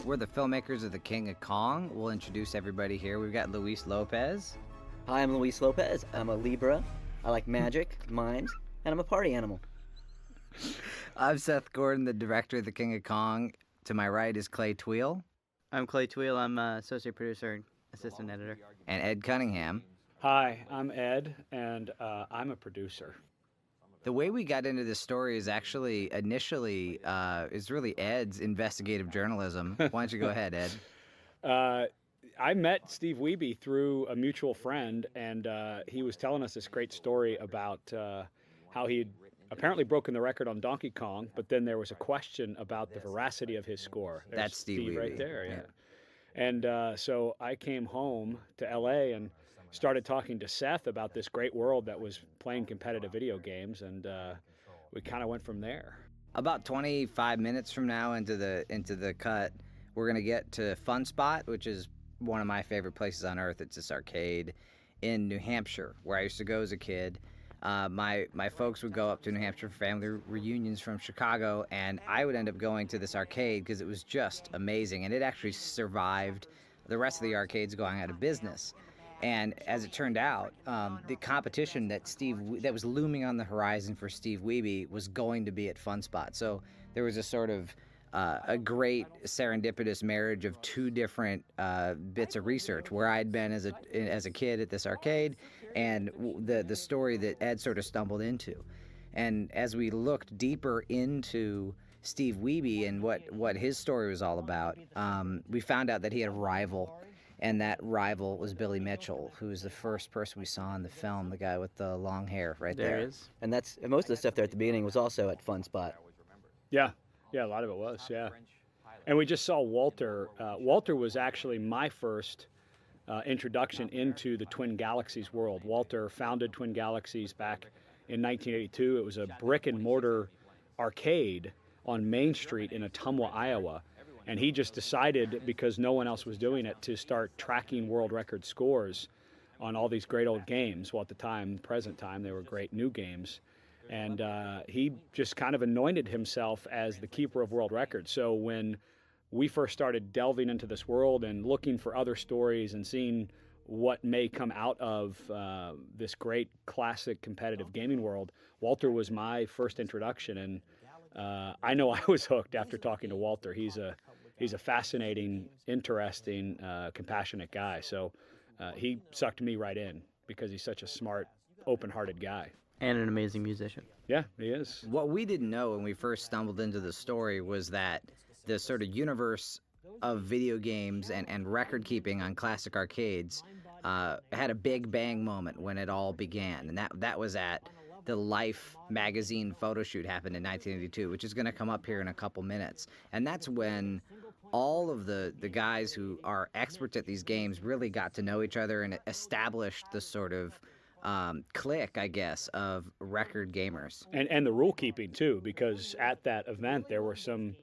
We're the filmmakers of The King of Kong. We'll introduce everybody here. We've got Luis Lopez. Hi, I'm Luis Lopez. I'm a Libra. I like magic, mimes, and I'm a party animal. I'm Seth Gordon, the director of The King of Kong. To my right is Clay Tweel. I'm Clay Tweel. I'm associate producer and assistant editor. And Ed Cunningham. Hi, I'm Ed, and I'm a producer. The way we got into this story is actually initially is really Ed's investigative journalism. Why don't you go ahead, Ed? I met Steve Wiebe through a mutual friend, and he was telling us this great story about how he'd apparently broken the record on Donkey Kong, but then there was a question about the veracity of his score. There's That's Steve Wiebe. Right there, yeah. And so I came home to L.A. and started talking to Seth about this great world that was playing competitive video games, and we kind of went from there. About 25 minutes from now into the cut, we're going to get to Fun Spot, which is one of my favorite places on earth. It's this arcade in New Hampshire, where I used to go as a kid. My folks would go up to New Hampshire for family reunions from Chicago, and I would end up going to this arcade because it was just amazing, and it actually survived the rest of the arcades going out of business. And as it turned out, the competition that was looming on the horizon for Steve Wiebe was going to be at Fun Spot. So there was a sort of a great serendipitous marriage of two different bits of research, where I'd been as a kid at this arcade, and the story that Ed sort of stumbled into. And as we looked deeper into Steve Wiebe and what his story was all about, we found out that he had a rival. And that rival was Billy Mitchell, who was the first person we saw in the film, the guy with the long hair right there. There it is. And most of the stuff there at the beginning was also at Fun Spot. Yeah, a lot of it was, yeah. And we just saw Walter. Walter was actually my first introduction into the Twin Galaxies world. Walter founded Twin Galaxies back in 1982. It was a brick and mortar arcade on Main Street in Ottumwa, Iowa. And he just decided, because no one else was doing it, to start tracking world record scores on all these great old games. Well, at the time, present time, they were great new games. And he just kind of anointed himself as the keeper of world records. So when we first started delving into this world and looking for other stories and seeing what may come out of this great classic competitive gaming world, Walter was my first introduction. And I know I was hooked after talking to Walter. He's a fascinating, interesting, compassionate guy. So he sucked me right in because he's such a smart, open-hearted guy. And an amazing musician. Yeah, he is. What we didn't know when we first stumbled into the story was that the sort of universe of video games and record keeping on classic arcades had a big bang moment when it all began. And that was at the Life magazine photo shoot happened in 1982, which is going to come up here in a couple minutes. And that's when all of the guys who are experts at these games really got to know each other and established the sort of clique, I guess, of record gamers. And the rule keeping, too, because at that event there were some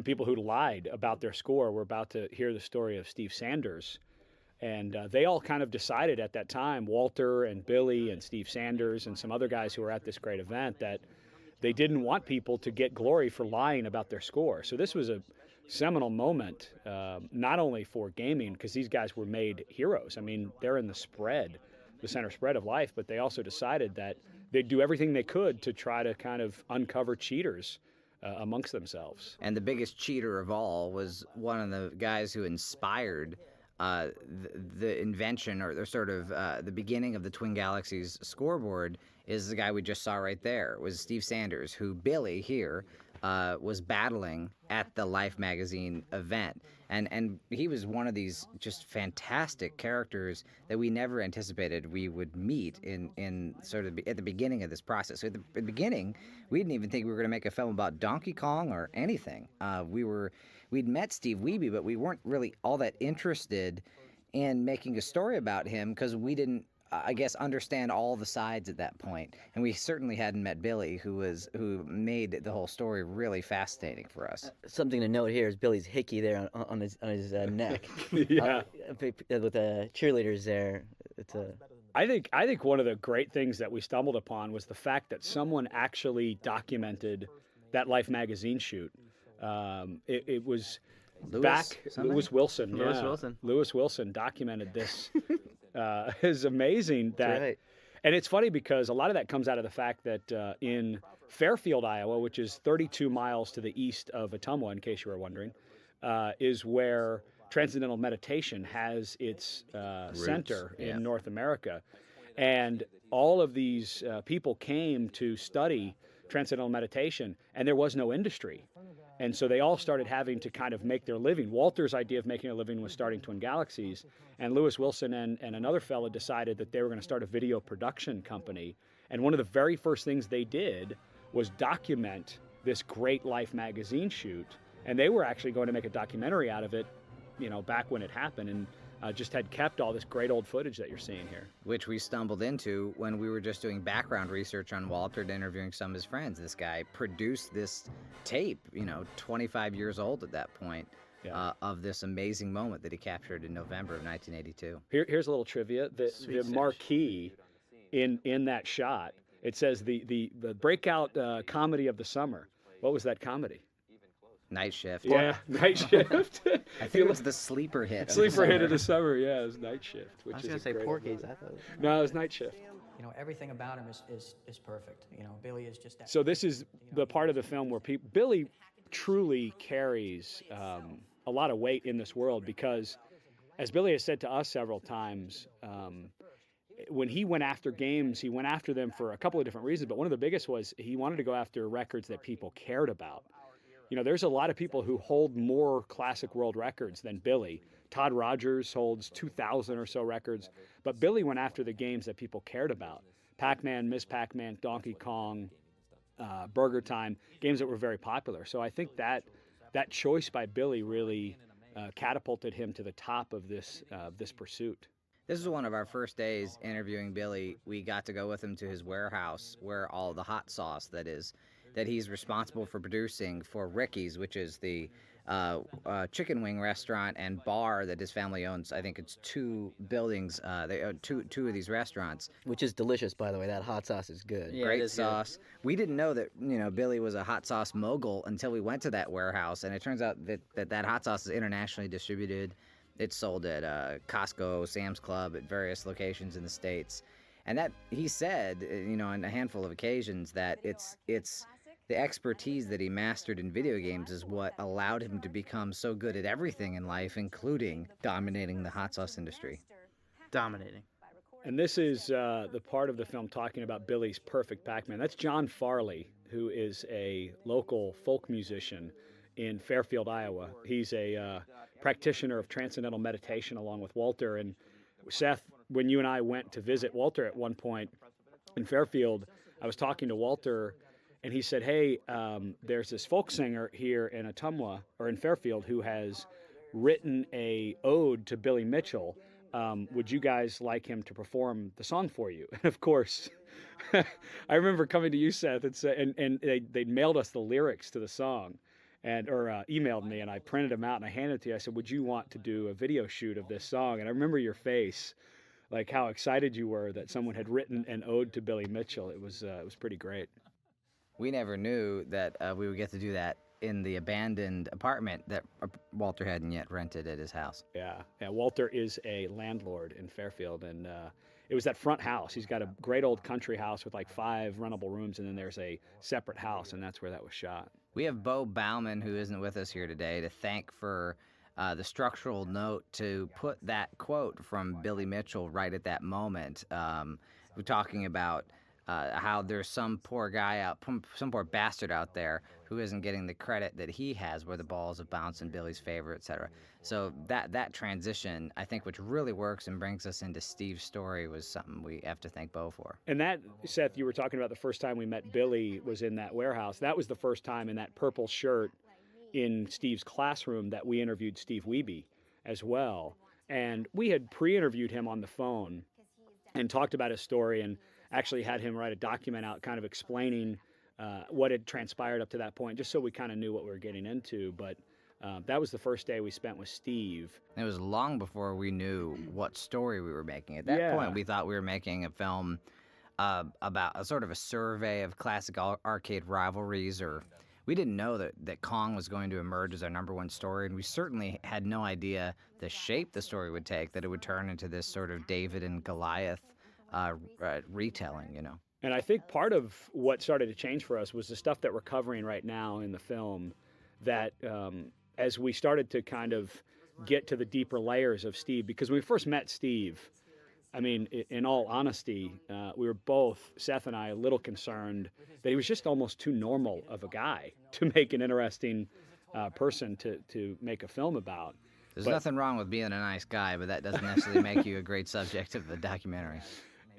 people who lied about their score. We're about to hear the story of Steve Sanders. And they all kind of decided at that time, Walter and Billy and Steve Sanders and some other guys who were at this great event, that they didn't want people to get glory for lying about their score. So this was a seminal moment, not only for gaming, because these guys were made heroes. I mean, they're in the center spread of life, but they also decided that they'd do everything they could to try to kind of uncover cheaters amongst themselves. And the biggest cheater of all was one of the guys who inspired the invention or sort of the beginning of the Twin Galaxies scoreboard is the guy we just saw right there. It was Steve Sanders, who Billy here was battling at the Life magazine event. And he was one of these just fantastic characters that we never anticipated we would meet in sort of at the beginning of this process. So at the beginning, we didn't even think we were going to make a film about Donkey Kong or anything. We'd met Steve Wiebe, but we weren't really all that interested in making a story about him because we didn't, I guess, understand all the sides at that point. And we certainly hadn't met Billy, who made the whole story really fascinating for us. Something to note here is Billy's hickey there on his neck. Yeah. With the cheerleaders there. I think one of the great things that we stumbled upon was the fact that someone actually documented that Life magazine shoot. It was Lewis Wilson. Lewis yeah. Wilson. Lewis Wilson documented this. It's amazing that, right. and it's funny because a lot of that comes out of the fact that in Fairfield, Iowa, which is 32 miles to the east of Ottumwa, in case you were wondering, is where Transcendental Meditation has its center in North America. And all of these people came to study Transcendental Meditation, and there was no industry. And so they all started having to kind of make their living. Walter's idea of making a living was starting Twin Galaxies, and Lewis Wilson and another fellow decided that they were going to start a video production company. And one of the very first things they did was document this Great Life magazine shoot. And they were actually going to make a documentary out of it, you know, back when it happened, and just had kept all this great old footage that you're seeing here. Which we stumbled into when we were just doing background research on Walter and interviewing some of his friends. This guy produced this tape, you know, 25 years old at that point, of this amazing moment that he captured in November of 1982. Here's a little trivia. The marquee in that shot, it says the breakout comedy of the summer. What was that comedy? Night Shift. Yeah, Night Shift. I think it was the sleeper hit. Sleeper hit of the summer, yeah, it was Night Shift. Which I was is going to say great Porky's. movie. I thought. No, it was Night Shift. You know, everything about him is perfect. You know, Billy is just that. So this is the part of the film where Billy truly carries a lot of weight in this world because, as Billy has said to us several times, when he went after games, he went after them for a couple of different reasons, but one of the biggest was he wanted to go after records that people cared about. You know, there's a lot of people who hold more classic world records than Billy. Todd Rogers holds 2,000 or so records, but Billy went after the games that people cared about. Pac-Man, Miss Pac-Man, Donkey Kong, Burger Time, games that were very popular. So I think that choice by Billy really catapulted him to the top of this pursuit. This is one of our first days interviewing Billy. We got to go with him to his warehouse where all the hot sauce that he's responsible for producing for Ricky's, which is the chicken wing restaurant and bar that his family owns. I think it's 2 buildings. They own two of these restaurants. Which is delicious, by the way. That hot sauce is good. Yeah, it Great is good. sauce. We didn't know that, you know, Billy was a hot sauce mogul until we went to that warehouse, and it turns out that hot sauce is internationally distributed. It's sold at Costco, Sam's Club, at various locations in the States. And that he said, you know, on a handful of occasions that it's the expertise that he mastered in video games is what allowed him to become so good at everything in life, including dominating the hot sauce industry. Dominating. And this is the part of the film talking about Billy's perfect Pac-Man. That's John Farley, who is a local folk musician in Fairfield, Iowa. He's a practitioner of transcendental meditation along with Walter. And Seth, when you and I went to visit Walter at one point in Fairfield, I was talking to Walter, and he said, hey, there's this folk singer here in Ottumwa, or in Fairfield, who has written a ode to Billy Mitchell. Would you guys like him to perform the song for you? And of course, I remember coming to you, Seth, and they mailed us the lyrics to the song, or emailed me, and I printed them out and I handed it to you. I said, would you want to do a video shoot of this song? And I remember your face, like how excited you were that someone had written an ode to Billy Mitchell. It was pretty great. We never knew that we would get to do that in the abandoned apartment that Walter hadn't yet rented at his house. Yeah. Walter is a landlord in Fairfield, and it was that front house. He's got a great old country house with like 5 rentable rooms, and then there's a separate house, and that's where that was shot. We have Bo Bauman, who isn't with us here today, to thank for the structural note to put that quote from Billy Mitchell right at that moment. We're talking about how there's some poor guy some poor bastard out there who isn't getting the credit that he has where the balls have bounced in Billy's favor, etc. So that transition, I think, which really works and brings us into Steve's story, was something we have to thank Bo for. And that, Seth, you were talking about the first time we met Billy was in that warehouse. That was the first time in that purple shirt in Steve's classroom that we interviewed Steve Wiebe as well. And we had pre-interviewed him on the phone and talked about his story and actually had him write a document out kind of explaining what had transpired up to that point, just so we kind of knew what we were getting into. But that was the first day we spent with Steve. It was long before we knew what story we were making. At that point, we thought we were making a film about a sort of a survey of classic arcade rivalries, or we didn't know that Kong was going to emerge as our number one story, and we certainly had no idea the shape the story would take, that it would turn into this sort of David and Goliath retelling, you know. And I think part of what started to change for us was the stuff that we're covering right now in the film, that as we started to kind of get to the deeper layers of Steve, because when we first met Steve, I mean, in all honesty, we were both, Seth and I, a little concerned that he was just almost too normal of a guy to make an interesting person to make a film about. There's nothing wrong with being a nice guy, but that doesn't necessarily make you a great subject of the documentary.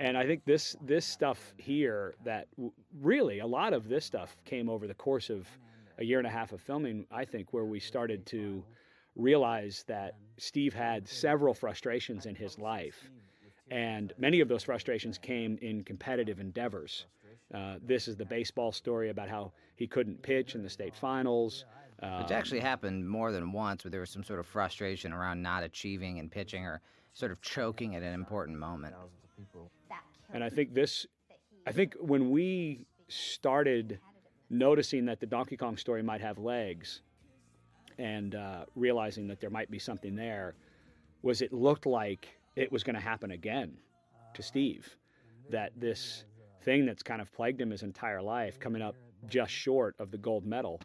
And I think this stuff here, that really a lot of this stuff came over the course of a year and a half of filming, I think, where we started to realize that Steve had several frustrations in his life. And many of those frustrations came in competitive endeavors. This is the baseball story about how he couldn't pitch in the state finals. Which actually happened more than once, where there was some sort of frustration around not achieving in pitching or sort of choking at an important moment. And I think when we started noticing that the Donkey Kong story might have legs and realizing that there might be something there, was it looked like it was going to happen again to Steve, that this thing that's kind of plagued him his entire life, coming up just short of the gold medal,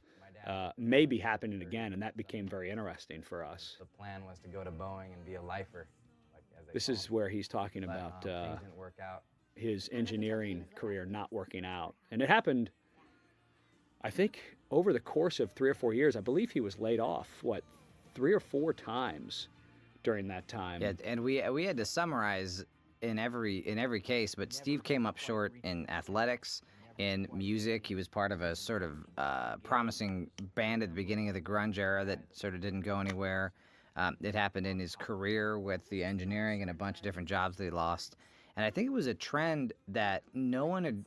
may be happening again, and that became very interesting for us. The plan was to go to Boeing and be a lifer. This is where he's talking about things didn't work out. His engineering career not working out. And it happened, I think, over the course of 3 or 4 years. I believe he was laid off, 3 or 4 times during that time. Yeah, and we had to summarize in every case, but Steve came up short in athletics, in music. He was part of a sort of promising band at the beginning of the grunge era that sort of didn't go anywhere. It happened in his career with the engineering and a bunch of different jobs that he lost. And I think it was a trend that no one had,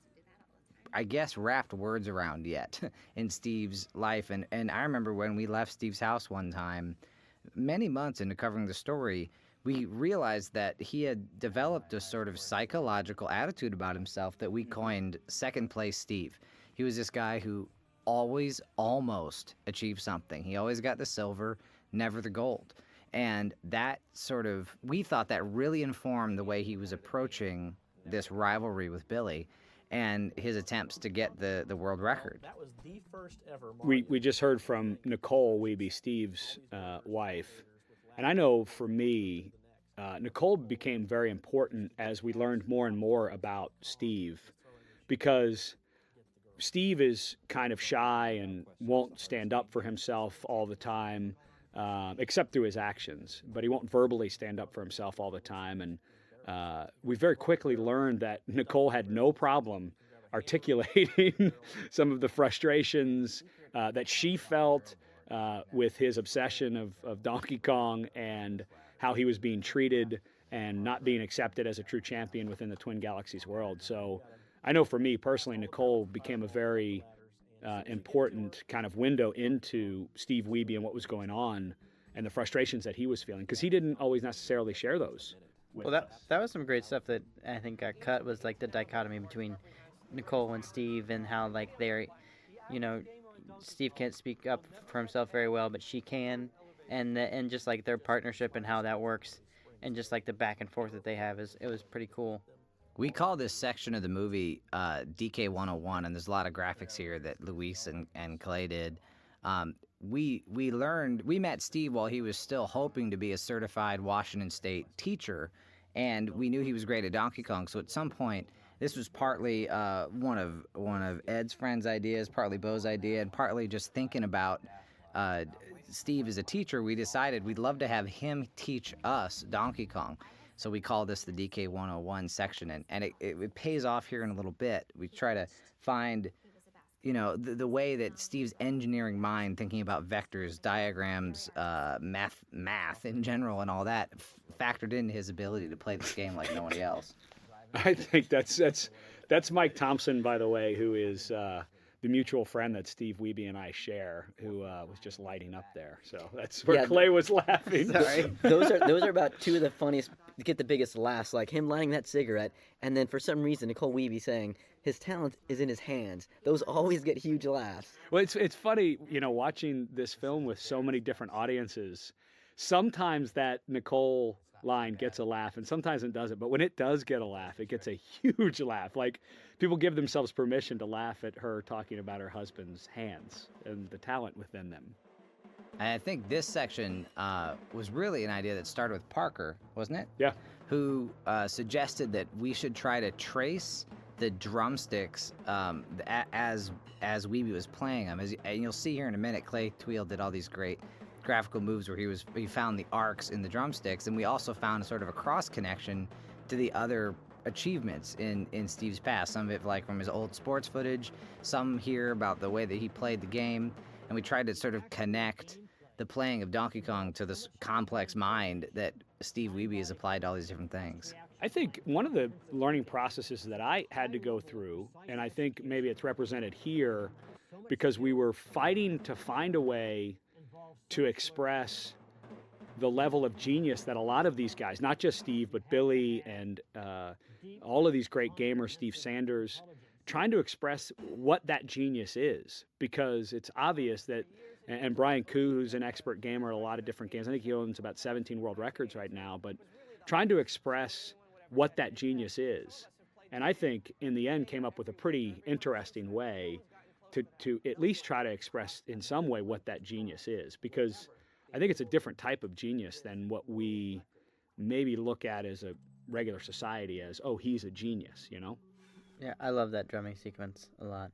I guess, wrapped words around yet in Steve's life. And I remember when we left Steve's house one time, many months into covering the story, we realized that he had developed a sort of psychological attitude about himself that we coined second place Steve. He was this guy who always almost achieved something. He always got the silver, never the gold. And that sort of, we thought that really informed the way he was approaching this rivalry with Billy and his attempts to get the world record. That was the first ever. We just heard from Nicole Wiebe, Steve's wife. And I know for me, Nicole became very important as we learned more and more about Steve, because Steve is kind of shy and won't stand up for himself all the time, except through his actions. But he won't verbally stand up for himself all the time. And we very quickly learned that Nicole had no problem articulating some of the frustrations that she felt with his obsession of Donkey Kong and how he was being treated and not being accepted as a true champion within the Twin Galaxies world. So I know for me personally, Nicole became a very important kind of window into Steve Wiebe and what was going on and the frustrations that he was feeling, because he didn't always necessarily share those. Well, that was some great stuff that I think got cut, was like the dichotomy between Nicole and Steve, and how like they're, you know, Steve can't speak up for himself very well, but she can, and just like their partnership and how that works, and just like the back and forth that they have, it was pretty cool. We call this section of the movie DK 101, and there's a lot of graphics here that Luis and Clay did. We met Steve while he was still hoping to be a certified Washington State teacher, and we knew he was great at Donkey Kong. So at some point, this was partly one of Ed's friends' ideas, partly Bo's idea, and partly just thinking about Steve as a teacher. We decided we'd love to have him teach us Donkey Kong. So we call this the DK 101 section, and it pays off here in a little bit. We try to find, you know, the way that Steve's engineering mind, thinking about vectors, diagrams, math in general, and all that, factored into his ability to play this game like nobody else. I think that's Mike Thompson, by the way, who is the mutual friend that Steve Wiebe and I share, who was just lighting up there. So that's where Yeah, Clay was laughing. Sorry. Those are about two of the funniest, get the biggest laughs, like him lighting that cigarette, and then for some reason Nicole Wiebe saying his talent is in his hands. Those always get huge laughs. Well, it's funny, watching this film with so many different audiences. Sometimes that Nicole line gets a laugh, and sometimes it doesn't. But when it does get a laugh, it gets a huge laugh. Like, people give themselves permission to laugh at her talking about her husband's hands and the talent within them. And I think this section was really an idea that started with Parker, wasn't it? Yeah. Who suggested that we should try to trace the drumsticks as Wiebe was playing them. And you'll see here in a minute, Clay Tweel did all these great graphical moves where he found the arcs in the drumsticks, and we also found sort of a cross connection to the other achievements in Steve's past. Some of it like from his old sports footage, some here about the way that he played the game, and we tried to sort of connect the playing of Donkey Kong to this complex mind that Steve Wiebe has applied to all these different things. I think one of the learning processes that I had to go through, and I think maybe it's represented here, because we were fighting to find a way to express the level of genius that a lot of these guys, not just Steve, but Billy and all of these great gamers, Steve Sanders, trying to express what that genius is, because it's obvious that, and Brian Koo, who's an expert gamer at a lot of different games, I think he owns about 17 world records right now, but trying to express what that genius is. And I think in the end came up with a pretty interesting way to at least try to express in some way what that genius is, because I think it's a different type of genius than what we maybe look at as a regular society as, oh, he's a genius, Yeah, I love that drumming sequence a lot.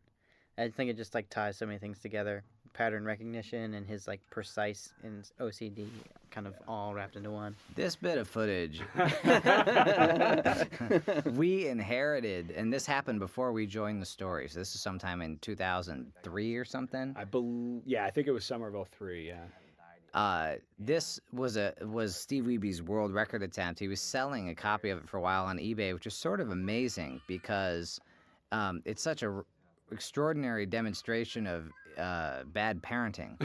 I think it just like ties so many things together. Pattern recognition and his like precise and OCD kind of all wrapped into one. This bit of footage we inherited, and this happened before we joined the story. So this is sometime in 2003 or something. I think it was summer of 03, yeah. This was Steve Wiebe's world record attempt. He was selling a copy of it for a while on eBay, which is sort of amazing because it's such a extraordinary demonstration of bad parenting.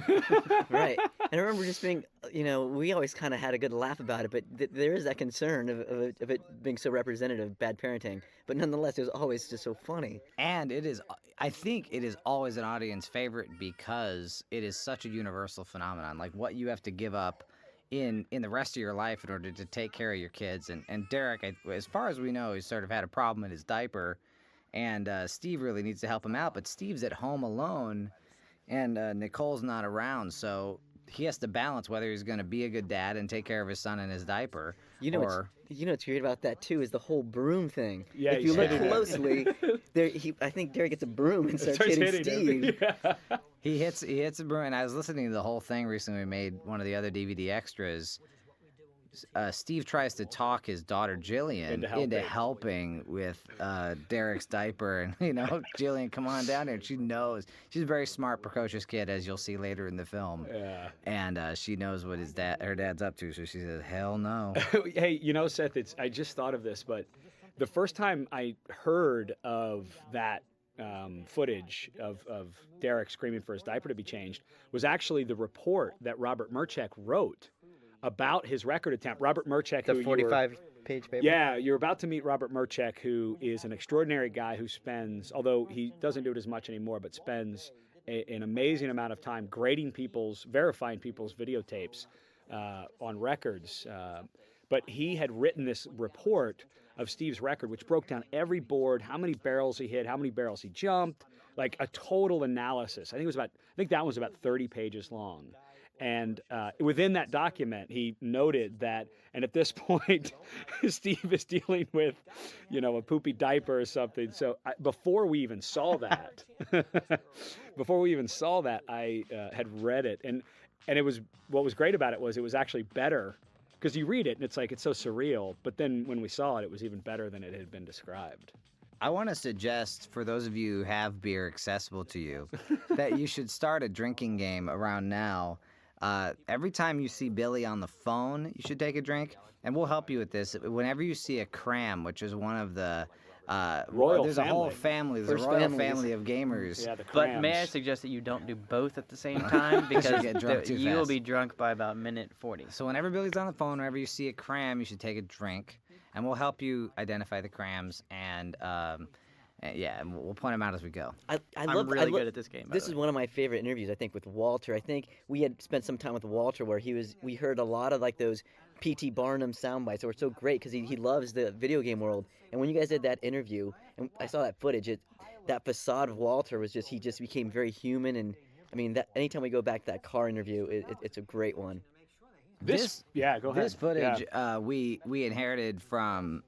Right. And I remember just being, we always kind of had a good laugh about it, but there is that concern of it being so representative of bad parenting. But nonetheless, it was always just so funny. And I think it is always an audience favorite because it is such a universal phenomenon. Like what you have to give up in the rest of your life in order to take care of your kids. And Derek, as far as we know, he's sort of had a problem in his diaper. And Steve really needs to help him out, but Steve's at home alone, and Nicole's not around, so he has to balance whether he's going to be a good dad and take care of his son in his diaper. What's great about that too is the whole broom thing. Yeah, if you look closely, I think Derek gets a broom and starts hitting Steve. Yeah. He hits a broom, and I was listening to the whole thing recently. We made one of the other DVD extras. Steve tries to talk his daughter Jillian into helping with Derek's diaper, and Jillian, come on down here. She knows she's a very smart, precocious kid, as you'll see later in the film. Yeah. And she knows what her dad's up to, so she says, "Hell no." Hey, Seth, I just thought of this, but the first time I heard of that footage of Derek screaming for his diaper to be changed was actually the report that Robert Merchek wrote about his record attempt. Robert Merchek, The 45-page paper? Yeah, you're about to meet Robert Merchek, who is an extraordinary guy who spends, although he doesn't do it as much anymore, but spends an amazing amount of time verifying people's videotapes on records. But he had written this report of Steve's record, which broke down every board, how many barrels he hit, how many barrels he jumped, like a total analysis. I think that was about 30 pages long. And within that document, he noted that, and at this point, Steve is dealing with, a poopy diaper or something. So before we even saw that, I had read it, and what was great about it was actually better, because you read it and it's so surreal. But then when we saw it, it was even better than it had been described. I want to suggest, for those of you who have beer accessible to you, that you should start a drinking game around now. Every time you see Billy on the phone, you should take a drink, and we'll help you with this. Whenever you see a cram, which is one of the Royal there's a whole family. family. There's First a royal families. family of gamers. Yeah, the But may I crams. suggest that you don't do both at the same time because get drunk too you will fast. be drunk by about minute 40. So whenever Billy's on the phone, whenever you see a cram, you should take a drink, and we'll help you identify the crams, and yeah, and we'll point them out as we go. I'm love, really good at this game. by This the is way. one of my favorite interviews, I think, with Walter. I think we had spent some time with Walter where we heard a lot of like those P.T. Barnum sound bites that were so great because he loves the video game world. And when you guys did that interview, and I saw that footage, that facade of Walter was he just became very human. And I mean, that anytime we go back to that car interview, it's a great one. Yeah, go ahead. This footage Yeah. we inherited from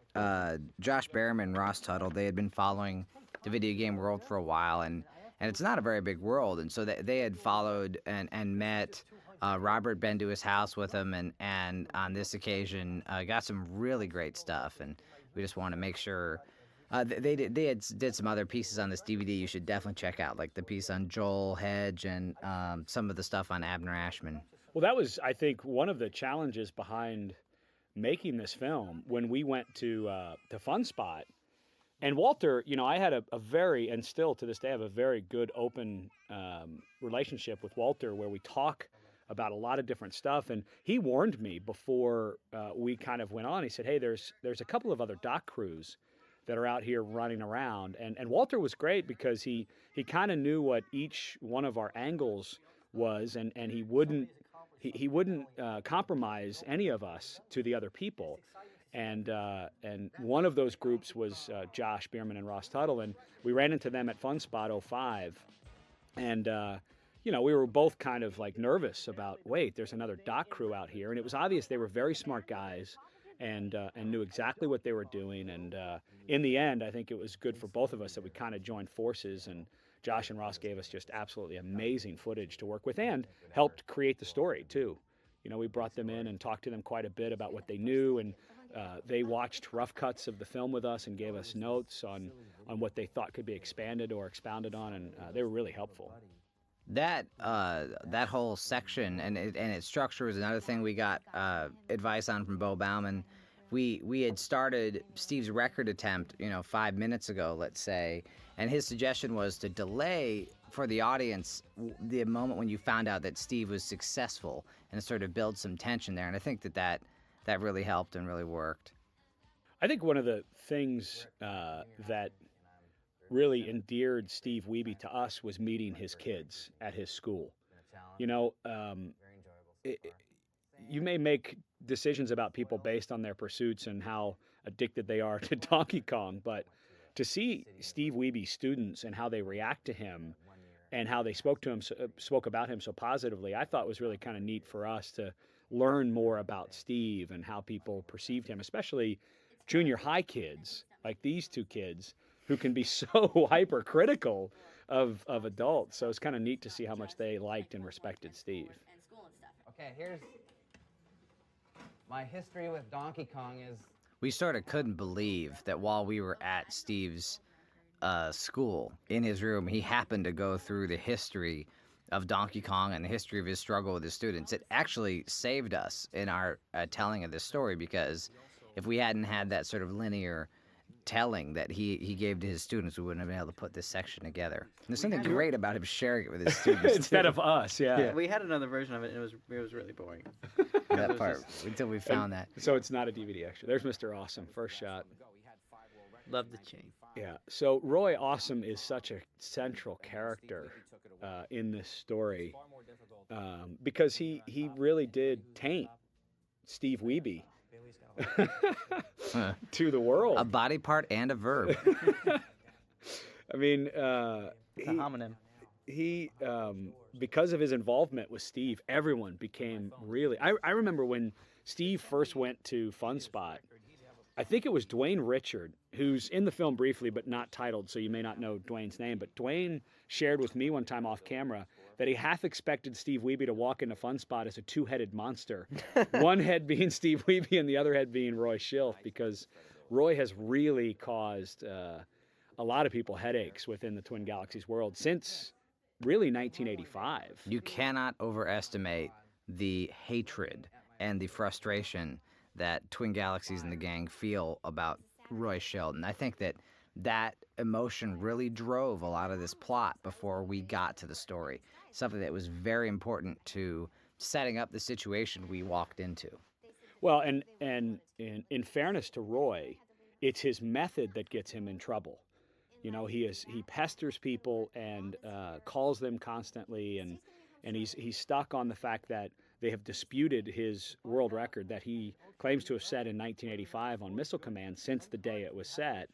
Josh Behrman, Ross Tuttle. They had been following the video game world for a while, and it's not a very big world. And so they had followed and met Robert, been to his house with him, and on this occasion got some really great stuff. And we just want to make sure. They did some other pieces on this DVD you should definitely check out, like the piece on Joel Hedge and some of the stuff on Abner Ashman. Well, that was, I think, one of the challenges behind making this film when we went to Fun Spot. And Walter, you know, I had a very, and still to this day, I have a very good open relationship with Walter where we talk about a lot of different stuff. And he warned me before we kind of went on. He said, hey, there's a couple of other doc crews that are out here running around. And Walter was great because he kind of knew what each one of our angles was, and he wouldn't compromise any of us to the other people. And one of those groups was Josh Behrman and Ross Tuttle, and we ran into them at Fun Spot 05. And you know, we were both kind of like nervous about, wait, there's another doc crew out here. And it was obvious they were very smart guys and knew exactly what they were doing. And in the end, I think it was good for both of us that we kind of joined forces, and Josh and Ross gave us just absolutely amazing footage to work with and helped create the story too. You know, we brought them in and talked to them quite a bit about what they knew, and they watched rough cuts of the film with us and gave us notes on what they thought could be expanded or expounded on, and they were really helpful. That whole section and its structure was another thing we got advice on from Bo Bauman. We had started Steve's record attempt, 5 minutes ago, let's say, and his suggestion was to delay for the audience the moment when you found out that Steve was successful and sort of build some tension there. And I think that really helped and really worked. I think one of the things that really endeared Steve Wiebe to us was meeting his kids at his school. You know, you may make decisions about people based on their pursuits and how addicted they are to Donkey Kong, but to see Steve Wiebe's students and how they react to him and how they spoke about him so positively, I thought was really kind of neat for us to learn more about Steve and how people perceived him, especially junior high kids like these two kids who can be so hypercritical of adults. So it's kind of neat to see how much they liked and respected Steve. Okay, here's my history with Donkey Kong is We sort of couldn't believe that while we were at Steve's school, in his room, he happened to go through the history of Donkey Kong and the history of his struggle with his students. It actually saved us in our telling of this story, because if we hadn't had that sort of linear telling that he gave to his students, we wouldn't have been able to put this section together. And there's something great about him sharing it with his students Instead of us, yeah. We had another version of it, and it was really boring. that part until we found that. So it's not a DVD extra. There's Mr. Awesome, first shot. Love the chain. Yeah. So Roy Awesome is such a central character in this story because he really did taint Steve Wiebe to the world. A body part and a verb. I mean, It's a homonym. he because of his involvement with Steve, everyone became really. I remember when Steve first went to Fun Spot. I think it was Dwayne Richard, who's in the film briefly but not titled, so you may not know Dwayne's name. But Dwayne shared with me one time off camera that he half expected Steve Wiebe to walk into Fun Spot as a two-headed monster, one head being Steve Wiebe and the other head being Roy Schilf, because Roy has really caused a lot of people headaches within the Twin Galaxies world since really 1985. You cannot overestimate the hatred and the frustration that Twin Galaxies and the gang feel about Roy Sheldon. I think that that emotion really drove a lot of this plot before we got to the story. Something that was very important to setting up the situation we walked into. Well, and in fairness to Roy, it's his method that gets him in trouble. You know, he pesters people and calls them constantly, and he's stuck on the fact that they have disputed his world record that he claims to have set in 1985 on Missile Command since the day it was set,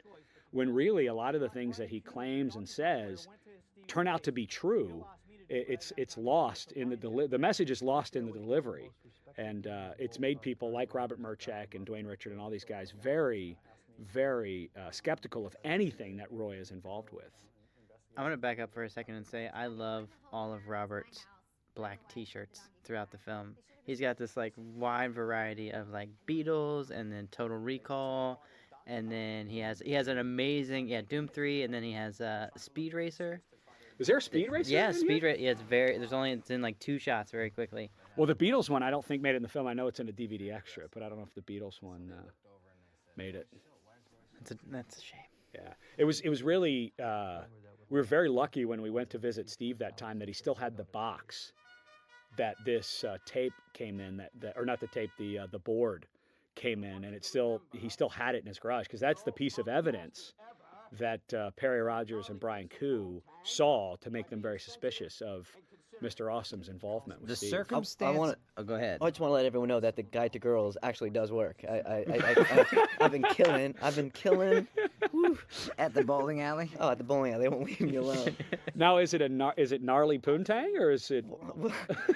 when really a lot of the things that he claims and says turn out to be true. It's lost in the message is lost in the delivery, and it's made people like Robert Merchek and Dwayne Richard and all these guys very, very skeptical of anything that Roy is involved with. I'm going to back up for a second and say I love all of Robert's black t-shirts throughout the film. He's got this like wide variety of like Beatles and then Total Recall, and then he has an amazing Doom 3, and then he has Speed Racer. Is there a Speed Racer? Yeah, Speed Racer. Yeah, it's in like 2 shots very quickly. Well, the Beatles one I don't think made it in the film. I know it's in a DVD extra, but I don't know if the Beatles one made it. That's a shame. Yeah, it was really. We were very lucky when we went to visit Steve that time that he still had the box that this tape came in. Or not the tape, the board came in, and he still had it in his garage, because that's the piece of evidence that Perry Rogers and Brian Koo saw to make them very suspicious of Mr. Awesome's involvement with The Steve. circumstance. Go ahead. I just want to let everyone know that the Guide to Girls actually does work. I've been killing. Woo. At the bowling alley. Oh, at the bowling alley, they won't leave me alone. Now, is it gnarly poontang, or is it?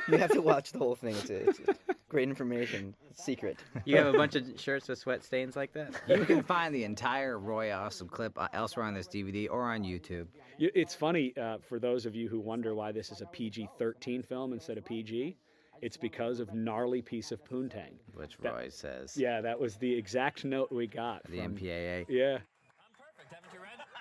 You have to watch the whole thing. It's great information. It's secret. You have a bunch of shirts with sweat stains like that? You can find the entire Roy Awesome clip elsewhere on this DVD or on YouTube. It's funny, for those of you who wonder why this is a PG-13 film instead of PG, it's because of gnarly piece of poontang. Which Roy says. Yeah, that was the exact note we got. The MPAA. Yeah.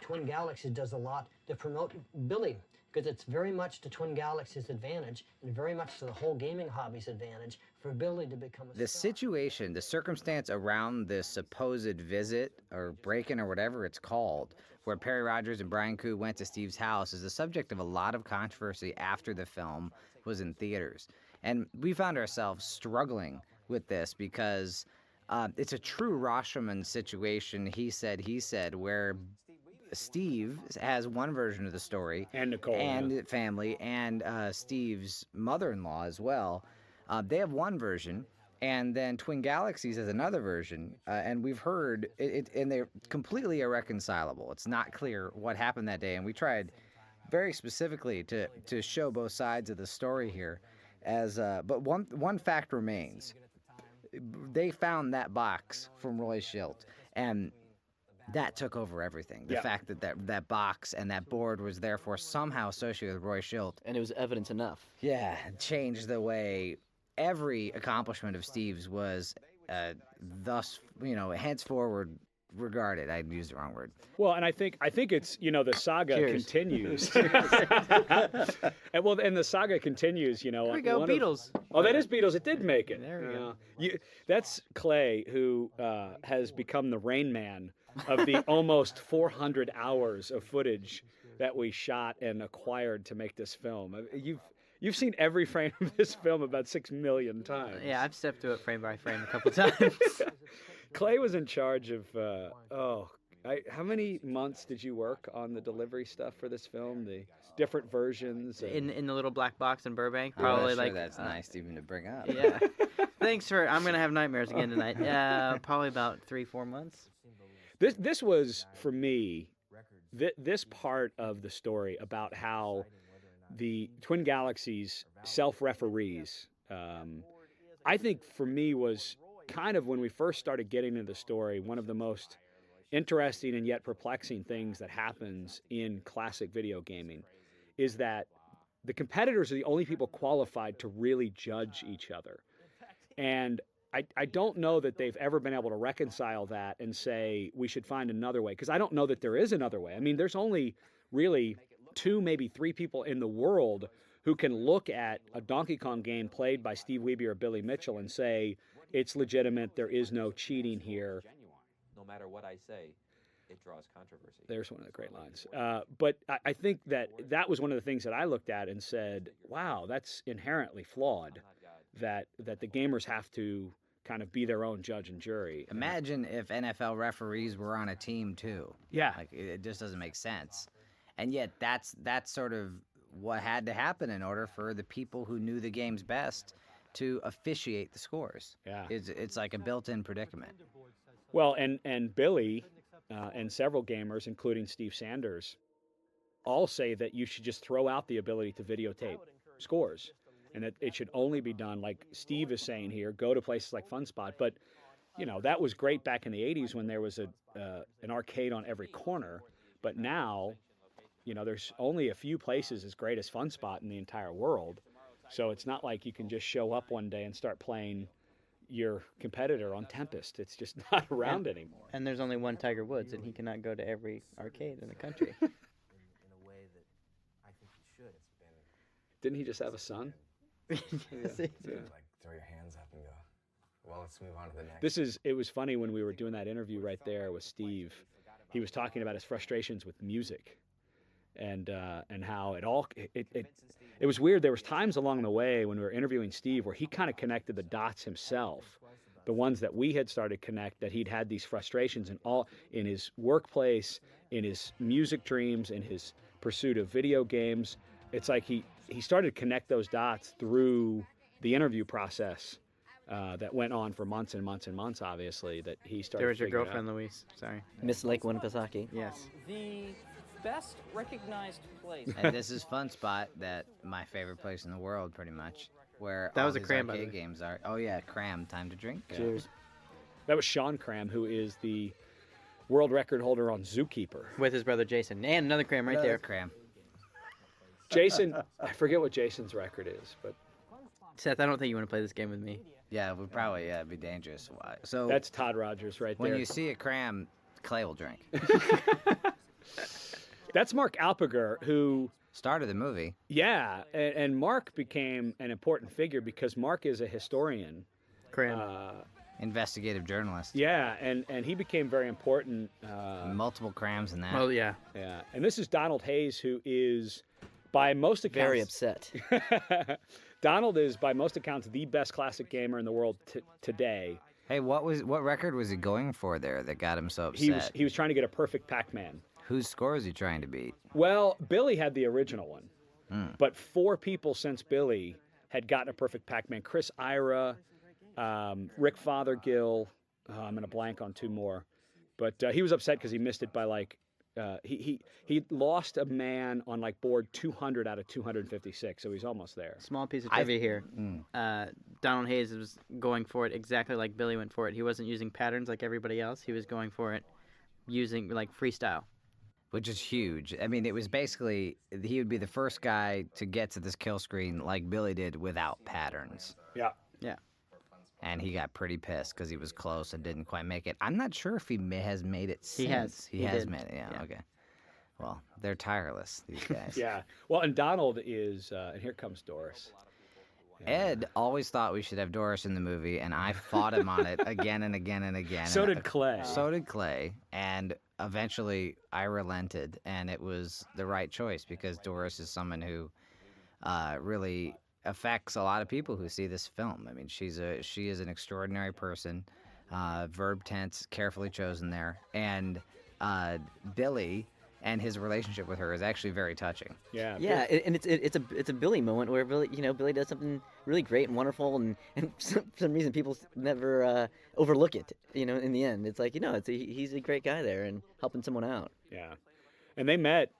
Twin Galaxies does a lot to promote Billy, because it's very much to Twin Galaxies' advantage and very much to the whole gaming hobby's advantage for Billy to become a The star. situation, the circumstance around this supposed visit or break-in or whatever it's called, where Perry Rogers and Brian Koo went to Steve's house, is the subject of a lot of controversy after the film was in theaters. And we found ourselves struggling with this because it's a true Rashomon situation, he said, where Steve has one version of the story. And Nicole. And family, and Steve's mother-in-law as well. They have one version, and then Twin Galaxies has another version. And we've heard, and they're completely irreconcilable. It's not clear what happened that day, and we tried very specifically to show both sides of the story here. But one fact remains. They found that box from Roy Schilt, and that took over everything. The fact that box and that board was therefore somehow associated with Roy Schilt. And it was evidence enough. Yeah, changed the way every accomplishment of Steve's was thus, henceforward regarded. I used the wrong word. Well, and I think it's, the saga Cheers. continues. and the saga continues, Here we go, Beatles. That is Beatles. It did make it. There we go. That's Clay, who has become the Rain Man of the almost 400 hours of footage that we shot and acquired to make this film. You've seen every frame of this film about 6 million times. Yeah, I've stepped through it frame by frame a couple times. Clay was in charge of, how many months did you work on the delivery stuff for this film? The different versions? In the little black box in Burbank, Probably probably that's nice even to bring up. Yeah. Thanks for. I'm gonna have nightmares again tonight. Probably about 3-4 months. This was, for me, this part of the story about how the Twin Galaxies self-referees, I think for me was kind of, when we first started getting into the story, one of the most interesting and yet perplexing things that happens in classic video gaming is that the competitors are the only people qualified to really judge each other. And I don't know that they've ever been able to reconcile that and say we should find another way, because I don't know that there is another way. I mean, there's only really 2, maybe 3 people in the world who can look at a Donkey Kong game played by Steve Wiebe or Billy Mitchell and say it's legitimate, there is no cheating here. No matter what I say. it draws controversy. There's one of the great lines. But I think that was one of the things that I looked at and said, wow, that's inherently flawed, that the gamers have to kind of be their own judge and jury. Imagine if NFL referees were on a team too. Yeah. Like it just doesn't make sense. And yet that's sort of what had to happen in order for the people who knew the games best to officiate the scores. Yeah. It's like a built-in predicament. Well, and Billy and several gamers, including Steve Sanders, all say that you should just throw out the ability to videotape scores, and that it should only be done, like Steve is saying here, go to places like FunSpot. But, that was great back in the 80s when there was an arcade on every corner. But now, there's only a few places as great as FunSpot in the entire world. So it's not like you can just show up one day and start playing your competitor on Tempest. It's just not around anymore. And there's only one Tiger Woods, and he cannot go to every arcade in the country. in a way that I think he should. It's been Didn't he just have a son? Yes, he did. like throw your hands up and go, well, let's move on to the next. It was funny when we were doing that interview right there with Steve. He was talking about his frustrations with music, and how it was weird. There was times along the way when we were interviewing Steve where he kind of connected the dots himself, the ones that we had started to connect, that he'd had these frustrations in his workplace, in his music dreams, in his pursuit of video games. It's like he started to connect those dots through the interview process that went on for months and months and months, obviously, that he started There was your figuring out. girlfriend, Louise. Sorry. Miss Lake Winnipesaukee. Yes. The best recognized place. And this is FunSpot, that my favorite place in the world, pretty much, where That all was a these cram, by the arcade way. games are. Oh yeah, cram. Time to drink. Cheers. That was Sean Cram, who is the world record holder on Zookeeper. With his brother Jason. And another cram right there. Cram. Jason, I forget what Jason's record is, but Seth, I don't think you want to play this game with me. Yeah, it would probably it'd be dangerous. So that's Todd Rogers right when there. you see a cram, Clay will drink. That's Mark Alpager, who started the movie. Yeah, and Mark became an important figure because Mark is a historian. Cram. Investigative journalist. Yeah, and he became very important. Multiple crams in that. Oh, yeah. Yeah, and this is Donald Hayes, who is, by most accounts... Very upset. Donald is, by most accounts, the best classic gamer in the world today. Hey, what record was he going for there that got him so upset? He was trying to get a perfect Pac-Man. Whose score is he trying to beat? Well, Billy had the original one, but 4 people since Billy had gotten a perfect Pac-Man. Chris Ira, Rick Fothergill, I'm going to blank on 2 more, but he was upset because he missed it by he lost a man on board 200 out of 256, so he's almost there. Small piece of trivia here. Donald Hayes was going for it exactly like Billy went for it. He wasn't using patterns like everybody else. He was going for it using freestyle. Which is huge. I mean, it was basically, he would be the first guy to get to this kill screen like Billy did without patterns. Yeah. Yeah. And he got pretty pissed because he was close and didn't quite make it. I'm not sure if he has made it since. He has. He has made it, yeah, okay. Well, they're tireless, these guys. Yeah. Well, and Donald is, and here comes Doris. Ed always thought we should have Doris in the movie, and I fought him on it again and again and again. So did Clay. So did Clay, and eventually I relented, and it was the right choice because Doris is someone who really affects a lot of people who see this film. I mean, she is an extraordinary person, verb tense carefully chosen there, and Billy and his relationship with her is actually very touching. Yeah, and it's a Billy moment where Billy does something really great and wonderful, and for some reason people never overlook it. In the end, it's he's a great guy there and helping someone out. Yeah, and they met.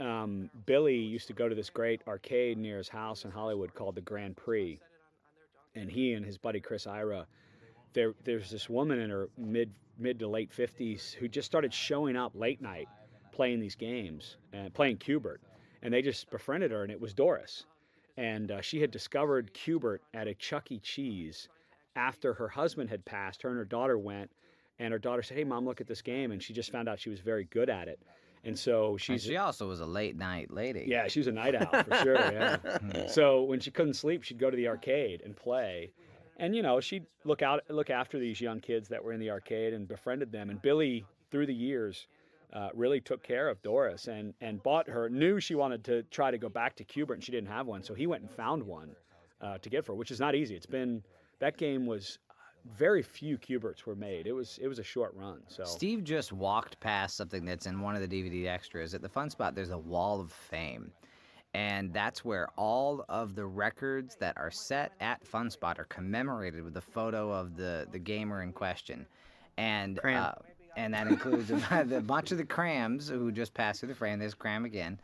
Billy used to go to this great arcade near his house in Hollywood called the Grand Prix, and he and his buddy Chris Ira. There's this woman in her mid to late 50s who just started showing up late night, playing these games and playing Q*bert, and they just befriended her, and it was Doris, and she had discovered Q*bert at a Chuck E. Cheese after her husband had passed. Her and her daughter went, and her daughter said, "Hey, Mom, look at this game," and she just found out she was very good at it, and so she also was a late night lady. Yeah, she was a night owl for sure. Yeah. So when she couldn't sleep, she'd go to the arcade and play, and she'd look after these young kids that were in the arcade and befriended them. And Billy, through the years, really took care of Doris and bought her, knew she wanted to try to go back to Cuba and she didn't have one. So he went and found one to get for her, which is not easy. That game was, very few Cuberts were made. It was a short run. So Steve just walked past something that's in one of the DVD extras. At the Fun Spot, there's a Wall of Fame. And that's where all of the records that are set at Fun Spot are commemorated with a photo of the gamer in question. And and that includes a bunch of the Crams who just passed through the frame. There's Cram again.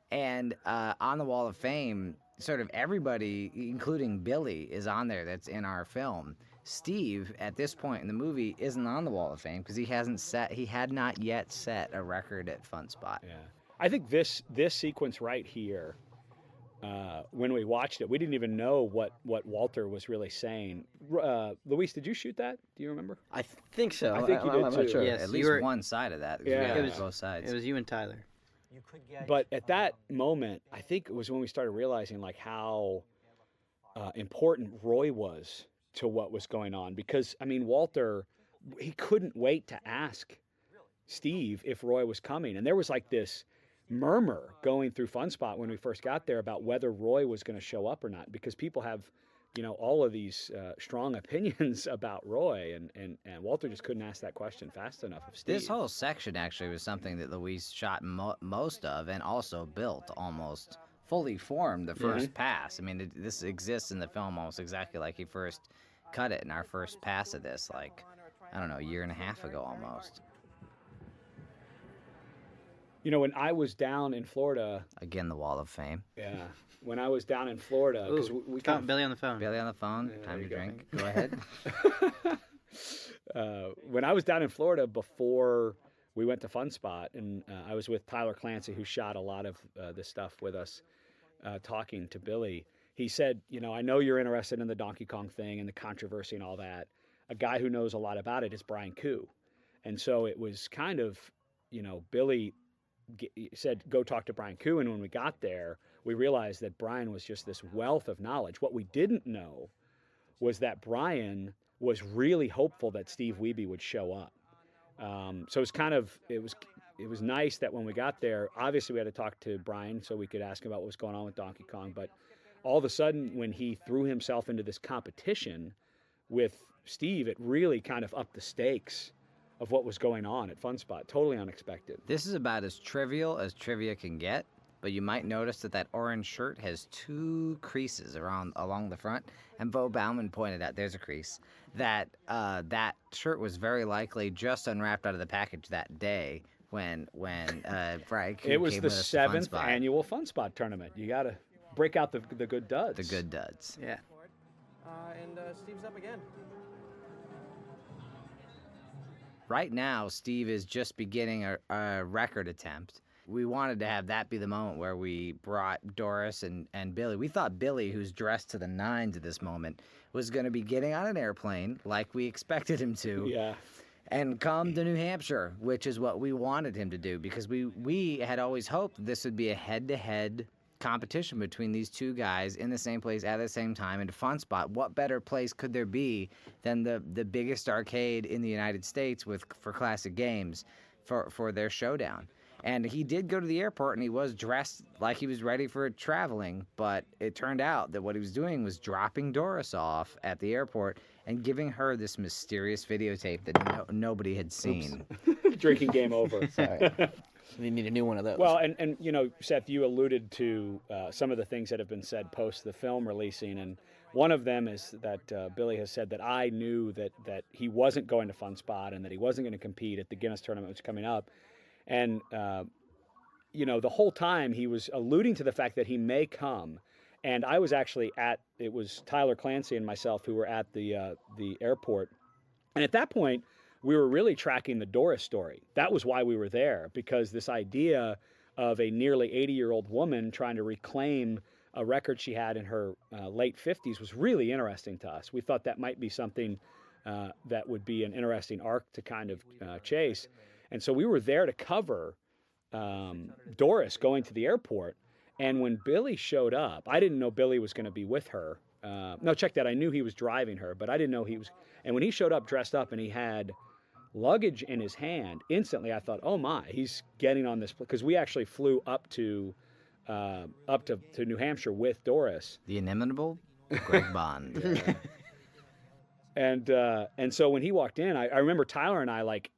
And on the Wall of Fame, sort of everybody, including Billy, is on there that's in our film. Steve, at this point in the movie, isn't on the Wall of Fame because he had not yet set a record at Fun Spot. Yeah, I think this sequence right here, when we watched it, we didn't even know what Walter was really saying. Luis, did you shoot that? Do you remember? I think so. I think you did I'm too. not sure. Yes, At you least were- one side of that. Yeah. It was both sides. It was you and Tyler. But at that moment, I think it was when we started realizing like how important Roy was to what was going on. Because, I mean, Walter, he couldn't wait to ask Steve if Roy was coming. And there was like this murmur going through Fun Spot when we first got there about whether Roy was going to show up or not. Because people have, all of these strong opinions about Roy. And Walter just couldn't ask that question fast enough of Steve. This whole section actually was something that Luis shot most of and also built almost fully formed the first pass. I mean, this exists in the film almost exactly like he first cut it in our first pass of this, like, I don't know, a year and a half ago almost. When I was down in Florida. Again, the Wall of Fame. Yeah. When I was down in Florida. Because we Got Billy on the phone. Billy on the phone. Yeah, Time to there you drink. Go ahead. When I was down in Florida before we went to Fun Spot, and I was with Tyler Clancy, who shot a lot of this stuff with us, talking to Billy. He said, I know you're interested in the Donkey Kong thing and the controversy and all that. A guy who knows a lot about it is Brian Koo. And so it was kind of, Billy said, go talk to Brian Koo. And when we got there, we realized that Brian was just this wealth of knowledge. What we didn't know was that Brian was really hopeful that Steve Wiebe would show up. So it was nice that when we got there, obviously we had to talk to Brian so we could ask him about what was going on with Donkey Kong. But all of a sudden, when he threw himself into this competition with Steve, it really kind of upped the stakes of what was going on at Fun Spot. Totally unexpected. This is about as trivial as trivia can get, but you might notice that orange shirt has 2 creases along the front. And Bo Bauman pointed out, there's a crease, that that shirt was very likely just unwrapped out of the package that day when Brian Koo It was came the with us to Fun 7th Spot. annual Fun Spot tournament. You got to break out the good duds. The good duds. Yeah. And Steve's up again. Right now, Steve is just beginning a record attempt. We wanted to have that be the moment where we brought Doris and Billy. We thought Billy, who's dressed to the nines at this moment, was going to be getting on an airplane like we expected him to. Yeah. And come to New Hampshire, which is what we wanted him to do, because we had always hoped this would be a head-to-head competition between these two guys in the same place at the same time in a Fun Spot. What better place could there be than the biggest arcade in the United States for classic games for their showdown? And he did go to the airport, and he was dressed like he was ready for traveling, but it turned out that what he was doing was dropping Doris off at the airport and giving her this mysterious videotape that nobody had seen. Drinking game over. Sorry. We need a new one of those. Well, and Seth, you alluded to some of the things that have been said post the film releasing, and one of them is that Billy has said that I knew that he wasn't going to Fun Spot and that he wasn't going to compete at the Guinness tournament which is coming up. And, the whole time he was alluding to the fact that he may come. And I was actually it was Tyler Clancy and myself who were at the airport. And at that point, we were really tracking the Doris story. That was why we were there, because this idea of a nearly 80-year-old woman trying to reclaim a record she had in her late 50s was really interesting to us. We thought that might be something that would be an interesting arc to kind of chase. And so we were there to cover Doris going to the airport. And when Billy showed up, I didn't know Billy was going to be with her. No, check that. I knew he was driving her, but I didn't know he was. And when he showed up dressed up and he had luggage in his hand, instantly I thought, oh my, he's getting on this, because we actually flew up to New Hampshire with Doris. The inimitable Greg Bond. And so when he walked in, I remember Tyler and I, like,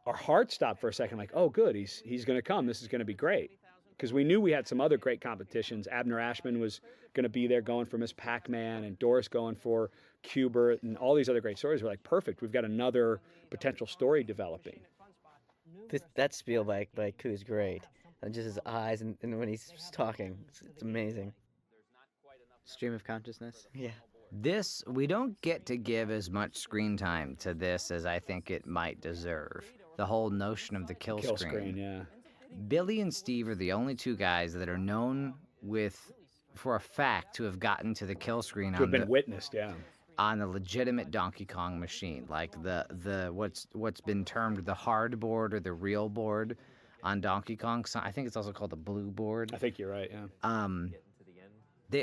our hearts stopped for a second, like, oh good, he's going to come. This is going to be great. Because we knew we had some other great competitions. Abner Ashman was going to be there going for Miss Pac-Man, and Doris going for Cubert, and all these other great stories. We're like, perfect, we've got another potential story developing. That spiel by Koo is great. And just his eyes and when he's talking, it's amazing. Stream of consciousness. Yeah. We don't get to give as much screen time to this as I think it might deserve. The whole notion of the kill screen. Yeah. Billy and Steve are the only two guys that are known for a fact to have gotten to the kill screen To have been witnessed, yeah. on a legitimate Donkey Kong machine, like the what's been termed the hard board or the real board on Donkey Kong. So I think it's also called the blue board. I think you're right, yeah.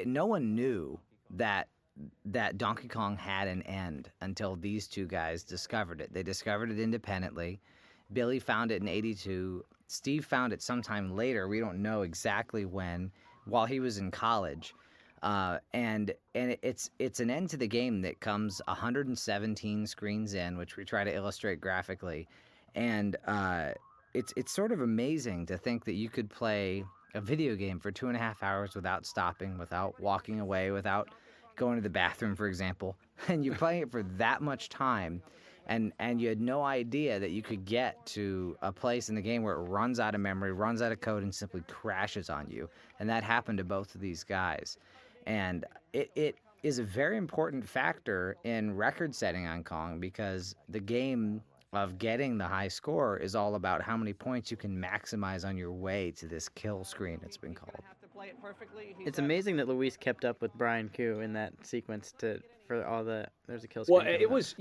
No one knew that Donkey Kong had an end until these two guys discovered it. They discovered it independently. Billy found it in '82. Steve found it sometime later. We don't know exactly when, while he was in college. And it's an end to the game that comes 117 screens in, which we try to illustrate graphically. And it's sort of amazing to think that you could play a video game for 2.5 hours without stopping, without walking away, without going to the bathroom, for example. And you're playing it for that much time. And you had no idea that you could get to a place in the game where it runs out of memory, runs out of code, and simply crashes on you. And that happened to both of these guys. And it is a very important factor in record setting on Kong, because the game of getting the high score is all about how many points you can maximize on your way to this kill screen, it's been called. It's amazing that Luis kept up with Brian Koo in that sequence for all the there's a kill screen. Well, it was,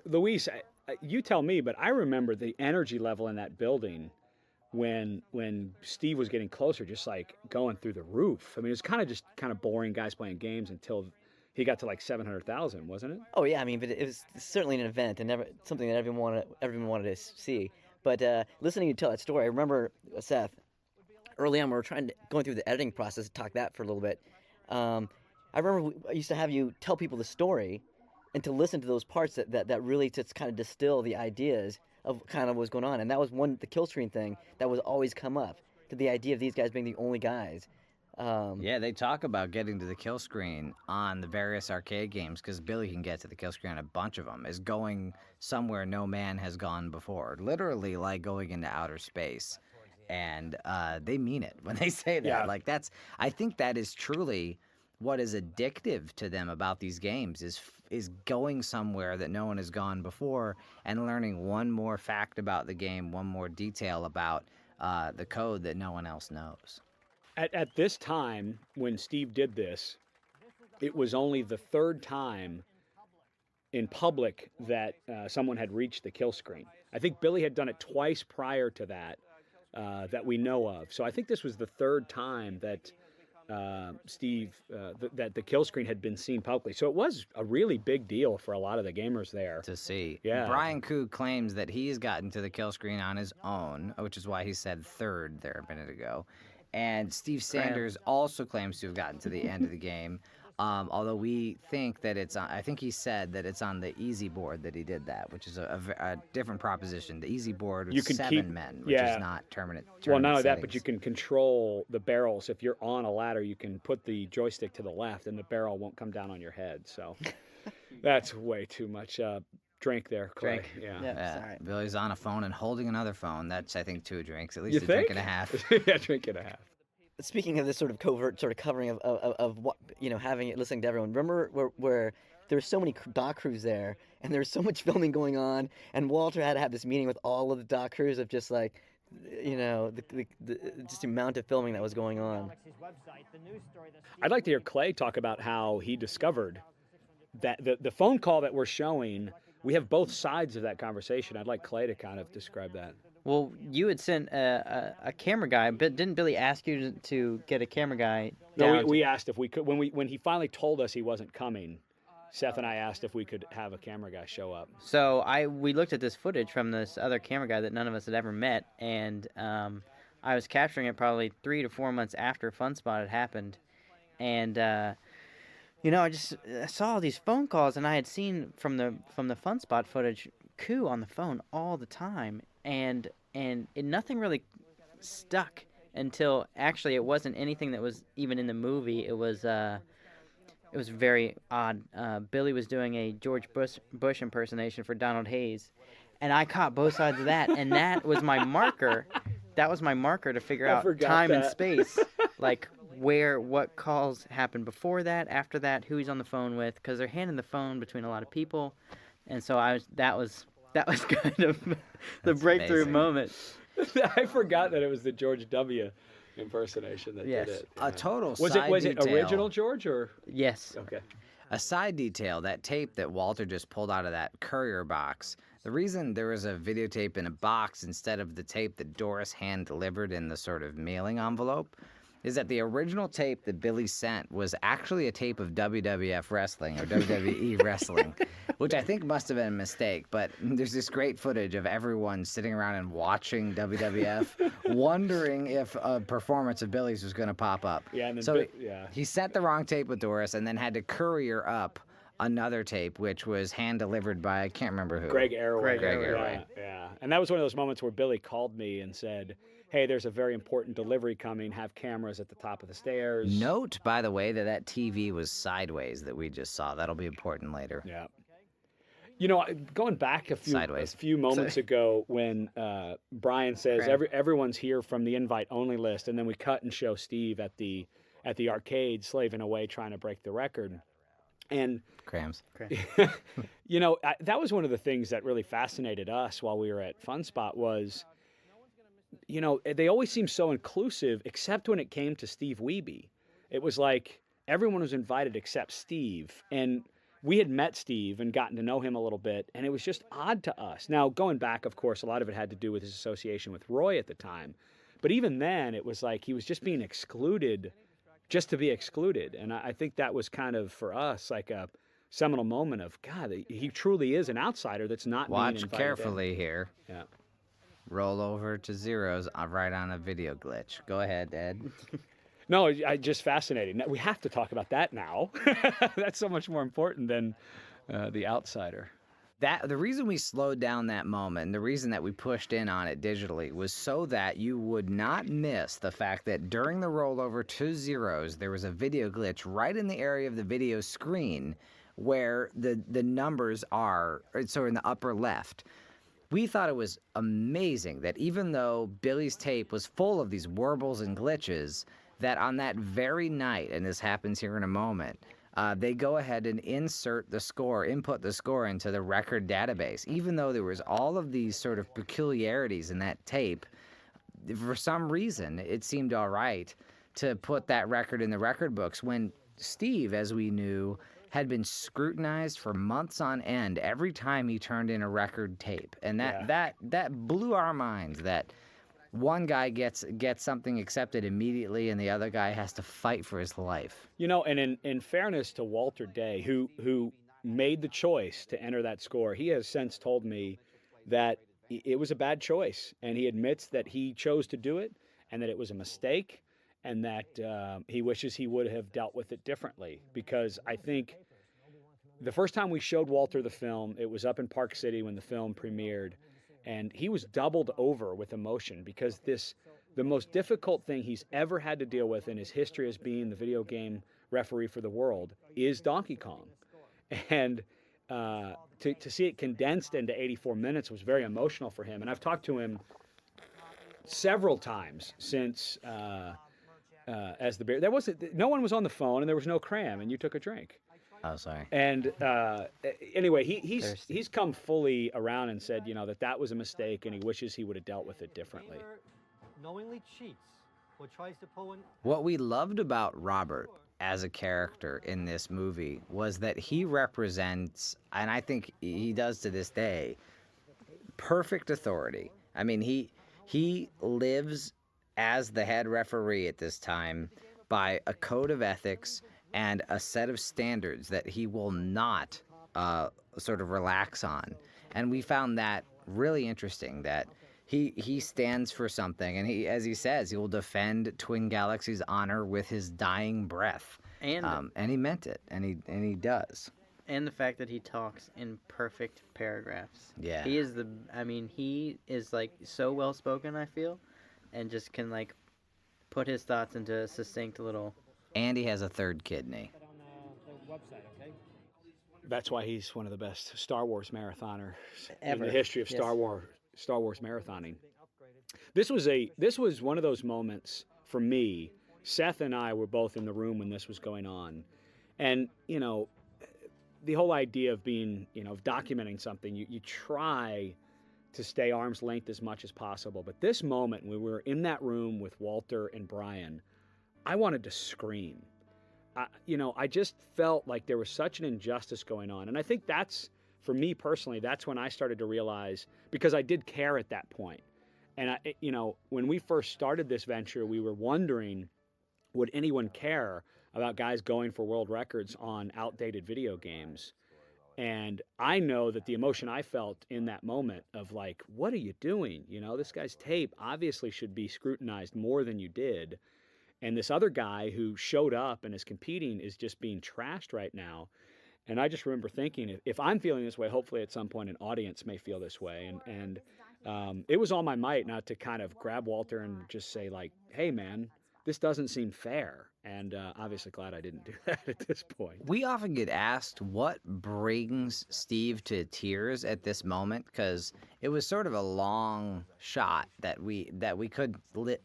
Luis, you tell me, but I remember the energy level in that building when Steve was getting closer, just like going through the roof. I mean, it was kind of boring guys playing games until he got to like 700,000, wasn't it? Oh yeah, I mean, but it was certainly an event and something that everyone wanted to see. But listening to you tell that story, I remember, Seth, early on we were going through the editing process to talk that for a little bit. I remember I used to have you tell people the story and to listen to those parts that really just kind of distill the ideas of kind of what's going on. And that was the kill screen thing that was always come up, to the idea of these guys being the only guys. Yeah, they talk about getting to the kill screen on the various arcade games, because Billy can get to the kill screen on a bunch of them, is going somewhere no man has gone before. Literally like going into outer space. And they mean it when they say that. Yeah. Like I think that is truly what is addictive to them about these games, is going somewhere that no one has gone before and learning one more fact about the game, one more detail about the code that no one else knows. At this time, when Steve did this, it was only the third time in public that someone had reached the kill screen. I think Billy had done it twice prior to that, that we know of. So I think this was the third time that that the kill screen had been seen publicly. So it was a really big deal for a lot of the gamers there to see. Yeah. Brian Koo claims that he's gotten to the kill screen on his own, which is why he said third there a minute ago. And Steve Sanders also claims to have gotten to the end of the game, although we think that it's on, I think he said that it's on the easy board that he did that, which is a different proposition. The easy board is 7 men, which is not tournament Well, not only that, settings. but you can control the barrels. If you're on a ladder, you can put the joystick to the left, and the barrel won't come down on your head. So that's way too much drink there, Clay. Drink. Yeah. Billy's on a phone and holding another phone. That's, I think, 2 drinks, at least You a think? drink and a half. Yeah, drink and a half. Speaking of this sort of covert sort of covering of what, having it, listening to everyone, remember where there's so many dock crews there, and there's so much filming going on, and Walter had to have this meeting with all of the dock crews of just like, just the amount of filming that was going on. I'd like to hear Clay talk about how he discovered that the phone call that we're showing, we have both sides of that conversation. I'd like Clay to kind of describe that. Well, you had sent a camera guy, but didn't Billy ask you to get a camera guy down? No, we asked if we could. When he finally told us he wasn't coming, Seth and I asked if we could have a camera guy show up. So we looked at this footage from this other camera guy that none of us had ever met, and I was capturing it probably 3 to 4 months after Fun Spot had happened, and I saw all these phone calls, and I had seen from the Fun Spot footage Koo on the phone all the time, and nothing really stuck until actually it wasn't anything that was even in the movie. It was very odd. Billy was doing a George Bush impersonation for Donald Hayes, and I caught both sides of that, and that was my marker. That was my marker to figure out time and space, like what calls happened before that, after that, who he's on the phone with, because they're handing the phone between a lot of people, and so that was kind of the breakthrough moment. I forgot that it was the George W. impersonation that did it. A total Was side it detail. original George or? Yes. Okay. A side detail, that tape that Walter just pulled out of that courier box, the reason there was a videotape in a box instead of the tape that Doris hand-delivered in the sort of mailing envelope is that the original tape that Billy sent was actually a tape of WWF wrestling or WWE wrestling, which I think must have been a mistake. But there's this great footage of everyone sitting around and watching WWF, wondering if a performance of Billy's was going to pop up. Yeah, and then so yeah. He sent the wrong tape with Doris and then had to courier up another tape, which was hand-delivered by, I can't remember who. Greg Arroway. Greg Arroway. Yeah. And that was one of those moments where Billy called me and said, hey, there's a very important delivery coming. Have cameras at the top of the stairs. Note, by the way, that TV was sideways that we just saw. That'll be important later. Yeah. Going back a few moments ago when Brian says everyone's here from the invite-only list, and then we cut and show Steve at the arcade slaving away trying to break the record. And Crams. That was one of the things that really fascinated us while we were at Fun Spot was, they always seemed so inclusive, except when it came to Steve Wiebe. It was like everyone was invited except Steve. And we had met Steve and gotten to know him a little bit, and it was just odd to us. Now, going back, of course, a lot of it had to do with his association with Roy at the time. But even then, it was like he was just being excluded just to be excluded. And I think that was kind of, for us, like a seminal moment of, God, he truly is an outsider that's not being invited. Watch carefully here. Yeah. Roll over to zeros right on a video glitch. Go ahead, Ed. No, just fascinating. We have to talk about that now. That's so much more important than the outsider. The reason we slowed down that moment, and the reason that we pushed in on it digitally, was so that you would not miss the fact that during the rollover to zeros, there was a video glitch right in the area of the video screen where the numbers are, so in the upper left. We thought it was amazing that even though Billy's tape was full of these warbles and glitches, that on that very night, and this happens here in a moment, they go ahead and input the score into the record database. Even though there was all of these sort of peculiarities in that tape, for some reason, it seemed all right to put that record in the record books when Steve, as we knew, had been scrutinized for months on end every time he turned in a record tape. And that blew our minds that one guy gets something accepted immediately and the other guy has to fight for his life. And in fairness to Walter Day, who made the choice to enter that score, he has since told me that it was a bad choice. And he admits that he chose to do it and that it was a mistake and that he wishes he would have dealt with it differently. Because I think the first time we showed Walter the film, it was up in Park City when the film premiered. And he was doubled over with emotion because the most difficult thing he's ever had to deal with in his history as being the video game referee for the world is Donkey Kong. And to see it condensed into 84 minutes was very emotional for him. And I've talked to him several times since as the beer. No one was on the phone and there was no cram and you took a drink. Oh, sorry. And anyway, he's come fully around and said, that was a mistake, and he wishes he would have dealt with it differently. Knowingly cheats or tries to pull in. What we loved about Robert as a character in this movie was that he represents, and I think he does to this day, perfect authority. I mean, he lives as the head referee at this time by a code of ethics and a set of standards that he will not sort of relax on. And we found that really interesting, that he stands for something, and he, as he says, he will defend Twin Galaxy's honor with his dying breath. And he meant it, and he does. And the fact that he talks in perfect paragraphs. Yeah. He is like so well spoken, I feel, and just can like put his thoughts into succinct little. And he has a third kidney. That's why he's one of the best Star Wars marathoners Ever. in the history of Yes. Star Wars marathoning. This was one of those moments for me. Seth and I were both in the room when this was going on, and the whole idea of being, of documenting something, you try to stay arm's length as much as possible. But this moment, when we were in that room with Walter and Brian, I wanted to scream. I just felt like there was such an injustice going on. And I think that's, for me personally, that's when I started to realize, because I did care at that point. And when we first started this venture, we were wondering, would anyone care about guys going for world records on outdated video games? And I know that the emotion I felt in that moment of like, what are you doing? This guy's tape obviously should be scrutinized more than you did. And this other guy who showed up and is competing is just being trashed right now. And I just remember thinking, if I'm feeling this way, hopefully at some point an audience may feel this way. And it was all my might not to kind of grab Walter and just say like, hey man, this doesn't seem fair. And obviously glad I didn't do that at this point. We often get asked what brings Steve to tears at this moment, because it was sort of a long shot that we could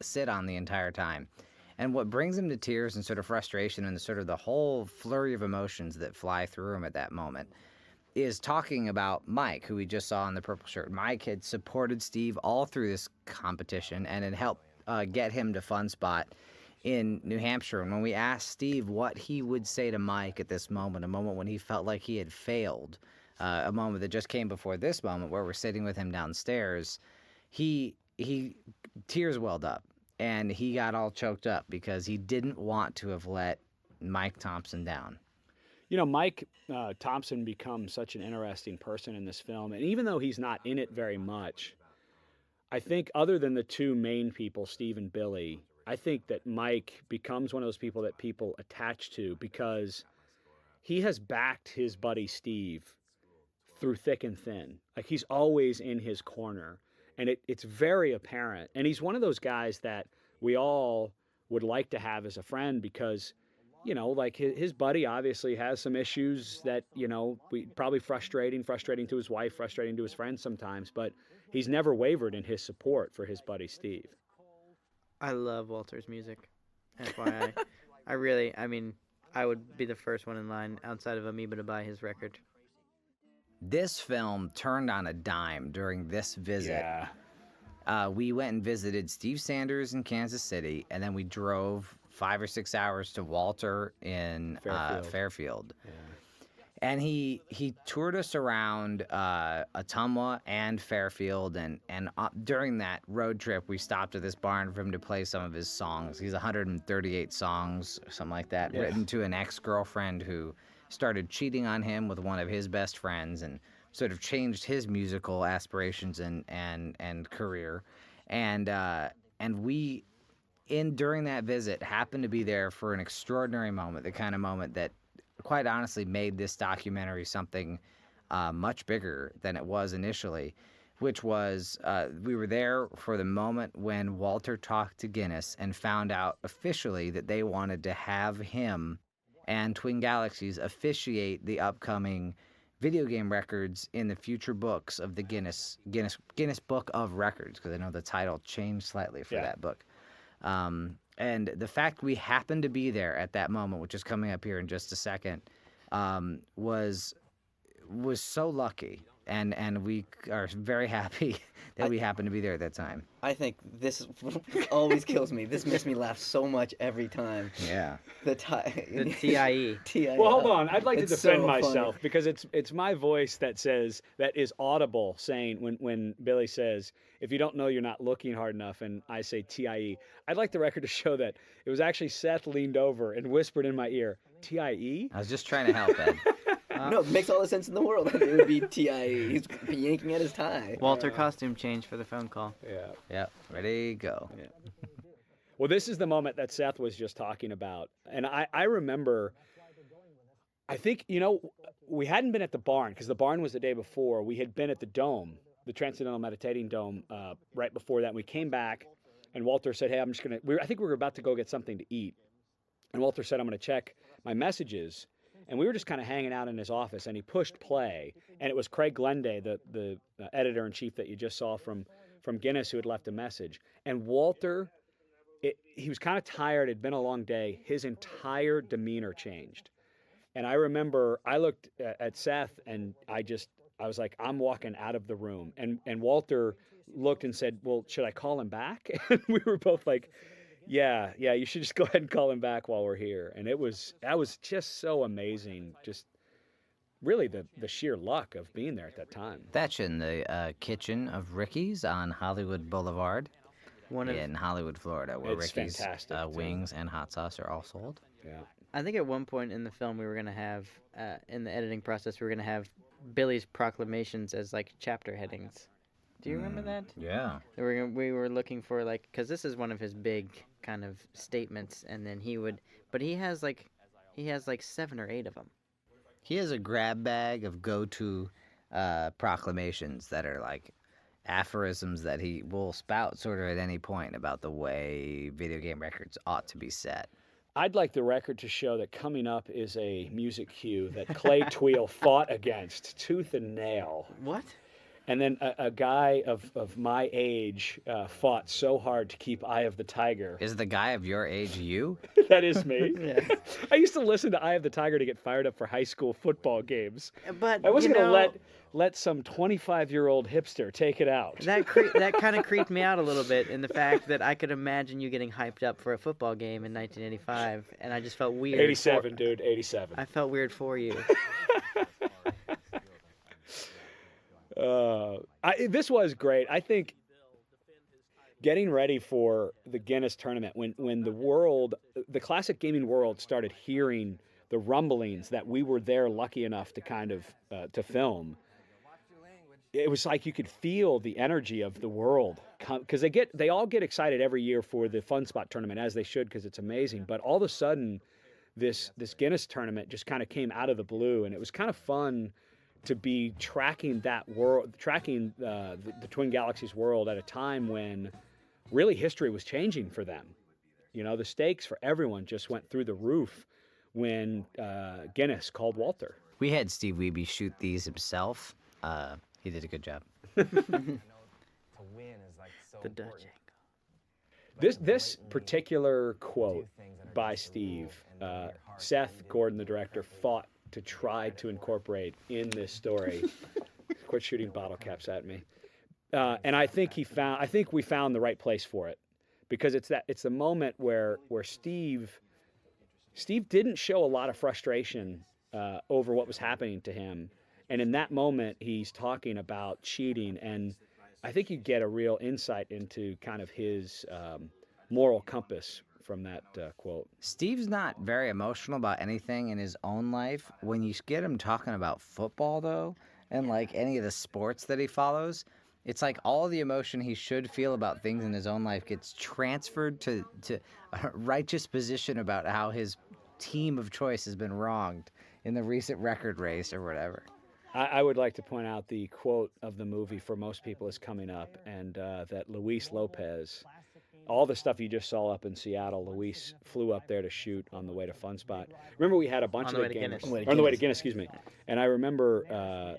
sit on the entire time. And what brings him to tears and sort of frustration and sort of the whole flurry of emotions that fly through him at that moment is talking about Mike, who we just saw in the purple shirt. Mike had supported Steve all through this competition and had helped get him to Fun Spot in New Hampshire. And when we asked Steve what he would say to Mike at this moment, a moment when he felt like he had failed, a moment that just came before this moment where we're sitting with him downstairs, he tears welled up. And he got all choked up because he didn't want to have let Mike Thompson down. Mike Thompson becomes such an interesting person in this film. And even though he's not in it very much, I think other than the two main people, Steve and Billy, I think that Mike becomes one of those people that people attach to because he has backed his buddy Steve through thick and thin. Like he's always in his corner. And it's very apparent. And he's one of those guys that we all would like to have as a friend because, like his buddy obviously has some issues that, we probably frustrating to his wife, frustrating to his friends sometimes, but he's never wavered in his support for his buddy Steve. I love Walter's music. FYI. I would be the first one in line outside of Amoeba to buy his record. This film turned on a dime during this visit. Yeah. We went and visited Steve Sanders in Kansas City, and then we drove 5 or 6 hours to Walter in Fairfield. Yeah. And he toured us around Ottumwa and Fairfield, and during that road trip, we stopped at this barn for him to play some of his songs. He's 138 songs, or something like that, written to an ex-girlfriend who started cheating on him with one of his best friends and sort of changed his musical aspirations and career. And we, during that visit, happened to be there for an extraordinary moment, the kind of moment that quite honestly made this documentary something much bigger than it was initially, which was we were there for the moment when Walter talked to Guinness and found out officially that they wanted to have him and Twin Galaxies officiate the upcoming video game records in the future books of the Guinness Book of Records, because I know the title changed slightly for that book. And the fact we happened to be there at that moment, which is coming up here in just a second, was so lucky. And we are very happy that we happened to be there at that time. I think this always kills me. This makes me laugh so much every time. Yeah. The TIE. TIE. Well, hold on. I'd like to defend so myself funny. because it's my voice that is audible saying when Billy says, if you don't know, you're not looking hard enough, and I say TIE. I'd like the record to show that it was actually Seth leaned over and whispered in my ear, TIE? I was just trying to help, Ed. No, it makes all the sense in the world. It would be TIE. He's yanking at his tie. Walter costume change for the phone call. Yeah. Yep, ready, go. Well, this is the moment that Seth was just talking about. And I remember, I think, we hadn't been at the barn because the barn was the day before. We had been at the Dome, the Transcendental Meditating Dome, right before that. And we came back and Walter said, hey, I'm just going to, I think we were about to go get something to eat. And Walter said, I'm going to check my messages. And we were just kind of hanging out in his office, and he pushed play, and it was Craig Glenday, the editor-in-chief that you just saw from Guinness, who had left a message. And Walter, he was kind of tired. It had been a long day. His entire demeanor changed. And I remember I looked at Seth, and I was like, I'm walking out of the room. And Walter looked and said, well, should I call him back? And we were both like, yeah, you should just go ahead and call him back while we're here. And that was just so amazing. Just really the sheer luck of being there at that time. That's in the kitchen of Ricky's on Hollywood Boulevard in Hollywood, Florida, where It's Ricky's fantastic, wings and hot sauce are all sold. Yeah. I think at one point in the film we were going to have, in the editing process, we were going to have Billy's proclamations as like chapter headings. Do you remember that? Yeah. We were looking for because this is one of his big kind of statements, and then he has like 7 or 8 of them. He has a grab bag of go-to proclamations that are like aphorisms that he will spout sort of at any point about the way video game records ought to be set. I'd like the record to show that coming up is a music cue that Clay Tweel fought against tooth and nail. What? And then a guy of my age fought so hard to keep Eye of the Tiger. Is the guy of your age you? That is me. Yeah. I used to listen to Eye of the Tiger to get fired up for high school football games. But I wasn't going to let some 25-year-old hipster take it out. That kind of creeped me out a little bit in the fact that I could imagine you getting hyped up for a football game in 1985, and I just felt weird. 87, dude, 87. I felt weird for you. This was great. I think getting ready for the Guinness tournament, when the classic gaming world started hearing the rumblings that we were there lucky enough to kind of to film, it was like you could feel the energy of the world, because they all get excited every year for the Fun Spot tournament, as they should, because it's amazing. But all of a sudden, this Guinness tournament just kind of came out of the blue, and it was kind of fun to be tracking that world, tracking the Twin Galaxies world at a time when really history was changing for them. The stakes for everyone just went through the roof when Guinness called Walter. We had Steve Wiebe shoot these himself. He did a good job. To win is like so The Dutch important. angle. This particular quote by Steve, Seth Gordon, the director, fought to try to incorporate in this story. Quit shooting bottle caps at me. And I think we found the right place for it, because it's the moment where Steve didn't show a lot of frustration over what was happening to him, and in that moment he's talking about cheating, and I think you get a real insight into kind of his moral compass from that quote. Steve's not very emotional about anything in his own life. When you get him talking about football, though, and like any of the sports that he follows, it's like all the emotion he should feel about things in his own life gets transferred to a righteous position about how his team of choice has been wronged in the recent record race or whatever. I would like to point out the quote of the movie for most people is coming up, and that Luis Lopez, all the stuff you just saw up in Seattle, Luis flew up there to shoot on the way to Fun Spot. Remember, we had a bunch of the gamers on the way to Guinness, excuse me. And I remember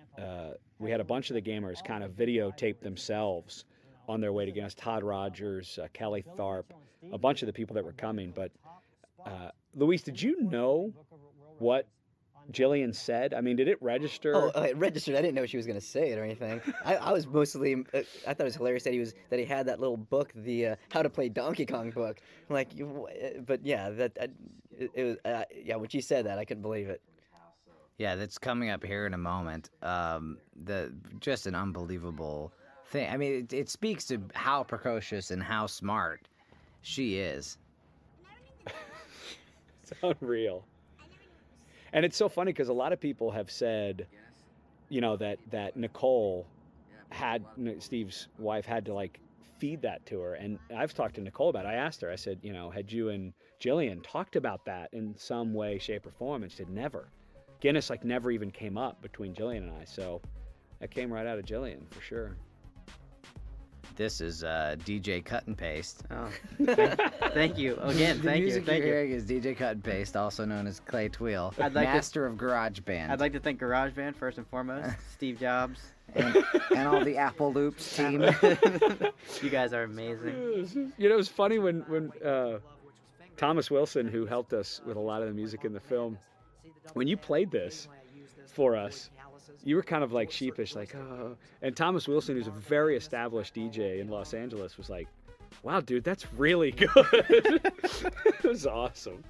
we had a bunch of the gamers kind of videotape themselves on their way to Guinness. Todd Rogers, Kelly Tharp, a bunch of the people that were coming. But Luis, did you know what Jillian said? I mean, did it register? Oh, it registered. I didn't know she was going to say it or anything. I was mostly, I thought it was hilarious that he had that little book, the How to Play Donkey Kong book. Like, but yeah, it was, when she said that, I couldn't believe it. Yeah, that's coming up here in a moment. Just an unbelievable thing. I mean, it speaks to how precocious and how smart she is. It's unreal. And it's so funny because a lot of people have said, you know, that Nicole Steve's wife had to like feed that to her. And I've talked to Nicole about it. I asked her, I said, you know, had you and Jillian talked about that in some way, shape, or form? And she said, never. Guinness like never even came up between Jillian and I. So that came right out of Jillian for sure. This is DJ Cut and Paste. Oh, thank you again. The Thank you. music Thank you're you. hearing is DJ Cut and Paste, also known as Clay Tweel, I'd like to- master of garage band. I'd like to thank GarageBand first and foremost. Steve Jobs. and all the Apple Loops team. You guys are amazing. You know, it was funny when Thomas Wilson, who helped us with a lot of the music in the film, when you played this for us, you were kind of like sheepish, like, oh. And Thomas Wilson, who's a very established DJ in Los Angeles, was like, wow, dude, that's really good. It was awesome.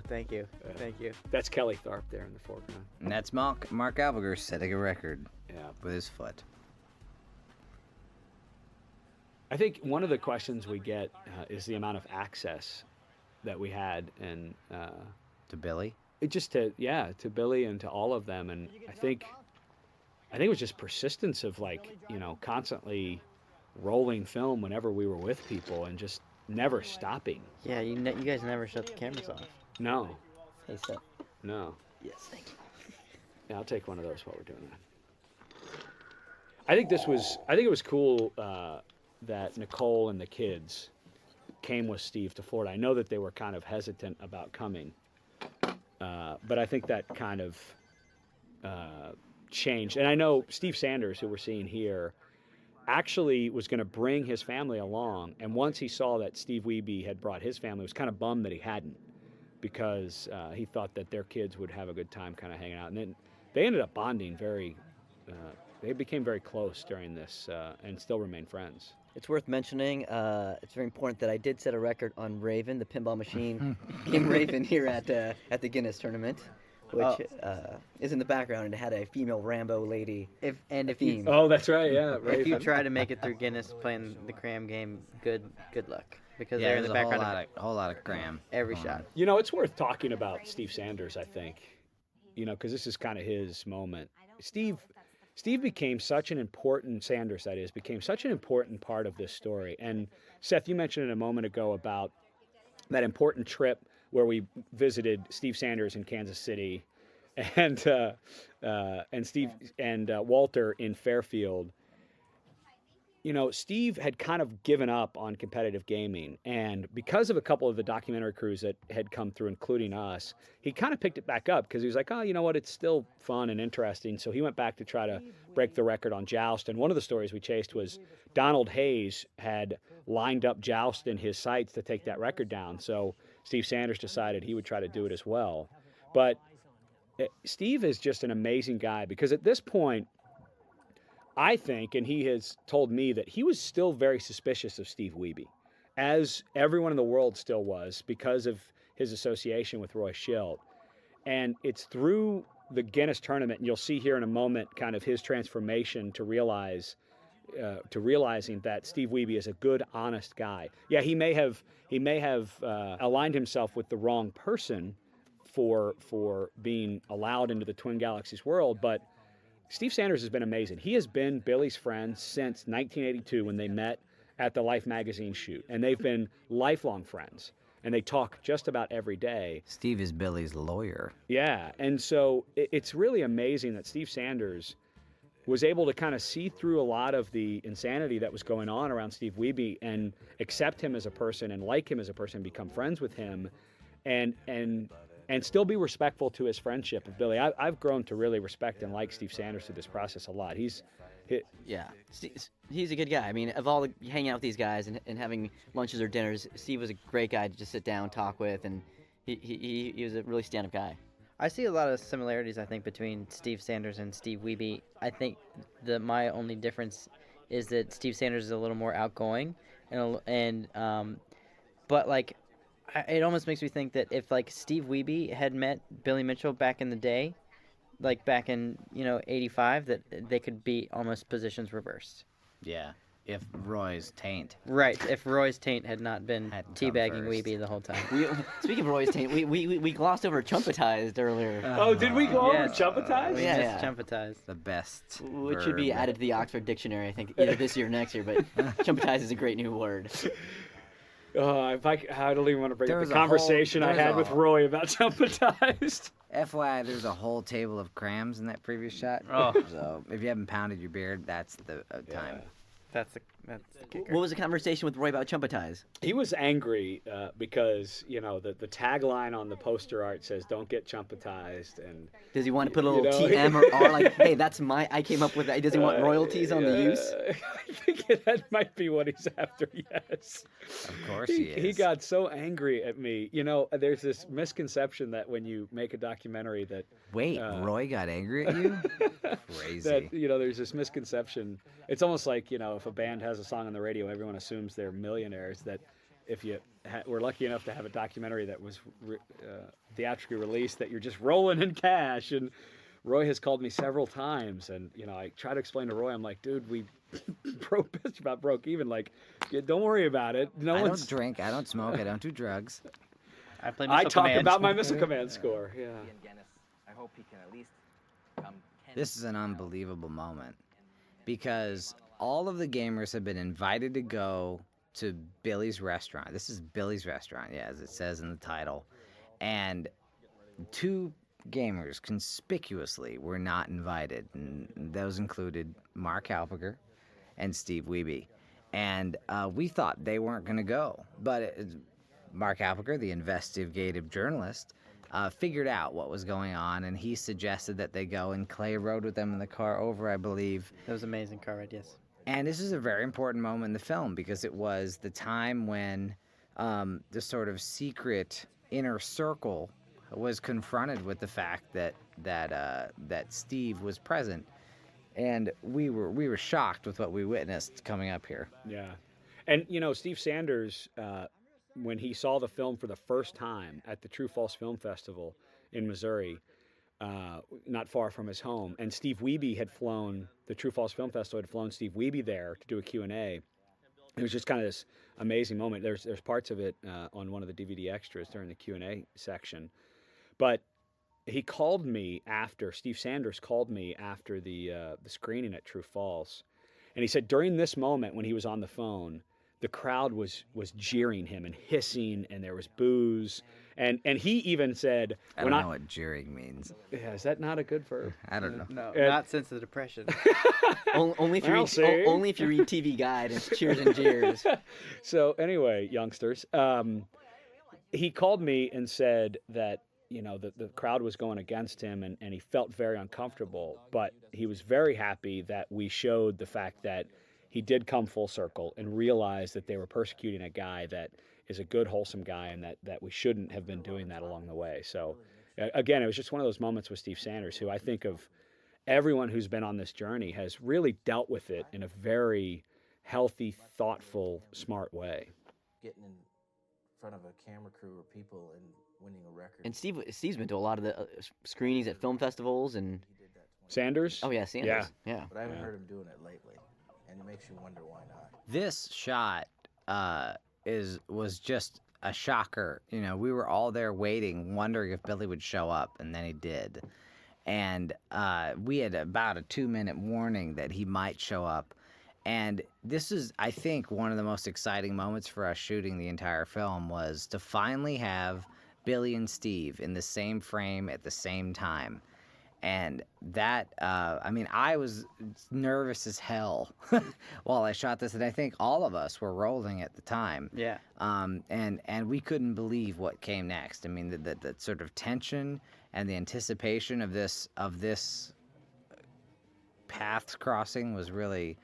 Thank you. Thank you. That's Kelly Tharp there in the foreground. And that's Mark Alberger setting a record with his foot. I think one of the questions we get is the amount of access that we had and to Billy. To Billy and to all of them. And I think it was just persistence of like, you know, constantly rolling film whenever we were with people and just never stopping. Yeah, you guys never shut the cameras off. No. Hey, so. No. Yes, thank you. Yeah, I'll take one of those while we're doing that. I think it was cool that Nicole and the kids came with Steve to Florida. I know that they were kind of hesitant about coming, but I think that kind of changed. And I know Steve Sanders, who we're seeing here, actually was going to bring his family along. And once he saw that Steve Wiebe had brought his family, he was kind of bummed that he hadn't, because he thought that their kids would have a good time kind of hanging out. And then they ended up bonding they became very close during this and still remain friends. It's worth mentioning, it's very important that I did set a record on Raven, the pinball machine, King Raven here at the Guinness tournament, which is in the background, and it had a female Rambo lady theme. Oh, that's right, yeah. If you try to make it through Guinness playing the cram game, good luck, because they're in the background. A whole lot of cram. Every shot. You know, it's worth talking about Steve Sanders, I think, you know, because this is kind of his moment. Steve became such an important, became such an important part of this story. And Seth, you mentioned it a moment ago about that important trip where we visited Steve Sanders in Kansas City and Steve and Walter in Fairfield. You know, Steve had kind of given up on competitive gaming, and because of a couple of the documentary crews that had come through, including us, he kind of picked it back up because he was like, oh, you know what, it's still fun and interesting. So he went back to try to break the record on Joust. And one of the stories we chased was Donald Hayes had lined up Joust in his sights to take that record down. So Steve Sanders decided he would try to do it as well. But Steve is just an amazing guy, because at this point, I think, and he has told me, that he was still very suspicious of Steve Wiebe, as everyone in the world still was, because of his association with Roy Schilt. And it's through the Guinness tournament, and you'll see here in a moment kind of his transformation to realizing that Steve Wiebe is a good, honest guy. Yeah, he may have aligned himself with the wrong person for being allowed into the Twin Galaxies world, but Steve Sanders has been amazing. He has been Billy's friend since 1982 when they met at the Life magazine shoot, and they've been lifelong friends, and they talk just about every day. Steve is Billy's lawyer. Yeah, and so it's really amazing that Steve Sanders was able to kind of see through a lot of the insanity that was going on around Steve Wiebe and accept him as a person and like him as a person and become friends with him, and still be respectful to his friendship with Billy. I've grown to really respect and like Steve Sanders through this process a lot. He's a good guy. I mean, of all hanging out with these guys and having lunches or dinners, Steve was a great guy to just sit down, talk with, and he was a really stand-up guy. I see a lot of similarities, I think, between Steve Sanders and Steve Wiebe. I think my only difference is that Steve Sanders is a little more outgoing, but like, it almost makes me think that if like Steve Wiebe had met Billy Mitchell back in the day, like back in '85, that they could be almost positions reversed. Yeah. if Roy's taint Right. If Roy's taint had not been hadn't come teabagging first. Wiebe the whole time. Speaking of Roy's taint, we glossed over Chumpetized earlier, Oh, did we go over Yes. Chumpetized? We Yeah, missed yeah. Chumpetized. The best. which should be verb. added to the Oxford Dictionary, I think, either this year or next year. But Chumpetized is a great new word. I don't even want to bring There up was the a whole- conversation I there's had a- with Roy about Chumpetized. FYI, there's a whole table of crams in that previous shot. Oh. So if you haven't pounded your beard, that's the time. That's the kicker. What was the conversation with Roy about Chumpetized? He was angry because the tagline on the poster art says "Don't get Chumpetized," and Does he want to put a little know, TM or R, like, hey, I came up with that? Does he want royalties on the use? I think that might be what he's after. Yes. Of course he is. He got so angry at me. There's this misconception that when you make a documentary that Wait, Roy got angry at you? Crazy. that there's this misconception. It's almost like if a band has a song on the radio, everyone assumes they're millionaires. That if you were lucky enough to have a documentary that was theatrically released, that you're just rolling in cash. And Roy has called me several times, and I try to explain to Roy, I'm like, dude, we just about broke even. Like, don't worry about it. I don't drink, I don't smoke, I don't do drugs. I play I Missile talk Command. about my Missile Command score. Yeah. I hope he can at least come. This is an unbelievable moment because all of the gamers have been invited to go to Billy's restaurant. This is Billy's restaurant, yeah, as it says in the title. And 2 gamers conspicuously were not invited, and those included Mark Halpiger and Steve Wiebe. And we thought they weren't going to go, but Mark Halpiger, the investigative journalist, figured out what was going on, and he suggested that they go, and Clay rode with them in the car over, I believe. That was an amazing car ride, yes. And this is a very important moment in the film because it was the time when the sort of secret inner circle was confronted with the fact that Steve was present, and we were shocked with what we witnessed coming up here. Yeah. And, Steve Sanders, when he saw the film for the first time at the True False Film Festival in Missouri, not far from his home, and Steve Wiebe had flown, the True False Film Festival had flown Steve Wiebe there to do a Q&A. It was just kind of this amazing moment. There's parts of it on one of the DVD extras during the Q&A section. But he called me after, Steve Sanders called me after the screening at True False. And he said during this moment when he was on the phone, the crowd was jeering him and hissing, and there was boos. And he even said, I don't know what jeering means. Yeah, is that not a good verb? I don't know. No, And- not since the Depression. Only if you Well, read, see? only if you read TV Guide and it's cheers and jeers. So anyway, youngsters, he called me and said that the crowd was going against him, and he felt very uncomfortable, but he was very happy that we showed the fact that he did come full circle and realized that they were persecuting a guy that is a good, wholesome guy, and that we shouldn't have been doing that along the way. So again, it was just one of those moments with Steve Sanders, who I think of everyone who's been on this journey has really dealt with it in a very healthy, thoughtful, smart way. Getting in front of a camera crew or people and winning a record. And Steve's been to a lot of the screenings at film festivals and. Sanders? Oh yeah, Sanders. Yeah. But I haven't heard him doing it lately, and it makes you wonder why not. This shot was just a shocker. We were all there waiting, wondering if Billy would show up, and then he did. And we had about a 2-minute warning that he might show up. And this is, I think, one of the most exciting moments for us shooting the entire film was to finally have Billy and Steve in the same frame at the same time. And that, I was nervous as hell while I shot this, and I think all of us were rolling at the time. Yeah. And we couldn't believe what came next. I mean, the sort of tension and the anticipation of this paths crossing was really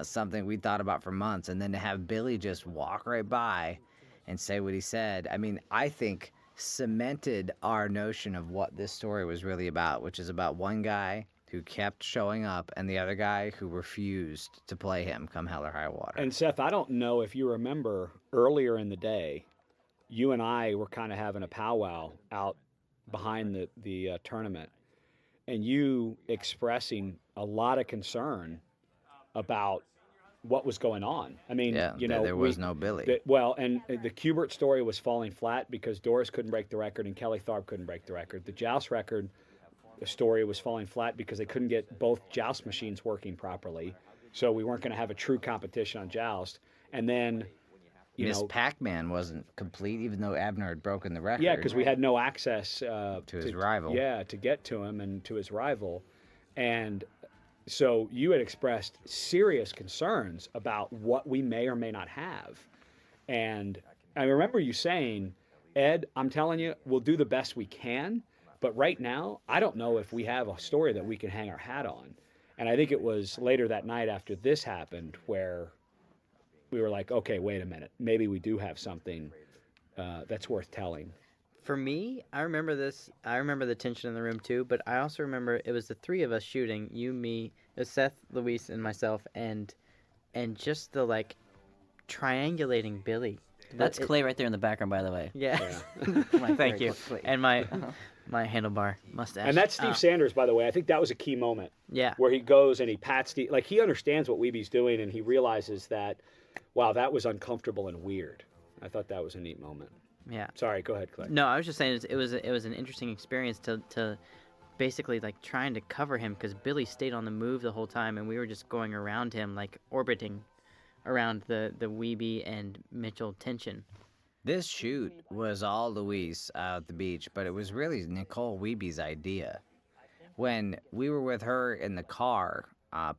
something we thought about for months. And then to have Billy just walk right by and say what he said, I think cemented our notion of what this story was really about, which is about one guy who kept showing up and the other guy who refused to play him come hell or high water. And Seth, I don't know if you remember earlier in the day, you and I were kind of having a powwow out behind the tournament, and you expressing a lot of concern about what was going on. I mean, Yeah, there was no Billy. And the Kubert story was falling flat because Doris couldn't break the record and Kelly Tharp couldn't break the record. The Joust record story was falling flat because they couldn't get both Joust machines working properly. So we weren't going to have a true competition on Joust. And then, Miss Pac-Man wasn't complete, even though Abner had broken the record. Yeah, because we had no access to his rival. Yeah, to get to him and to his rival. And so you had expressed serious concerns about what we may or may not have. And I remember you saying, Ed, I'm telling you, we'll do the best we can. But right now, I don't know if we have a story that we can hang our hat on. And I think it was later that night after this happened where we were like, okay, wait a minute. Maybe we do have something that's worth telling. For me, I remember this. I remember the tension in the room too, but I also remember it was the three of us shooting, you, me, it was Seth, Luis, and myself, and just the like triangulating Billy. That's Clay right there in the background, by the way. Yeah. Thank you. Clay. And my handlebar mustache. And that's Steve Sanders, by the way. I think that was a key moment. Yeah. Where he goes and he pats Steve. Like, he understands what Wiebe's doing, and he realizes that, wow, that was uncomfortable and weird. I thought that was a neat moment. Yeah. Sorry, go ahead, Clay. No, I was just saying it was an interesting experience to basically like trying to cover him because Billy stayed on the move the whole time, and we were just going around him, like orbiting around the Wiebe and Mitchell tension. This shoot was all Luis out at the beach, but it was really Nicole Wiebe's idea. When we were with her in the car,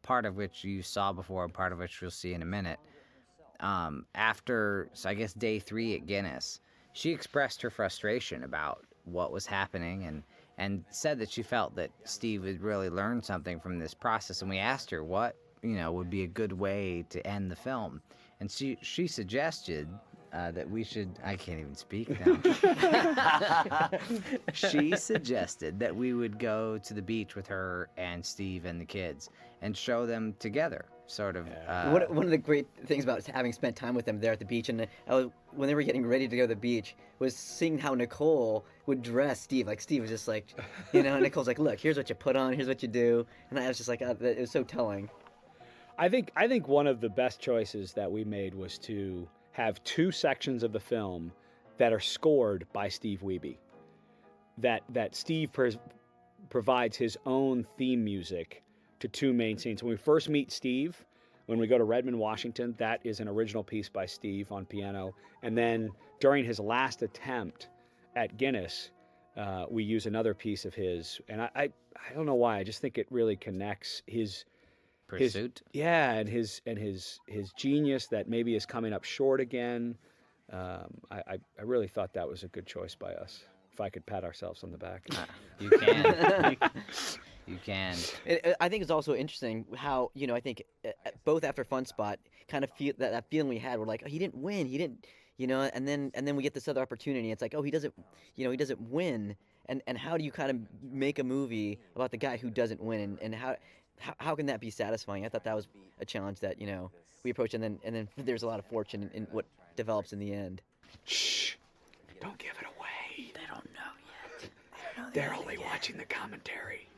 part of which you saw before, part of which you'll see in a minute, after, so I guess day 3 at Guinness, she expressed her frustration about what was happening and said that she felt that Steve had really learned something from this process. And we asked her what, would be a good way to end the film. And she suggested that we should, I can't even speak now. She suggested that we would go to the beach with her and Steve and the kids and show them together, sort of. One of the great things about having spent time with them there at the beach, and when they were getting ready to go to the beach, was seeing how Nicole would dress Steve. Like, Steve was just like, Nicole's like, look, here's what you put on, here's what you do. And I was just like, it was so telling. I think one of the best choices that we made was to have 2 sections of the film that are scored by Steve Wiebe. That Steve provides his own theme music to 2 main scenes. When we first meet Steve, when we go to Redmond, Washington, that is an original piece by Steve on piano. And then during his last attempt at Guinness, we use another piece of his. And I don't know why. I just think it really connects his pursuit. And his genius that maybe is coming up short again. I really thought that was a good choice by us. If I could pat ourselves on the back. You can. You can. I think it's also interesting how, I think both after Fun Spot, kind of feel that feeling we had. We're like, oh, he didn't win. He didn't, and then we get this other opportunity. It's like, oh, he doesn't win. And how do you kind of make a movie about the guy who doesn't win? And how can that be satisfying? I thought that was a challenge that, we approached, and then there's a lot of fortune in what develops in the end. Shh. Don't give it away. They don't know yet. They're only watching the commentary.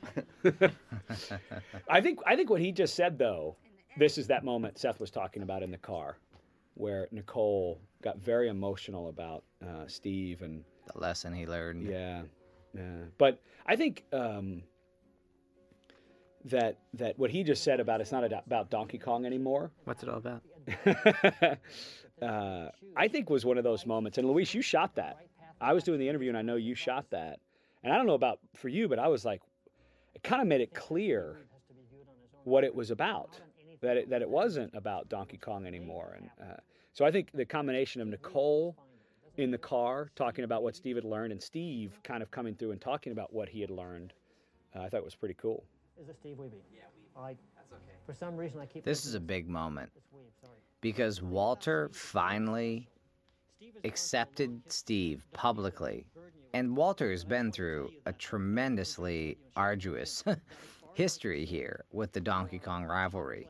I think what he just said, though, this is that moment Seth was talking about in the car, where Nicole got very emotional about Steve and the lesson he learned. Yeah. But I think that what he just said about it's not about Donkey Kong anymore. What's it all about? I think was one of those moments. And Luis, you shot that. I was doing the interview, and I know you shot that. And I don't know about for you, but I was like, it kind of made it clear what it was about. That it wasn't about Donkey Kong anymore. And so I think the combination of Nicole in the car talking about what Steve had learned, and Steve kind of coming through and talking about what he had learned, I thought was pretty cool. Is this Steve Wiebe? Yeah, that's okay. For some reason, I keep. This is a big moment because Walter finally accepted Steve publicly, and Walter has been through a tremendously arduous history here with the Donkey Kong rivalry.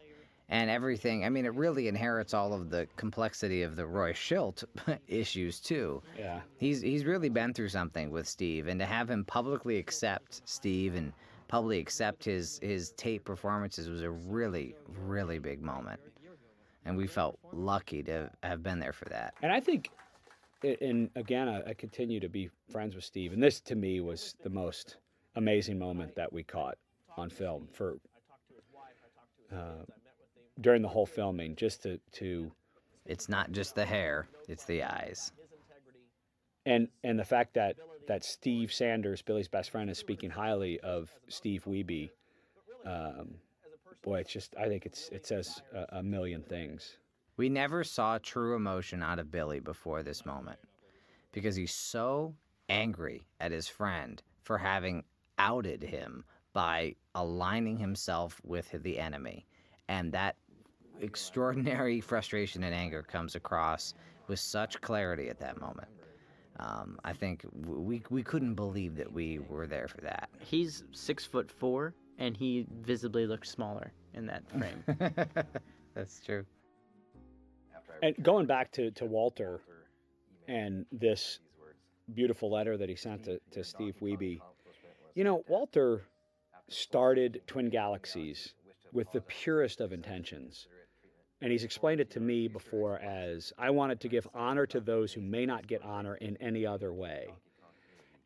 And everything, I mean, it really inherits all of the complexity of the Roy Schilt issues, too. Yeah. He's really been through something with Steve, and to have him publicly accept Steve and publicly accept his tape performances was a really, really big moment. and we felt lucky to have been there for that. And I think, and again, I continue to be friends with Steve, and this to me was the most amazing moment that we caught on film for during the whole filming, just to It's not just the hair, it's the eyes. and the fact that Steve Sanders, Billy's best friend, is speaking highly of Steve Wiebe. Boy, it's just, I think it says a million things. We never saw true emotion out of Billy before this moment because he's so angry at his friend for having outed him by aligning himself with the enemy. And that extraordinary frustration and anger comes across with such clarity at that moment. I think we couldn't believe that we were there for that. He's 6'4", and he visibly looks smaller in that frame. That's true. And going back to Walter and this beautiful letter that he sent to Steve Wiebe, you know, Walter started Twin Galaxies with the purest of intentions. And he's explained it to me before as, I wanted to give honor to those who may not get honor in any other way.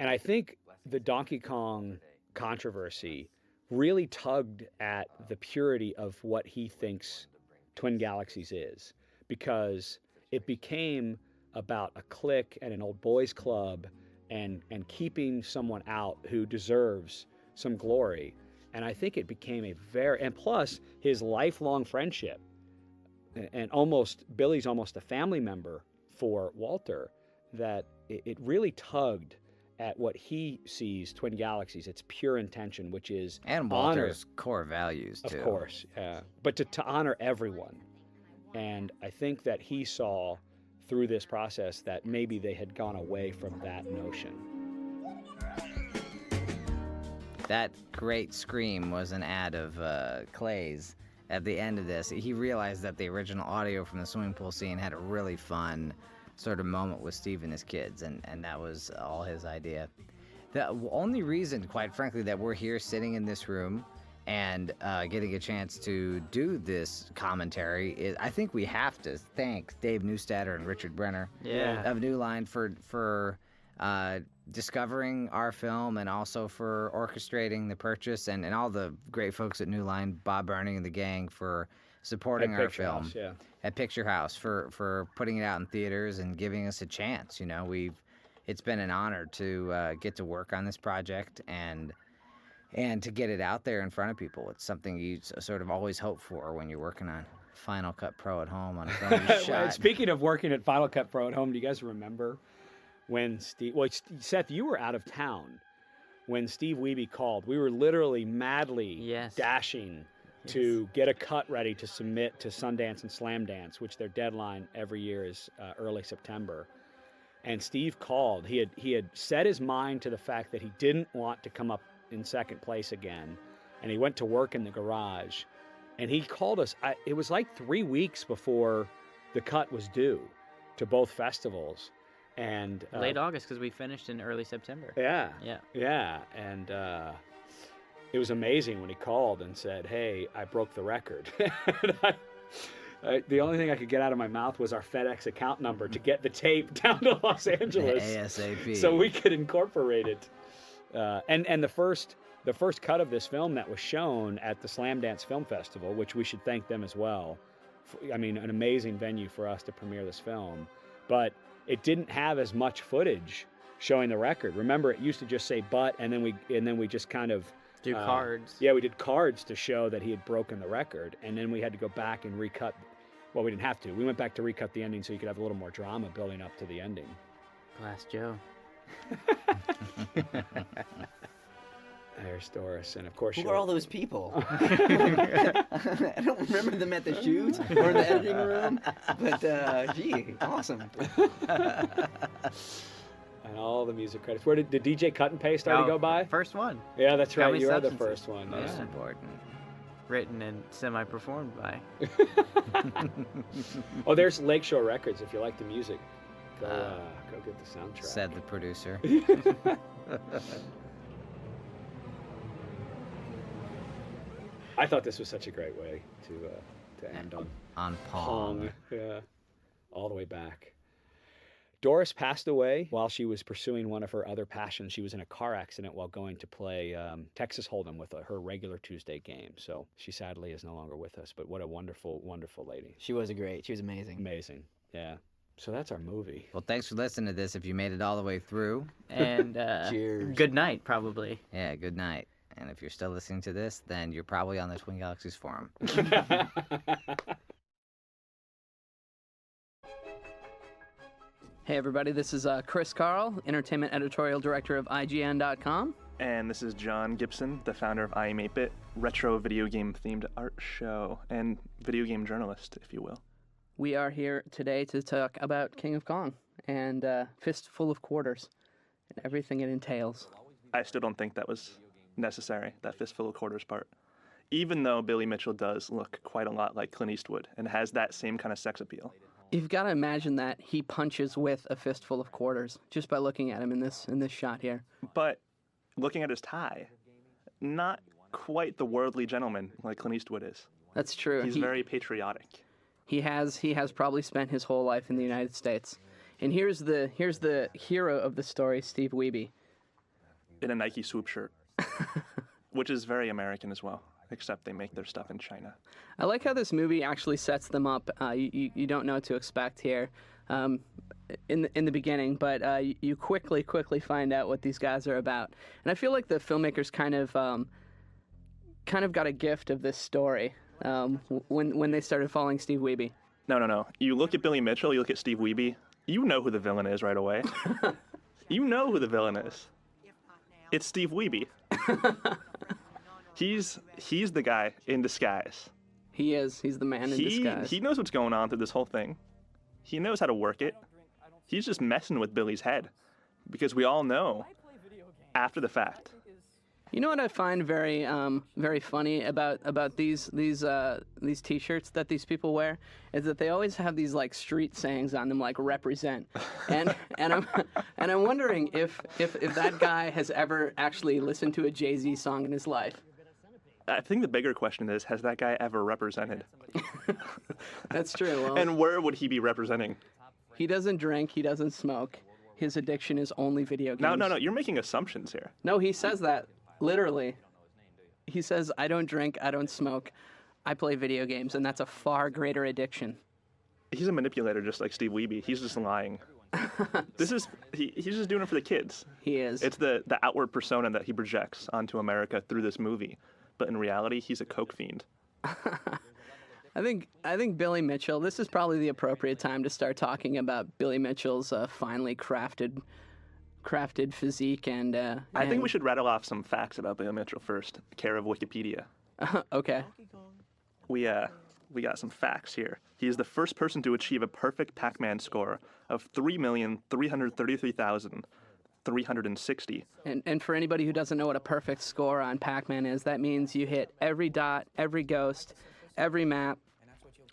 And I think the Donkey Kong controversy really tugged at the purity of what he thinks Twin Galaxies is, because it became about a clique and an old boys club and keeping someone out who deserves some glory. And I think it became and plus his lifelong friendship, and Billy's almost a family member for Walter, that it really tugged at what he sees Twin Galaxies, its pure intention, which is and Walter's core values too. Of course, but to honor everyone. And I think that he saw through this process that maybe they had gone away from that notion. That great scream was an ad of Clay's. At the end of this, he realized that the original audio from the swimming pool scene had a really fun sort of moment with Steve and his kids, and that was all his idea. The only reason, quite frankly, that we're here sitting in this room and getting a chance to do this commentary is, I think we have to thank Dave Neustadter and Richard Brenner of New Line for discovering our film and also for orchestrating the purchase, and all the great folks at New Line, Bob Berning and the gang, for supporting our film at Picture House, for putting it out in theaters and giving us a chance. You know, it's been an honor to get to work on this project and to get it out there in front of people. It's something you sort of always hope for when you're working on Final Cut Pro at home on a film you shot. Speaking of working at Final Cut Pro at home, do you guys remember when Seth, you were out of town when Steve Wiebe called? We were literally madly dashing to get a cut ready to submit to Sundance and Slamdance, which their deadline every year is early September. And Steve called. He had set his mind to the fact that he didn't want to come up in second place again, and he went to work in the garage. And he called us. It was like 3 weeks before the cut was due to both festivals. And late August, because we finished in early September. Yeah. And it was amazing when he called and said, "Hey, I broke the record." The only thing I could get out of my mouth was our FedEx account number to get the tape down to Los Angeles ASAP, so we could incorporate it. And the first cut of this film that was shown at the Slamdance Film Festival, which we should thank them as well. I mean, an amazing venue for us to premiere this film, but it didn't have as much footage showing the record. Remember, it used to just say "but," and then we just kind of do cards. Yeah, we did cards to show that he had broken the record, and then we had to go back and recut. Well, we didn't have to. We went back to recut the ending so you could have a little more drama building up to the ending. Glass Joe. There's Doris, and of course, who are all those people? I don't remember them at the shoot or in the editing room, but gee, awesome. And all the music credits. Where did DJ Cut and Paste already go by? First one. Yeah, that's right. You are the Substances. first one. Most important. Written and semi-performed by. Oh, there's Lakeshore Records. If you like the music, go get the soundtrack. Said the producer. I thought this was such a great way to to end on. On Pong. Yeah, all the way back. Doris passed away while she was pursuing one of her other passions. She was in a car accident while going to play Texas Hold'em with her regular Tuesday game. So she sadly is no longer with us, but what a wonderful, wonderful lady. She was she was amazing. Amazing, yeah. So that's our movie. Well, thanks for listening to this if you made it all the way through. And Cheers. Good night, probably. Yeah, good night. And if you're still listening to this, then you're probably on the Twin Galaxies forum. Hey everybody, this is Chris Carl, Entertainment Editorial Director of IGN.com. And this is John Gibson, the founder of I Am 8-Bit, retro video game themed art show and video game journalist, if you will. We are here today to talk about King of Kong and Fistful of Quarters and everything it entails. I still don't think that was necessary, that Fistful of Quarters part. Even though Billy Mitchell does look quite a lot like Clint Eastwood and has that same kind of sex appeal. You've got to imagine that he punches with a fistful of quarters just by looking at him in this shot here. But looking at his tie, not quite the worldly gentleman like Clint Eastwood is. That's true. He's very patriotic. He has probably spent his whole life in the United States. And here's the hero of the story, Steve Wiebe. In a Nike swoop shirt, which is very American as well. Except they make their stuff in China. I like how this movie actually sets them up. You don't know what to expect here in the beginning, but you quickly find out what these guys are about. And I feel like the filmmakers kind of got a gift of this story when they started following Steve Wiebe. No. You look at Billy Mitchell, you look at Steve Wiebe, you know who the villain is right away. You know who the villain is. It's Steve Wiebe. He's the guy in disguise. He is. He's the man in disguise. He knows what's going on through this whole thing. He knows how to work it. He's just messing with Billy's head. Because we all know, after the fact. You know what I find very funny about these T-shirts that these people wear is that they always have these like street sayings on them, like "represent," and I'm wondering if that guy has ever actually listened to a Jay-Z song in his life. I think the bigger question is, has that guy ever represented? That's true. Well, and where would he be representing? He doesn't drink. He doesn't smoke. His addiction is only video games. No. You're making assumptions here. No, he says that. Literally. He says, I don't drink, I don't smoke, I play video games, and that's a far greater addiction. He's a manipulator just like Steve Wiebe. He's just lying. He's just doing it for the kids. He is. It's the outward persona that he projects onto America through this movie. But in reality, he's a coke fiend. I think Billy Mitchell, this is probably the appropriate time to start talking about Billy Mitchell's finely crafted physique and I think we should rattle off some facts about Billy Mitchell first, care of Wikipedia. Okay. We got some facts here. He is the first person to achieve a perfect Pac-Man score of 3,333,360. And for anybody who doesn't know what a perfect score on Pac-Man is, that means you hit every dot, every ghost, every map,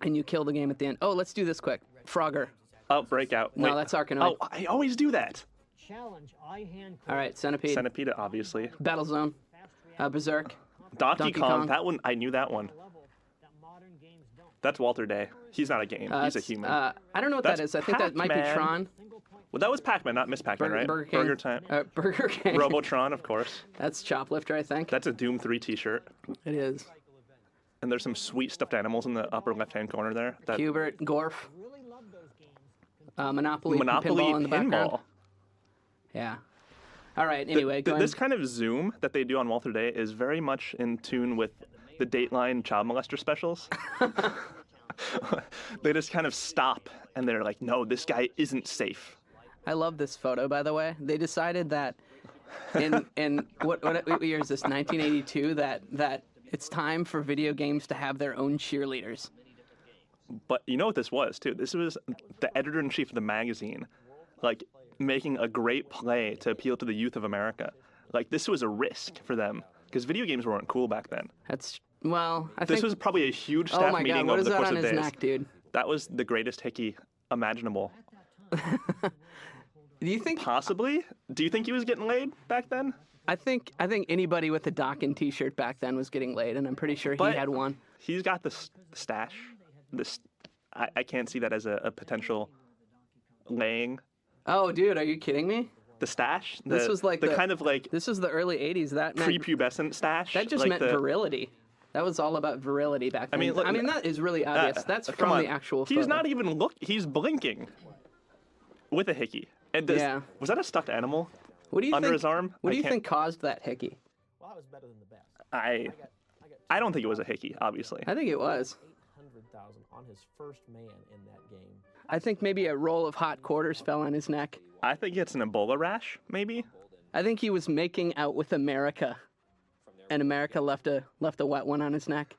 and you kill the game at the end. Oh, let's do this quick. Frogger. Oh, breakout. No, that's Arkanoid. Oh, I always do that. All right, Centipede. Centipede, obviously. Battlezone. Berserk. Donkey Kong. That one, I knew that one. That's Walter Day. He's not a game. He's a human. I don't know what that is. I think that might be Tron. Well, that was Pac-Man, not Miss Pac-Man, right? Burger King. Burger Time. Burger King. Robotron, of course. That's Choplifter, I think. That's a Doom 3 t-shirt. It is. And there's some sweet stuffed animals in the upper left-hand corner there. Hubert, Gorf. Monopoly Pinball in the background. Yeah. All right, anyway, go this kind of zoom that they do on Walter Day is very much in tune with the Dateline child molester specials. They just kind of stop, and they're like, no, this guy isn't safe. I love this photo, by the way. They decided that in what year is this, 1982, that it's time for video games to have their own cheerleaders. But you know what this was, too? This was the editor-in-chief of the magazine, like, making a great play to appeal to the youth of America. Like, this was a risk for them, because video games weren't cool back then. I think... This was probably a huge staff meeting over the course of days. What is that on his neck, dude? That was the greatest hickey imaginable. Do you think... Possibly? Do you think he was getting laid back then? I think anybody with a Dawkins t-shirt back then was getting laid, and I'm pretty sure he had one. He's got the stash. this, I can't see that as a potential laying. Oh, dude, are you kidding me? The stash? This was like the kind of like this was the early '80s. That meant prepubescent stash. that just like meant virility. That was all about virility back then. Look, I mean, that is really obvious. That's from the actual photo. He's not even he's blinking with a hickey. And was that a stuffed animal? What do you under think, his arm? What do you think caused that hickey? Well, I was better than the best. I don't think it was a hickey, obviously. I think it was. 800,000 on his first man in that game. I think maybe a roll of hot quarters fell on his neck. I think it's an Ebola rash, maybe. I think he was making out with America, and America left a wet one on his neck.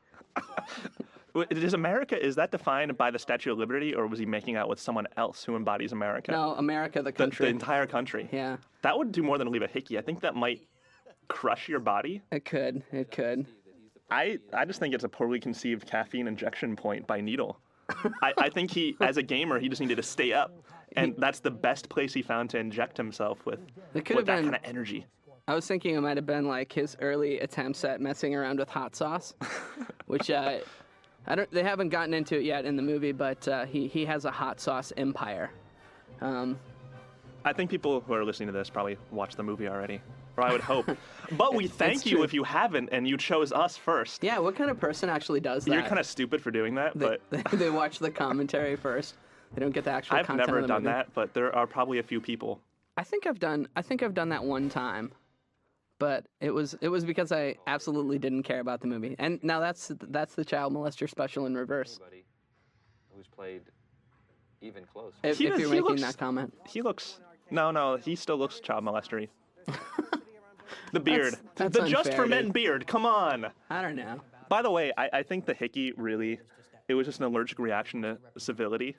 Is that defined by the Statue of Liberty, or was he making out with someone else who embodies America? No, America, the country. The entire country. Yeah. That would do more than leave a hickey. I think that might crush your body. It could. It could. I just think it's a poorly conceived caffeine injection point by needle. I think he, as a gamer, he just needed to stay up, and that's the best place he found to inject himself with that kind of energy. I was thinking it might have been like his early attempts at messing around with hot sauce, which they haven't gotten into it yet in the movie, but he has a hot sauce empire. I think people who are listening to this probably watched the movie already, or I would hope. But we thank you if you haven't and you chose us first. Yeah, what kind of person actually does that? You're kind of stupid for doing that, but they watch the commentary first. They don't get the actual content of the movie. I've never done that, but there are probably a few people. I think I've done that one time, but it was because I absolutely didn't care about the movie. And now that's the child molester special in reverse. Who's played even close. If you're making that comment. He still looks child molestery. The beard. That's the unfair, Just for Men dude. beard. Come on. I don't know. By the way, I think the hickey really, it was just an allergic reaction to civility.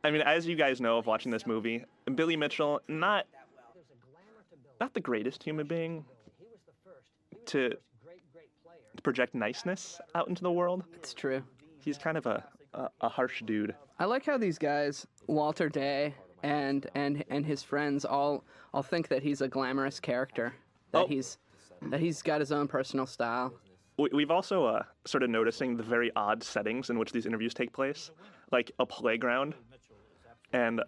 I mean, as you guys know of watching this movie, Billy Mitchell, not the greatest human being to project niceness out into the world. It's true. He's kind of a harsh dude. I like how these guys, Walter Day and his friends, all think that he's a glamorous character. That he's got his own personal style. We've also started noticing the very odd settings in which these interviews take place, like a playground, and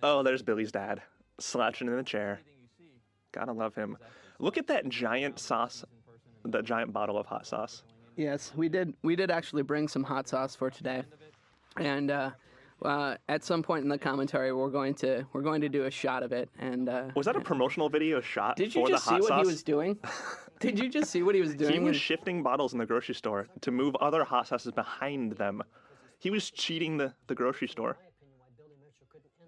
there's Billy's dad slouching in the chair. Gotta love him. Look at that giant sauce, that giant bottle of hot sauce. Yes, we did actually bring some hot sauce for today, and at some point in the commentary, we're going to do a shot of it. And was that a promotional video shot did you for the just hot see sauce? what he was doing? Did you just see what he was doing? He was shifting bottles in the grocery store to move other hot sauces behind them. He was cheating the grocery store.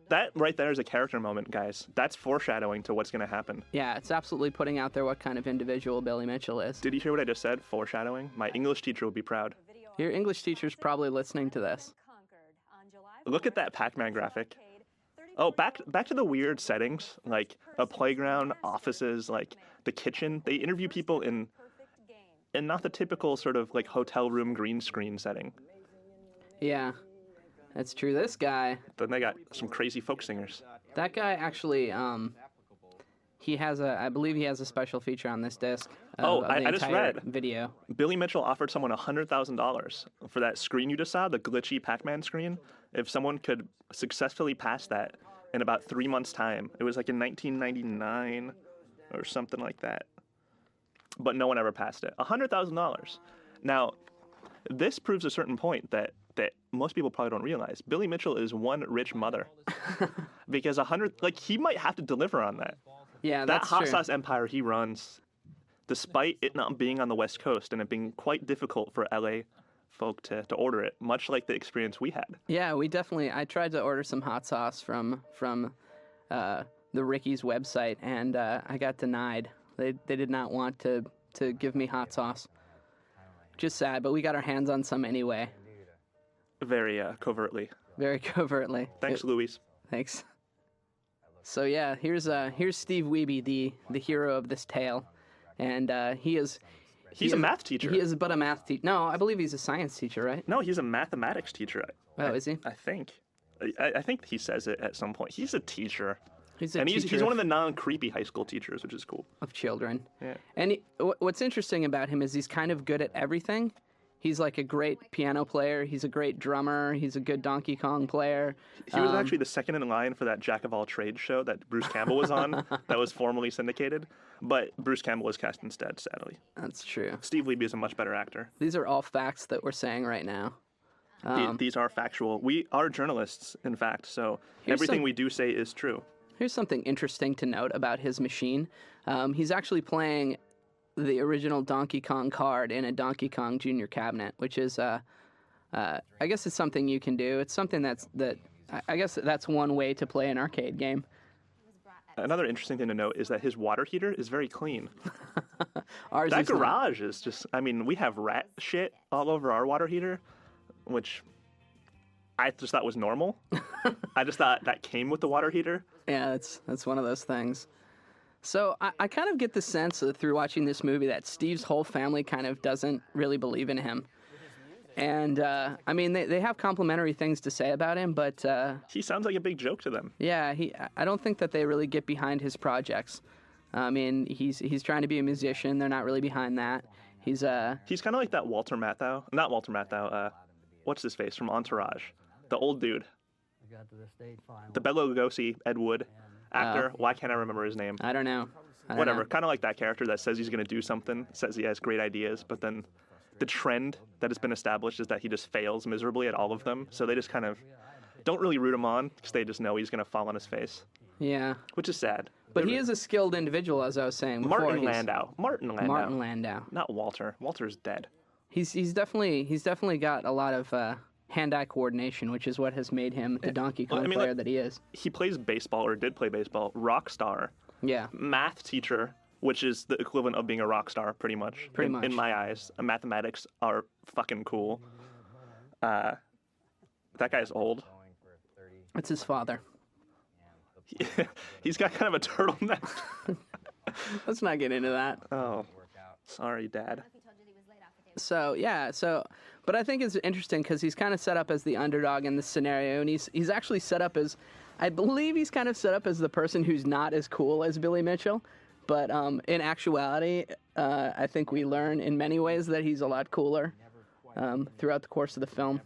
That right there is a character moment, guys. That's foreshadowing to what's going to happen. Yeah, it's absolutely putting out there what kind of individual Billy Mitchell is. Did you hear what I just said? Foreshadowing? My English teacher would be proud. Your English teacher's probably listening to this. Look at that Pac-Man graphic. Oh, back to the weird settings, like a playground, offices, like the kitchen. They interview people in not the typical sort of like hotel room green screen setting. Yeah, that's true. This guy. Then they got some crazy folk singers. That guy actually, I believe he has a special feature on this disc. I just read. Video. Billy Mitchell offered someone $100,000 for that screen you just saw, the glitchy Pac-Man screen. If someone could successfully pass that in about 3 months' time, it was like in 1999 or something like that. But no one ever passed it. $100,000. Now, this proves a certain point that most people probably don't realize. Billy Mitchell is one rich mother. Because he might have to deliver on that. Yeah, that that's hot true. sauce empire he runs, despite it not being on the West Coast and it being quite difficult for LA folk to order it, much like the experience we had. Yeah, I tried to order some hot sauce from the Ricky's website, and I got denied. They did not want to give me hot sauce. Just sad, but we got our hands on some anyway. Very covertly. Very covertly. Thanks, Louise. Thanks. So yeah, here's Steve Wiebe, the hero of this tale, and he's a math teacher. He is but a math teacher. No, I believe he's a science teacher, right? No, he's a mathematics teacher. Is he? I think. I think he says it at some point. He's a teacher. He's one of the non-creepy high school teachers, which is cool. Of children. Yeah. And what's interesting about him is he's kind of good at everything, He's like a great piano player. He's a great drummer. He's a good Donkey Kong player. He was actually the second in line for that Jack of all trades show that Bruce Campbell was on that was formerly syndicated. But Bruce Campbell was cast instead, sadly. That's true. Steve Wiebe is a much better actor. These are all facts that we're saying right now. These are factual. We are journalists, in fact, so everything we do say is true. Here's something interesting to note about his machine. He's actually playing the original Donkey Kong card in a Donkey Kong Jr. cabinet, which is, I guess it's something you can do. It's something I guess that's one way to play an arcade game. Another interesting thing to note is that his water heater is very clean. That garage is just, I mean, we have rat shit all over our water heater, which I just thought was normal. I just thought that came with the water heater. Yeah, that's one of those things. So I kind of get the sense through watching this movie that Steve's whole family kind of doesn't really believe in him. And, I mean, they have complimentary things to say about him, but... he sounds like a big joke to them. Yeah, I don't think that they really get behind his projects. I mean, he's trying to be a musician. They're not really behind that. He's kind of like that Walter Matthau. Not Walter Matthau. What's his face from Entourage? The old dude. The Bela Lugosi, Ed Wood actor. Why can't I remember his name? I don't know. Whatever. Kind of like that character that says he's going to do something, says he has great ideas, but then the trend that has been established is that he just fails miserably at all of them. So they just kind of don't really root him on because they just know he's going to fall on his face. Yeah. Which is sad. But he is a skilled individual, as I was saying before. Martin Landau. Martin Landau. Not Walter. Walter's dead. He's definitely got a lot of hand-eye coordination, which is what has made him the Donkey Kong player that he is. He plays baseball, or did play baseball, rock star. Yeah. Math teacher, which is the equivalent of being a rock star, pretty much. In my eyes. Mathematics are fucking cool. That guy's old. It's his father. He's got kind of a turtleneck. Let's not get into that. Oh, sorry, Dad. So, but I think it's interesting because he's kind of set up as the underdog in this scenario, and he's actually set up as, I believe he's kind of set up as the person who's not as cool as Billy Mitchell, but in actuality, I think we learn in many ways that he's a lot cooler throughout the course of the film.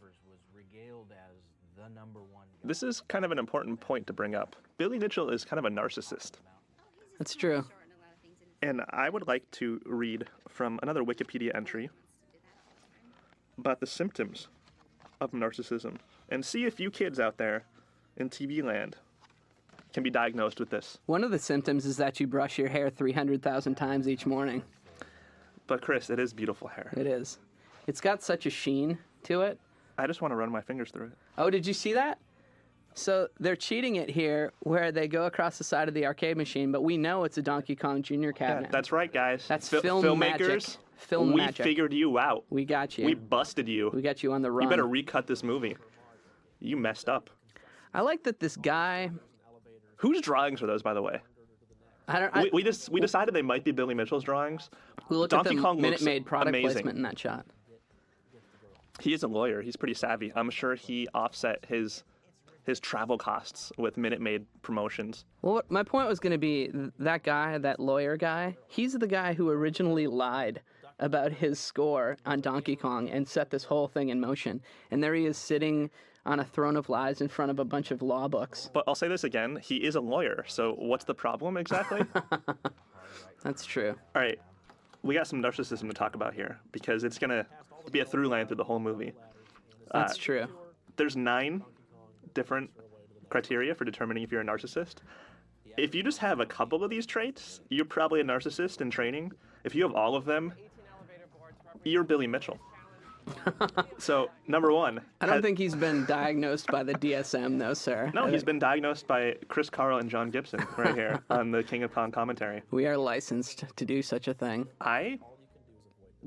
This is kind of an important point to bring up. Billy Mitchell is kind of a narcissist. That's true. And I would like to read from another Wikipedia entry about the symptoms of narcissism and see if you kids out there in TV land can be diagnosed with this. One of the symptoms is that you brush your hair 300,000 times each morning. But Chris, it is beautiful hair. It is. It's got such a sheen to it. I just want to run my fingers through it. Oh, did you see that? So they're cheating it here where they go across the side of the arcade machine, but we know it's a Donkey Kong Jr. cabinet. Yeah, that's right, guys. That's filmmakers. Magic. Film magic. We figured you out. We got you. We busted you. We got you on the run. You better recut this movie. You messed up. I like that this guy... Whose drawings are those, by the way? We decided they might be Billy Mitchell's drawings. We looked Donkey at the Kong Minute looks Maid product amazing. placement in that shot. He is a lawyer. He's pretty savvy. I'm sure he offset his travel costs with Minute Maid promotions. Well, my point was going to be that guy, that lawyer guy, he's the guy who originally lied about his score on Donkey Kong and set this whole thing in motion. And there he is sitting on a throne of lies in front of a bunch of law books. But I'll say this again, he is a lawyer, so what's the problem exactly? That's true. All right, we got some narcissism to talk about here, because it's going to be a through line through the whole movie. That's true. There's 9 different criteria for determining if you're a narcissist. If you just have a couple of these traits, you're probably a narcissist in training. If you have all of them, you're Billy Mitchell. So, number 1. I don't think he's been diagnosed by the DSM, though, sir. No, he's been diagnosed by Chris Carl and John Gibson right here on the King of Kong commentary. We are licensed to do such a thing. I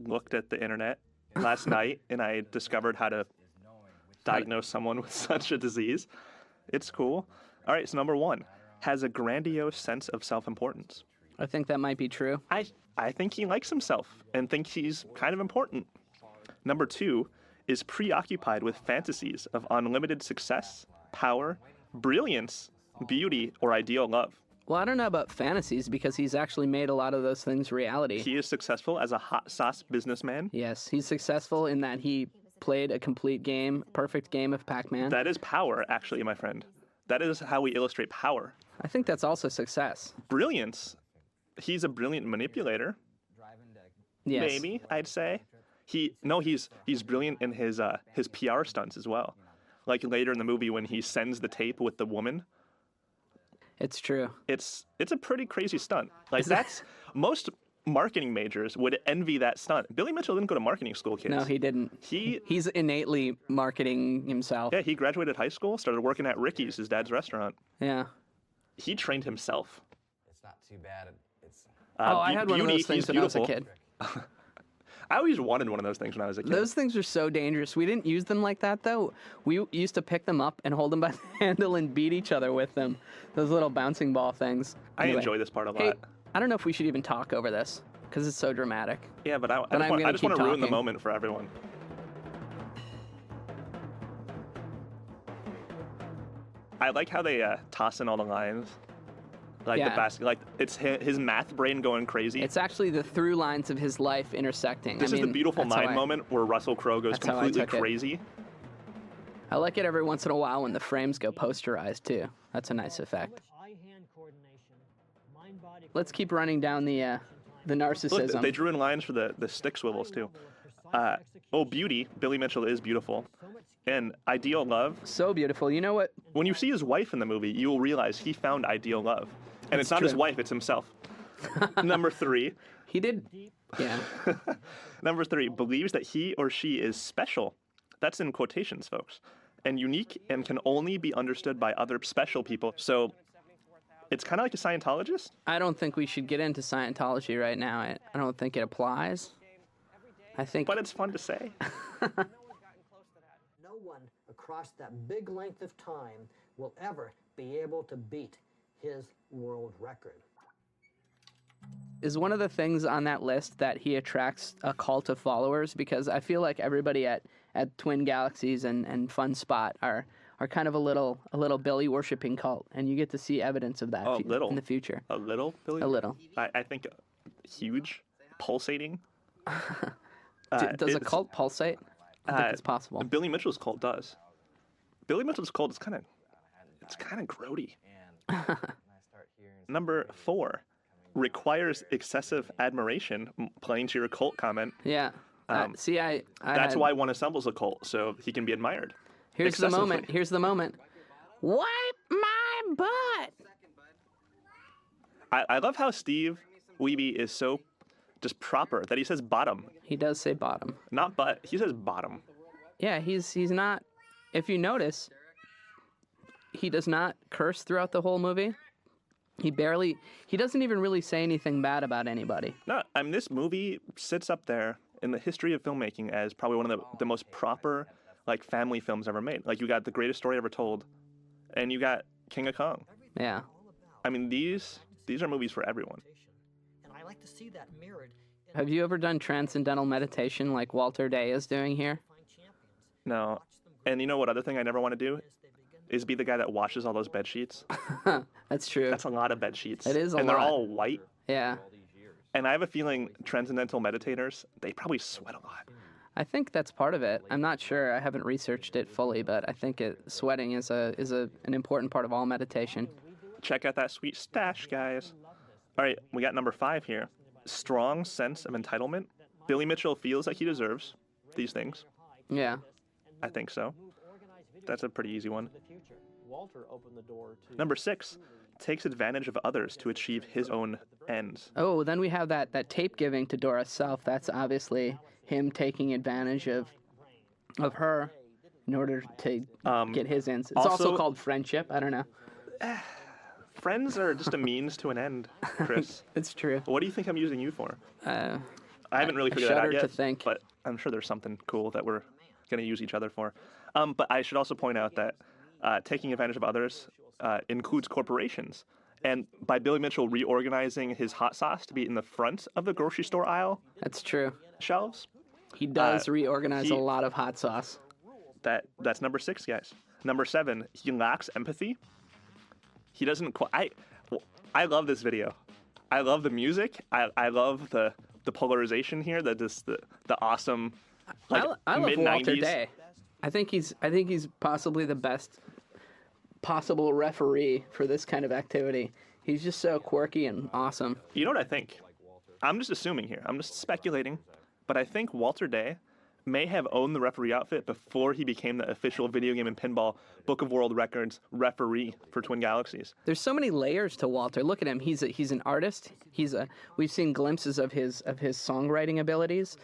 looked at the internet last night, and I discovered how to diagnose someone with such a disease. It's cool. All right, so number 1, has a grandiose sense of self-importance. I think that might be true. I think he likes himself and thinks he's kind of important. Number 2, is preoccupied with fantasies of unlimited success, power, brilliance, beauty, or ideal love. Well, I don't know about fantasies because he's actually made a lot of those things reality. He is successful as a hot sauce businessman. Yes, he's successful in that he played a complete game, perfect game of Pac-Man. That is power, actually, my friend. That is how we illustrate power. I think that's also success. Brilliance. He's a brilliant manipulator. Yes. Maybe, I'd say. He's brilliant in his PR stunts as well. Like later in the movie when he sends the tape with the woman. It's true. It's a pretty crazy stunt. Like that's most marketing majors would envy that stunt. Billy Mitchell didn't go to marketing school, kids. No, he didn't. He's innately marketing himself. Yeah, he graduated high school, started working at Ricky's, his dad's restaurant. Yeah. He trained himself. It's not too bad. It's I had one of those things when I was a kid. I always wanted one of those things when I was a kid. Those things are so dangerous. We didn't use them like that, though. We used to pick them up and hold them by the handle and beat each other with them. Those little bouncing ball things. I enjoy this part a lot. Hey, I don't know if we should even talk over this, because it's so dramatic. Yeah, but I just want to ruin the moment for everyone. I like how they toss in all the lines. Like the basket, like it's his math brain going crazy. It's actually the through lines of his life intersecting. This is the beautiful mind moment where Russell Crowe goes completely crazy. I like it every once in a while when the frames go posterized too. That's a nice effect. Let's keep running down the narcissism. Look, they drew in lines for the stick swivels too. Beauty. Billy Mitchell is beautiful. And ideal love. So beautiful. You know what? When you see his wife in the movie, you will realize he found ideal love. And it's not his wife, it's himself. Number 3. He did. Yeah. Number 3, believes that he or she is special. That's in quotations, folks. And unique and can only be understood by other special people. So it's kind of like a Scientologist. I don't think we should get into Scientology right now. I don't think it applies. But it's fun to say. No one across that big length of time will ever be able to beat his world record. Is one of the things on that list that he attracts a cult of followers? Because I feel like everybody at Twin Galaxies and Fun Spot are kind of a little Billy worshipping cult, and you get to see evidence of that in the future. A little Billy? A little. I think huge, pulsating. Does a cult pulsate? I think it's possible. Billy Mitchell's cult does. Billy Mitchell's cult is kind of grody. Number 4, requires excessive admiration. Playing to your cult comment. Yeah. That's why one assembles a cult, so he can be admired. Here's the moment. Wipe my butt. I love how Steve Wiebe is so just proper that he says bottom. He does say bottom. Not butt. He says bottom. Yeah, he's not. If you notice, he does not curse throughout the whole movie. He doesn't even really say anything bad about anybody. No, I mean, this movie sits up there in the history of filmmaking as probably one of the most proper, like, family films ever made. Like, you got The Greatest Story Ever Told, and you got King of Kong. Yeah. I mean, these are movies for everyone. And I like to see that mirrored. Have you ever done transcendental meditation like Walter Day is doing here? No. And you know what other thing I never want to do? Is be the guy that washes all those bed sheets. That's true. That's a lot of bed sheets. It is a lot. And they're all white. Yeah. And I have a feeling transcendental meditators, they probably sweat a lot. I think that's part of it. I'm not sure. I haven't researched it fully, but I think sweating is an important part of all meditation. Check out that sweet stash, guys. All right, we got number 5 here. Strong sense of entitlement. Billy Mitchell feels like he deserves these things. Yeah. I think so. That's a pretty easy one. Walter opened the door to Number 6, takes advantage of others to achieve his own ends. Oh, then we have that tape giving to Dora's self. That's obviously him taking advantage of her in order to get his ends. It's also called friendship. I don't know. Friends are just a means to an end, Chris. It's true. What do you think I'm using you for? I haven't really figured that out yet, to think. But I'm sure there's something cool that we're going to use each other for. But I should also point out that taking advantage of others includes corporations. And by Billy Mitchell reorganizing his hot sauce to be in the front of the grocery store aisle. That's true. Shelves. He does reorganize a lot of hot sauce. That's number 6, guys. Number 7, he lacks empathy. He doesn't. I I love this video. I love the music. I love the polarization here. The awesome, like, I love mid-90s. Walter Day. I think he's possibly the best possible referee for this kind of activity. He's just so quirky and awesome. You know what I think? I'm just assuming here. I'm just speculating, but I think Walter Day may have owned the referee outfit before he became the official video game and pinball Book of World Records referee for Twin Galaxies. There's so many layers to Walter. Look at him. He's an artist. We've seen glimpses of his songwriting abilities.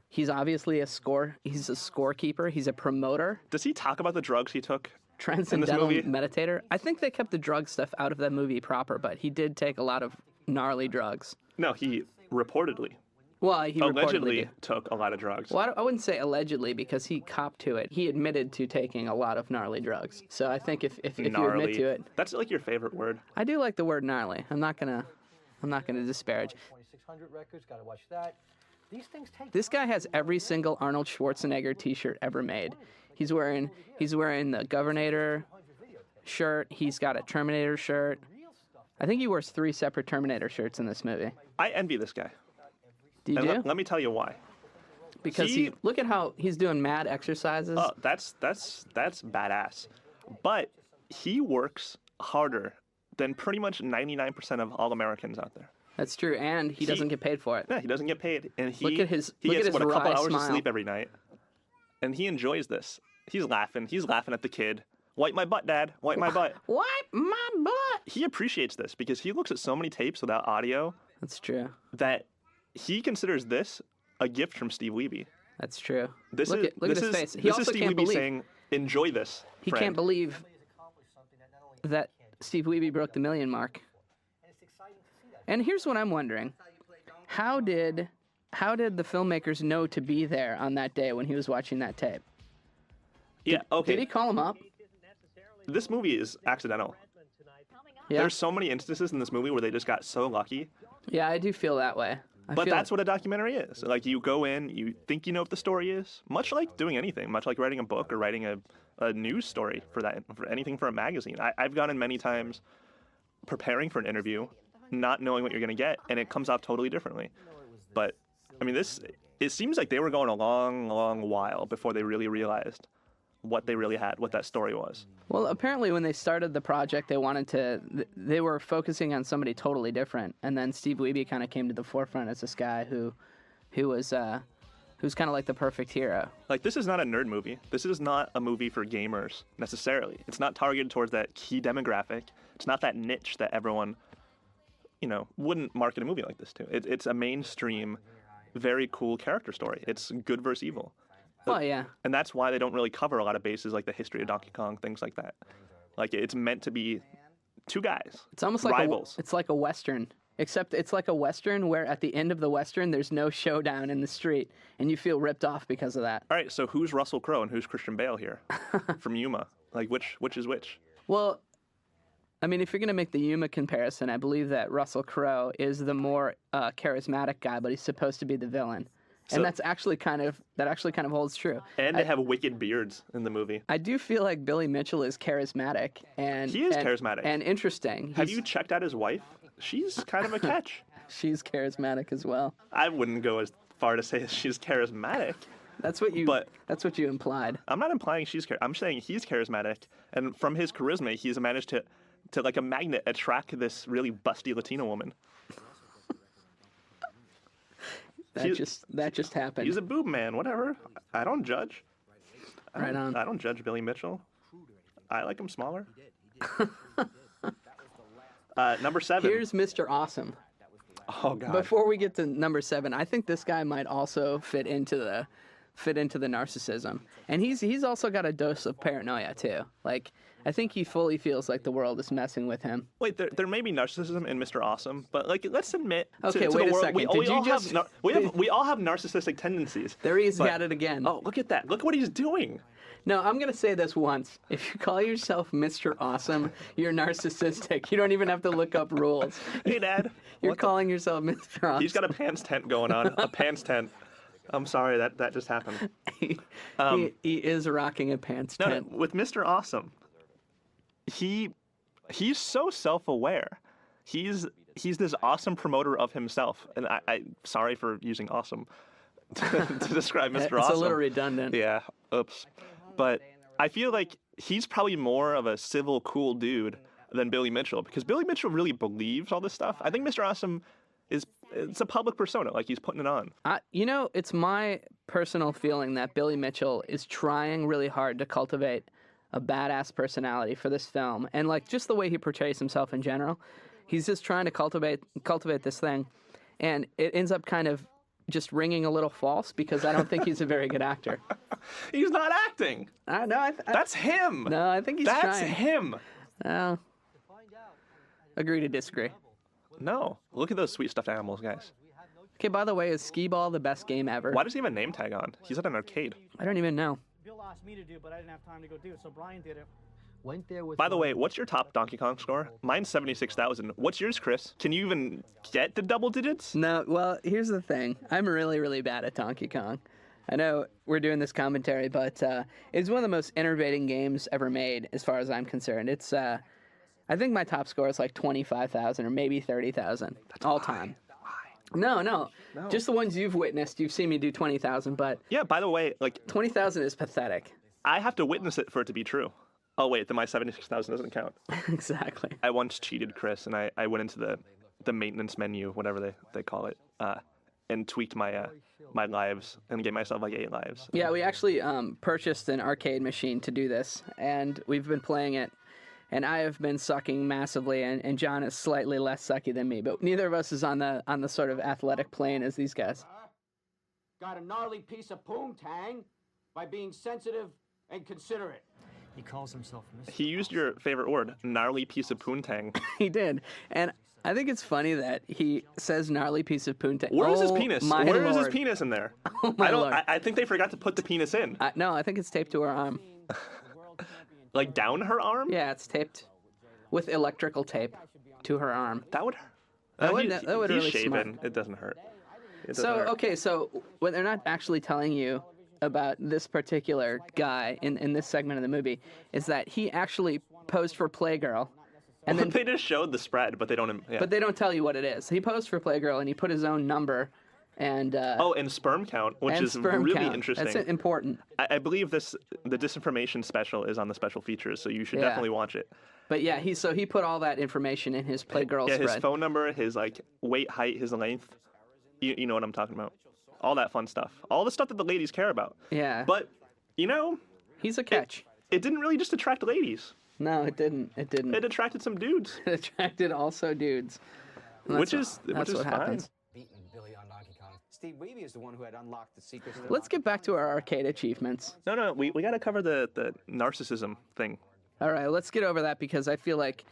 He's obviously he's a scorekeeper. He's a promoter. Does he talk about the drugs he took? Transcendental meditator. I think they kept the drug stuff out of that movie proper, but he did take a lot of gnarly drugs. No, he reportedly. Well, he allegedly reportedly took a lot of drugs. Well, I wouldn't say allegedly because he copped to it. He admitted to taking a lot of gnarly drugs. So I think if you admit to it, that's like your favorite word. I do like the word gnarly. I'm not gonna disparage. 2600 records, gotta watch that. These things take. This guy has every single Arnold Schwarzenegger T-shirt ever made. He's wearing the Governator shirt. He's got a Terminator shirt. I think he wears 3 separate Terminator shirts in this movie. I envy this guy. Do you do? Let me tell you why. Because look at how he's doing mad exercises. Oh, that's badass. But he works harder than pretty much 99% of all Americans out there. That's true, and he doesn't get paid for it. Yeah, he doesn't get paid, and he look at his gets a couple hours smile. of sleep every night, and he enjoys this. He's laughing at the kid. Wipe my butt, Dad. Wipe my butt. Wipe my butt. He appreciates this because he looks at so many tapes without audio. That's true. That he considers this a gift from Steve Wiebe. That's true. Look at his face. He also can't believe saying, "Enjoy this." He can't believe that Steve Wiebe broke the 1 million mark. And here's what I'm wondering: how did the filmmakers know to be there on that day when he was watching that tape? Yeah. Okay. Did he call him up? This movie is accidental. Yeah. There's so many instances in this movie where they just got so lucky. Yeah, I do feel that way. But that's what a documentary is. Like, you go in, you think you know what the story is, much like doing anything, much like writing a book or writing a news story for anything for a magazine. I've gone in many times preparing for an interview, not knowing what you're going to get, and it comes out totally differently. But, I mean, it seems like they were going a long, long while before they really realized what they really had, what that story was. Well, apparently when they started the project, they were focusing on somebody totally different, and then Steve Wiebe kind of came to the forefront as this guy who's kind of like the perfect hero. Like, this is not a nerd movie. This is not a movie for gamers necessarily. It's not targeted towards that key demographic. It's not that niche that everyone, wouldn't market a movie like this to. It's a mainstream, very cool character story. It's good versus evil. Oh, yeah. And that's why they don't really cover a lot of bases like the history of Donkey Kong, things like that. Like, it's meant to be 2 guys. It's almost rivals. It's like a Western, except it's like a Western where at the end of the Western, there's no showdown in the street, and you feel ripped off because of that. All right, so who's Russell Crowe and who's Christian Bale here from Yuma? Like, which is which? Well, I mean, if you're going to make the Yuma comparison, I believe that Russell Crowe is the more charismatic guy, but he's supposed to be the villain. And that actually kind of holds true. And they have wicked beards in the movie. I do feel like Billy Mitchell is charismatic and he is charismatic and interesting. Have you checked out his wife? She's kind of a catch. She's charismatic as well. I wouldn't go as far to say she's charismatic. That's what you implied. I'm not implying I'm saying he's charismatic, and from his charisma, he's managed to like a magnet attract this really busty Latina woman. That just happened. He's a boob man, whatever. I don't judge. Right on. I don't judge Billy Mitchell. I like him smaller. Number 7. Here's Mr. Awesome. Oh, God. Before we get to number 7, I think this guy might also fit into the narcissism. And he's also got a dose of paranoia, too. Like, I think he fully feels like the world is messing with him. Wait, there may be narcissism in Mr. Awesome, but like, let's admit to wait the a world, second. we all have narcissistic tendencies. There he's got it again. Oh, look at that. Look what he's doing. No, I'm going to say this once. If you call yourself Mr. Awesome, you're narcissistic. You don't even have to look up rules. Hey, Dad. You're calling yourself Mr. Awesome. He's got a pants tent going on. A pants tent. I'm sorry, that just happened. He is rocking a pants tent. No, with Mr. Awesome, he's so self-aware He's this awesome promoter of himself, and I sorry for using awesome to describe Mr. Awesome. It's a little redundant. Yeah, oops. But I feel like he's probably more of a civil, cool dude than Billy Mitchell, because Billy Mitchell really believes all this stuff. I think Mr. Awesome it's a public persona, like he's putting it on. You know, it's my personal feeling that Billy Mitchell is trying really hard to cultivate a badass personality for this film, and like just the way he portrays himself in general. He's just trying to cultivate this thing, and it ends up kind of just ringing a little false because I don't think he's a very good actor. He's not acting. That's him. No, I think he's That's trying. him. Agree to disagree. No. Look at those sweet stuffed animals, guys. Okay, by the way, is Skee-Ball the best game ever? Why does he have a name tag on? He's at an arcade. I don't even know. Bill asked me to do, but I didn't have time to go do it, so Brian did it. Went there with By the way, what's your top Donkey Kong score? Mine's 76,000. What's yours, Chris? Can you even get to double digits? No, well, here's the thing. I'm really, really bad at Donkey Kong. I know we're doing this commentary, but it's one of the most enervating games ever made, as far as I'm concerned. It's, I think my top score is like 25,000 or maybe 30,000 all time. No, just the ones you've witnessed. You've seen me do 20,000, but yeah. By the way, like 20,000 is pathetic. I have to witness it for it to be true. Oh wait, then my 76,000 doesn't count. Exactly. I once cheated Chris, and I went into the maintenance menu, whatever they call it, and tweaked my my lives and gave myself like 8 lives. Yeah, we actually purchased an arcade machine to do this, and we've been playing it. And I have been sucking massively, and John is slightly less sucky than me. But neither of us is on the sort of athletic plane as these guys. Got a gnarly piece of poontang by being sensitive and considerate. He calls himself Mr. He used your favorite word, gnarly piece of poontang. He did, and I think it's funny that he says gnarly piece of poontang. Where is his penis? Where is his Lord. penis in there? Oh my Lord. I think they forgot to put the penis in. No, I think it's taped to her arm. Like down her arm? Yeah, it's taped with electrical tape to her arm. That would. That would he's really shaven. smart. It doesn't hurt. So what they're not actually telling you about this particular guy in this segment of the movie is that he actually posed for Playgirl, and then they just showed the spread, but they don't. Yeah. But they don't tell you what it is. He posed for Playgirl, and he put his own number. And and sperm count, which is really interesting. That's important. I believe the disinformation special is on the special features, so you should definitely watch it. But yeah, he put all that information in his Playgirl spread. His phone number, his like weight, height, his length. You know what I'm talking about. All that fun stuff. All the stuff that the ladies care about. Yeah. But he's a catch. It didn't really just attract ladies. No, it didn't. It attracted some dudes. It attracted also dudes. Which is what fine. happens. Steve Wiebe is the one who had unlocked the secrets. Let's get back to our arcade achievements. No, we got to cover the narcissism thing. All right, let's get over that because I feel like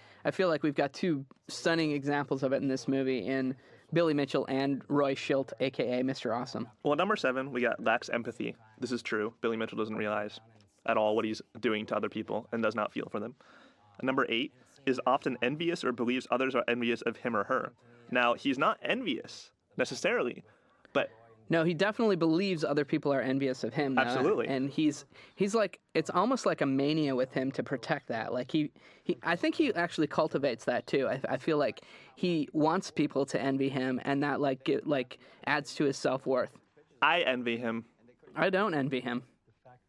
we've got 2 stunning examples of it in this movie in Billy Mitchell and Roy Schilt, aka Mr. Awesome. Well, number 7, we got lacks empathy. This is true. Billy Mitchell doesn't realize at all what he's doing to other people and does not feel for them. Number 8 is often envious or believes others are envious of him or her. Now, he's not envious necessarily, but no, he definitely believes other people are envious of him. Absolutely. And he's like, it's almost like a mania with him to protect that. Like I think he actually cultivates that too. I feel like he wants people to envy him, and that like adds to his self-worth. I envy him. I don't envy him.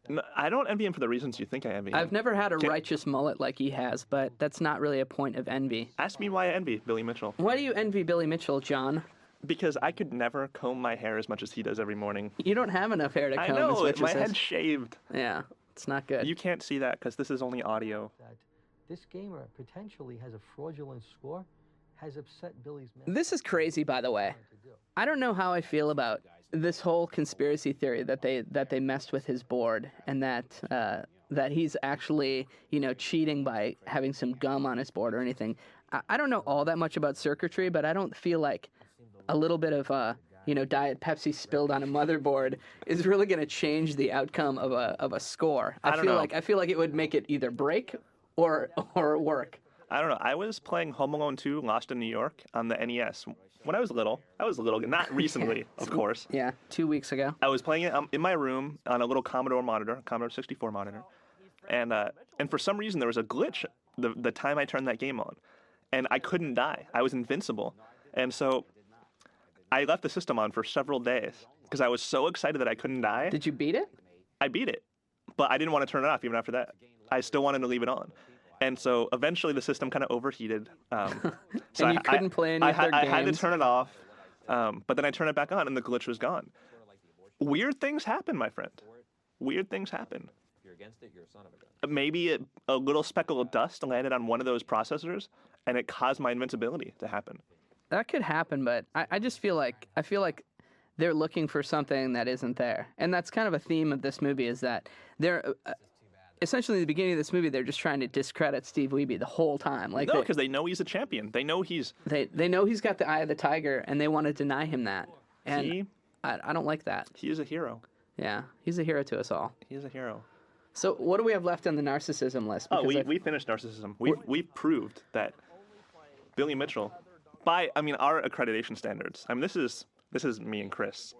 No, I don't envy him for the reasons you think I envy him. I've never had a righteous mullet like he has, but that's not really a point of envy. Ask me why I envy Billy Mitchell. Why do you envy Billy Mitchell, John? Because I could never comb my hair as much as he does every morning. You don't have enough hair to comb I know, as much my as head's shaved. Yeah, it's not good. You can't see that because this is only audio. This gamer potentially has a fraudulent score, has upset Billy's mental. This is crazy, by the way. I don't know how I feel about this whole conspiracy theory that they messed with his board and that he's actually, cheating by having some gum on his board or anything. I don't know all that much about circuitry, but I don't feel like a little bit of Diet Pepsi spilled on a motherboard is really going to change the outcome of a score. I feel like it would make it either break or work. I don't know. I was playing Home Alone 2 Lost in New York on the NES when I was little. Not recently, of course. Yeah, 2 weeks ago. I was playing it in my room on a little Commodore monitor, Commodore 64 monitor. And for some reason there was a glitch the time I turned that game on. and I couldn't die. I was invincible. And so I left the system on for several days because I was so excited that I couldn't die. Did you beat it? I beat it, but I didn't want to turn it off even after that. I still wanted to leave it on. And so eventually the system kind of overheated. So and you couldn't play any of their games? I had to turn it off, but then I turned it back on and the glitch was gone. Weird things happen, my friend. Weird things happen. If you're against it, you're a son of a gun. Maybe a little speckle of dust landed on one of those processors and it caused my invincibility to happen. That could happen, but I just feel like they're looking for something that isn't there. And that's kind of a theme of this movie, is that they're essentially, in the beginning of this movie, they're just trying to discredit Steve Wiebe the whole time. Like, no, because they know he's a champion. They know he's... They know he's got the eye of the tiger, and they want to deny him that. And I don't like that. He is a hero. Yeah, he's a hero to us all. He is a hero. So what do we have left on the narcissism list? Oh, we finished narcissism. We've proved that Billy Mitchell, by our accreditation standards. I mean, this is me and Chris.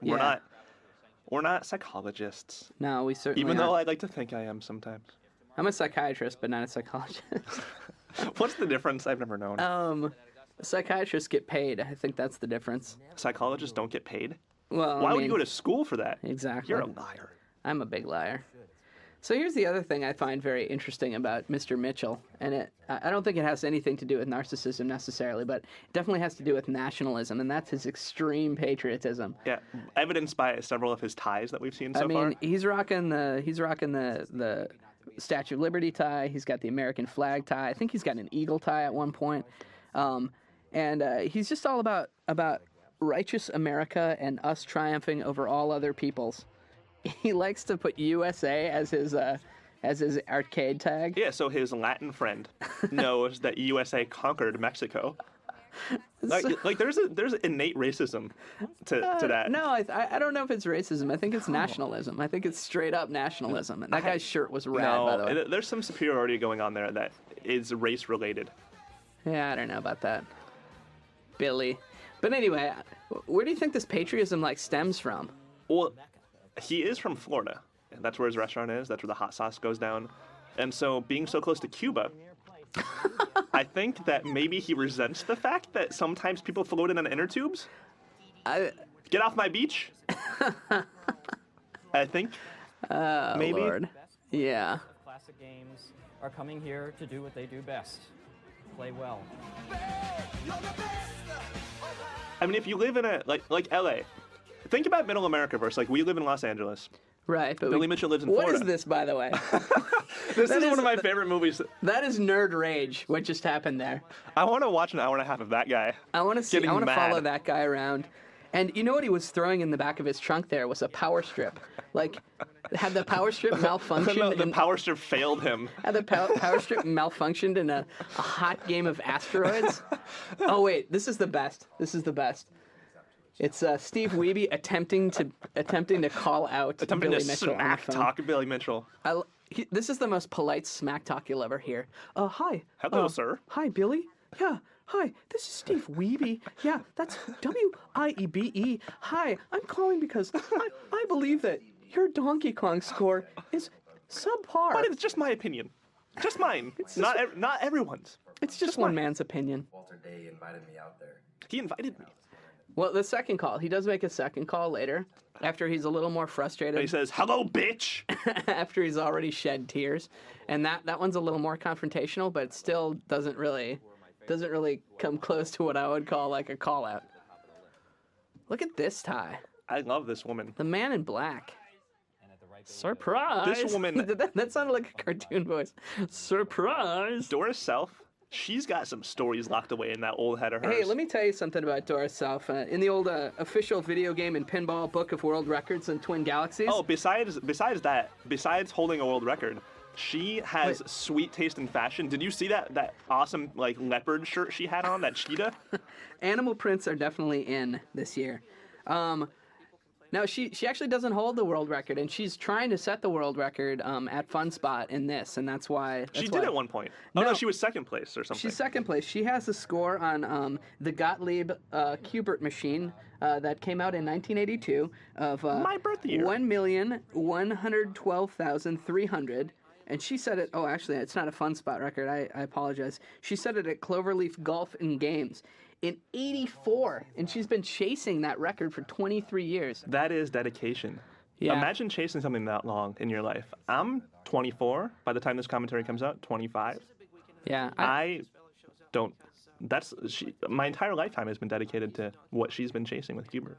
We're not psychologists. No, we certainly Even though aren't. I like to think I am sometimes. I'm a psychiatrist, but not a psychologist. What's the difference? I've never known. Psychiatrists get paid. I think that's the difference. Psychologists don't get paid? Well, Why would you go to school for that? Exactly. You're a liar. I'm a big liar. So here's the other thing I find very interesting about Mr. Mitchell, and I don't think it has anything to do with narcissism necessarily, but it definitely has to do with nationalism, and that's his extreme patriotism. Yeah, evidenced by several of his ties that we've seen so far. I mean, he's rocking the Statue of Liberty tie. He's got the American flag tie. I think he's got an eagle tie at one point, and he's just all about righteous America and us triumphing over all other peoples. He likes to put USA as his arcade tag. Yeah, so his Latin friend knows that USA conquered Mexico. Like there's innate racism to that. No, I don't know if it's racism. I think it's nationalism. I think it's straight up nationalism. And that guy's shirt was rad, by the way. There's some superiority going on there that is race related. Yeah, I don't know about that, Billy. But anyway, where do you think this patriotism stems from? Well, he is from Florida. That's where his restaurant is. That's where the hot sauce goes down. And so being so close to Cuba, I think that maybe he resents the fact that sometimes people float in on inner tubes. Get off my beach. I think. Maybe. Lord. Yeah. Classic games are coming here to do what they do best. Play well. I mean, if you live in a like LA, think about Middle America versus we live in Los Angeles. Right, but Billy Mitchell lives in Florida. What is this, by the way? This is one of my favorite movies. That is nerd rage. What just happened there? I want to watch an hour and a half of that guy. I want to see. I want to mad. follow that guy around. And you know what he was throwing in the back of his trunk there was a power strip. Had the power strip malfunctioned? No, the power strip failed him. Had the power strip malfunctioned in a hot game of asteroids? Oh wait, this is the best. This is the best. It's Steve Wiebe attempting to call out Billy Mitchell on the phone. Talk Billy Mitchell. This is the most polite smack talk you'll ever hear. Hi. Hello, sir. Hi, Billy. Yeah. Hi, this is Steve Wiebe. Yeah, that's W-I-E-B-E. Hi, I'm calling because I believe that your Donkey Kong score is subpar. But it's just my opinion. Just mine. Not everyone's. It's just one man's opinion. Walter Day invited me out there. He invited me. Well, the second call. He does make a second call later, after he's a little more frustrated. And he says, "Hello, bitch!" After he's already shed tears. And that one's a little more confrontational, but it still doesn't really come close to what I would call a call-out. Look at this tie. I love this woman. The man in black. Surprise! This woman... that sounded like a cartoon voice. Surprise! Doris Self, she's got some stories locked away in that old head of hers. Hey, let me tell you something about Doris Self. In the old official video game and pinball book of world records in Twin Galaxies... Oh, besides holding a world record, she has sweet taste in fashion. Did you see that awesome leopard shirt she had on, that cheetah? Animal prints are definitely in this year. Now, she actually doesn't hold the world record, and she's trying to set the world record at Fun Spot in this, and that's why... She did at one point. Oh, no, she was second place or something. She's second place. She has a score on the Gottlieb Kubert machine that came out in 1982 of... my birth year. 1,112,300. and she said it. Oh, actually, it's not a Fun Spot record. I apologize. She said it at Cloverleaf Golf and Games in '84, and she's been chasing that record for 23 years. That is dedication. Yeah. Imagine chasing something that long in your life. I'm 24 by the time this commentary comes out. 25. Yeah. I don't. My entire lifetime has been dedicated to what she's been chasing with Hubert.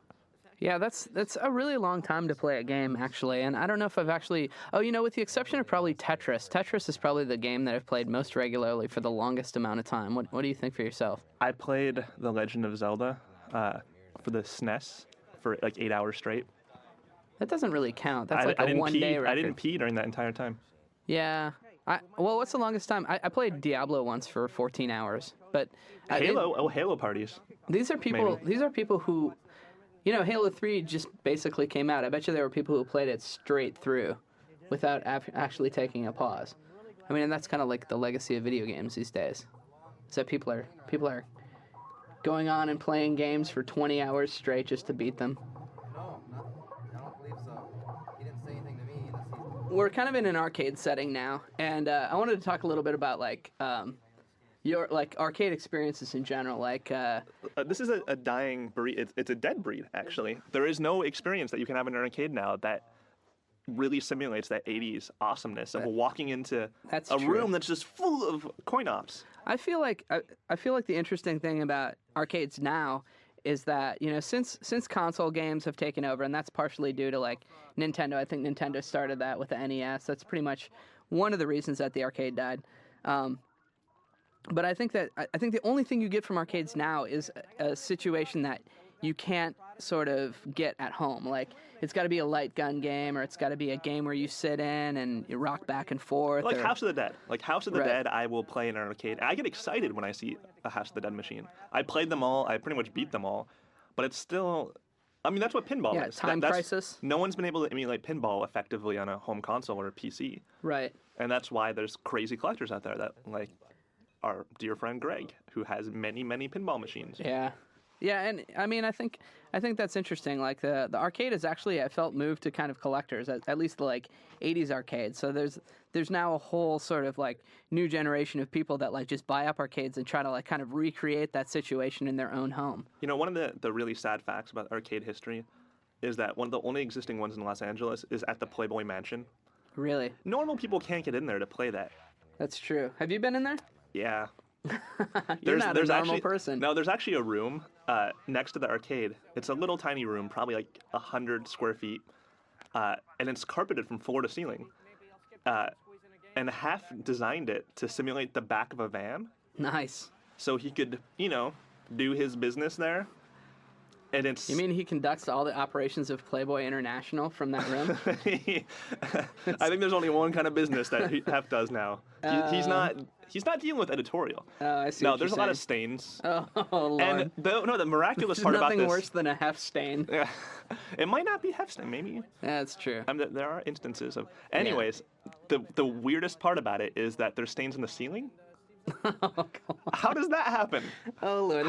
Yeah, that's a really long time to play a game, actually. And I don't know if I've actually... Oh, with the exception of probably Tetris. Tetris is probably the game that I've played most regularly for the longest amount of time. What do you think for yourself? I played The Legend of Zelda for the SNES for like 8 hours straight. That doesn't really count. That's like a one-day record. I didn't pee during that entire time. Yeah. Well, what's the longest time? I played Diablo once for 14 hours. But Halo parties. These are people. Maybe. These are people who... Halo 3 just basically came out. I bet you there were people who played it straight through without actually taking a pause. I mean, and that's kind of like the legacy of video games these days. Is that people are going on and playing games for 20 hours straight just to beat them. No, I don't believe so. He didn't say anything to me. We're kind of in an arcade setting now, and I wanted to talk a little bit about your arcade experiences in general. This is a dying breed. It's a dead breed, actually. There is no experience that you can have in an arcade now that really simulates that 80s awesomeness of walking into room that's just full of coin ops. I feel like the interesting thing about arcades now is that since console games have taken over, and that's partially due to Nintendo. I think Nintendo started that with the NES. That's pretty much one of the reasons that the arcade died. But I think the only thing you get from arcades now is a situation that you can't sort of get at home. Like, it's got to be a light gun game, or it's got to be a game where you sit in and you rock back and forth. Like House of the Dead. Like House of the Dead, I will play in an arcade. I get excited when I see a House of the Dead machine. I played them all. I pretty much beat them all. But it's still... I mean, that's what pinball is. Time crisis. No one's been able to emulate pinball effectively on a home console or a PC. Right. And that's why there's crazy collectors out there that, our dear friend Greg, who has many, many pinball machines. Yeah. Yeah, and I mean, I think that's interesting. Like, the arcade is actually, I felt, moved to kind of collectors, at least the 80s arcades. So there's now a whole sort of new generation of people that just buy up arcades and try to kind of recreate that situation in their own home. One of the really sad facts about arcade history is that one of the only existing ones in Los Angeles is at the Playboy Mansion. Really? Normal people can't get in there to play that. That's true. Have you been in there? Yeah. You're not a normal person. No, there's actually a room next to the arcade. It's a little tiny room, probably 100 square feet, and it's carpeted from floor to ceiling. And Half designed it to simulate the back of a van. Nice. So he could, do his business there. And it's... You mean he conducts all the operations of Playboy International from that room? I think there's only one kind of business that Hef does now. He's not dealing with editorial. Oh, I see. No, there's a lot of stains. Oh, Lord. And the miraculous part about this... nothing worse than a Hef stain. Yeah. It might not be Hef stain, maybe. Yeah, that's true. There are instances of... Anyways, the weirdest part about it is that there's stains in the ceiling. Oh, how does that happen? Oh, Lord.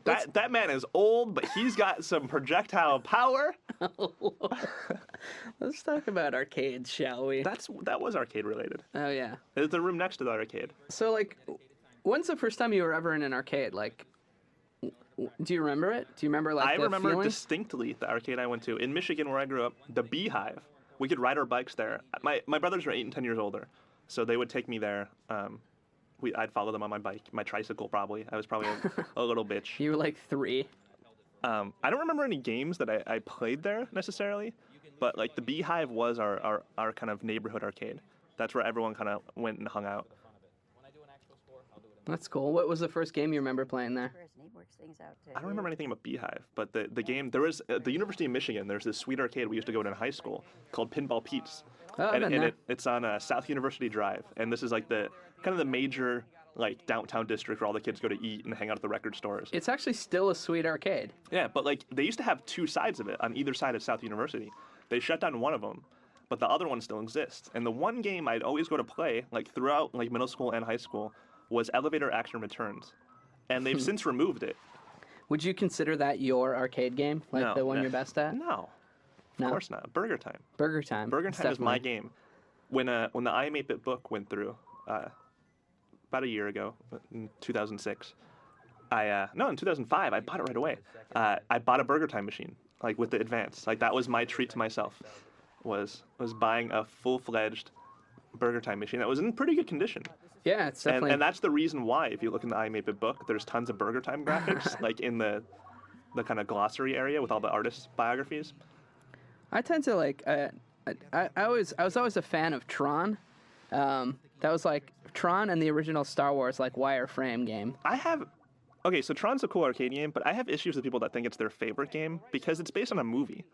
That man is old, but he's got some projectile power. Oh, Lord. Let's talk about arcades, shall we? That was arcade related. Oh, yeah. There's the room next to the arcade. So, when's the first time you were ever in an arcade? Do you remember it? Do you remember, I the remember feeling? distinctly the arcade I went to. In Michigan, where I grew up, the Beehive. We could ride our bikes there. My brothers are 8 and 10 years older, so they would take me there. I'd follow them on my bike, my tricycle probably. I was probably a little bitch. You were 3. I don't remember any games that I played there necessarily, but the Beehive was our kind of neighborhood arcade. That's where everyone kind of went and hung out. That's cool. What was the first game you remember playing there? I don't remember anything about Beehive, but the game, there was, at the University of Michigan, there's this sweet arcade we used to go to in high school called Pinball Pete's. Oh, It's on South University Drive, and this is the kind of the major downtown district where all the kids go to eat and hang out at the record stores. It's actually still a sweet arcade. Yeah, but they used to have 2 sides of it on either side of South University. They shut down one of them, but the other one still exists. And the one game I'd always go to play throughout middle school and high school was Elevator Action Returns, and they've since removed it. Would you consider that your arcade game, the one you're best at? No. Of course not. Burger Time. Burger Time. Burger Time is my game. when the I Am 8-Bit book went through about a year ago, in 2006, in 2005, I bought it right away. I bought a Burger Time machine, like with the Advance. Like that was my treat to myself, was buying a full-fledged Burger Time machine that was in pretty good condition. Yeah, it's definitely. And that's the reason why, if you look in the I Am 8-Bit book, there's tons of Burger Time graphics, like in the kind of glossary area with all the artists' biographies. I tend to like. I was always a fan of Tron. That was like Tron and the original Star Wars like wireframe game. Okay, so Tron's a cool arcade game, but I have issues with people that think it's their favorite game because it's based on a movie.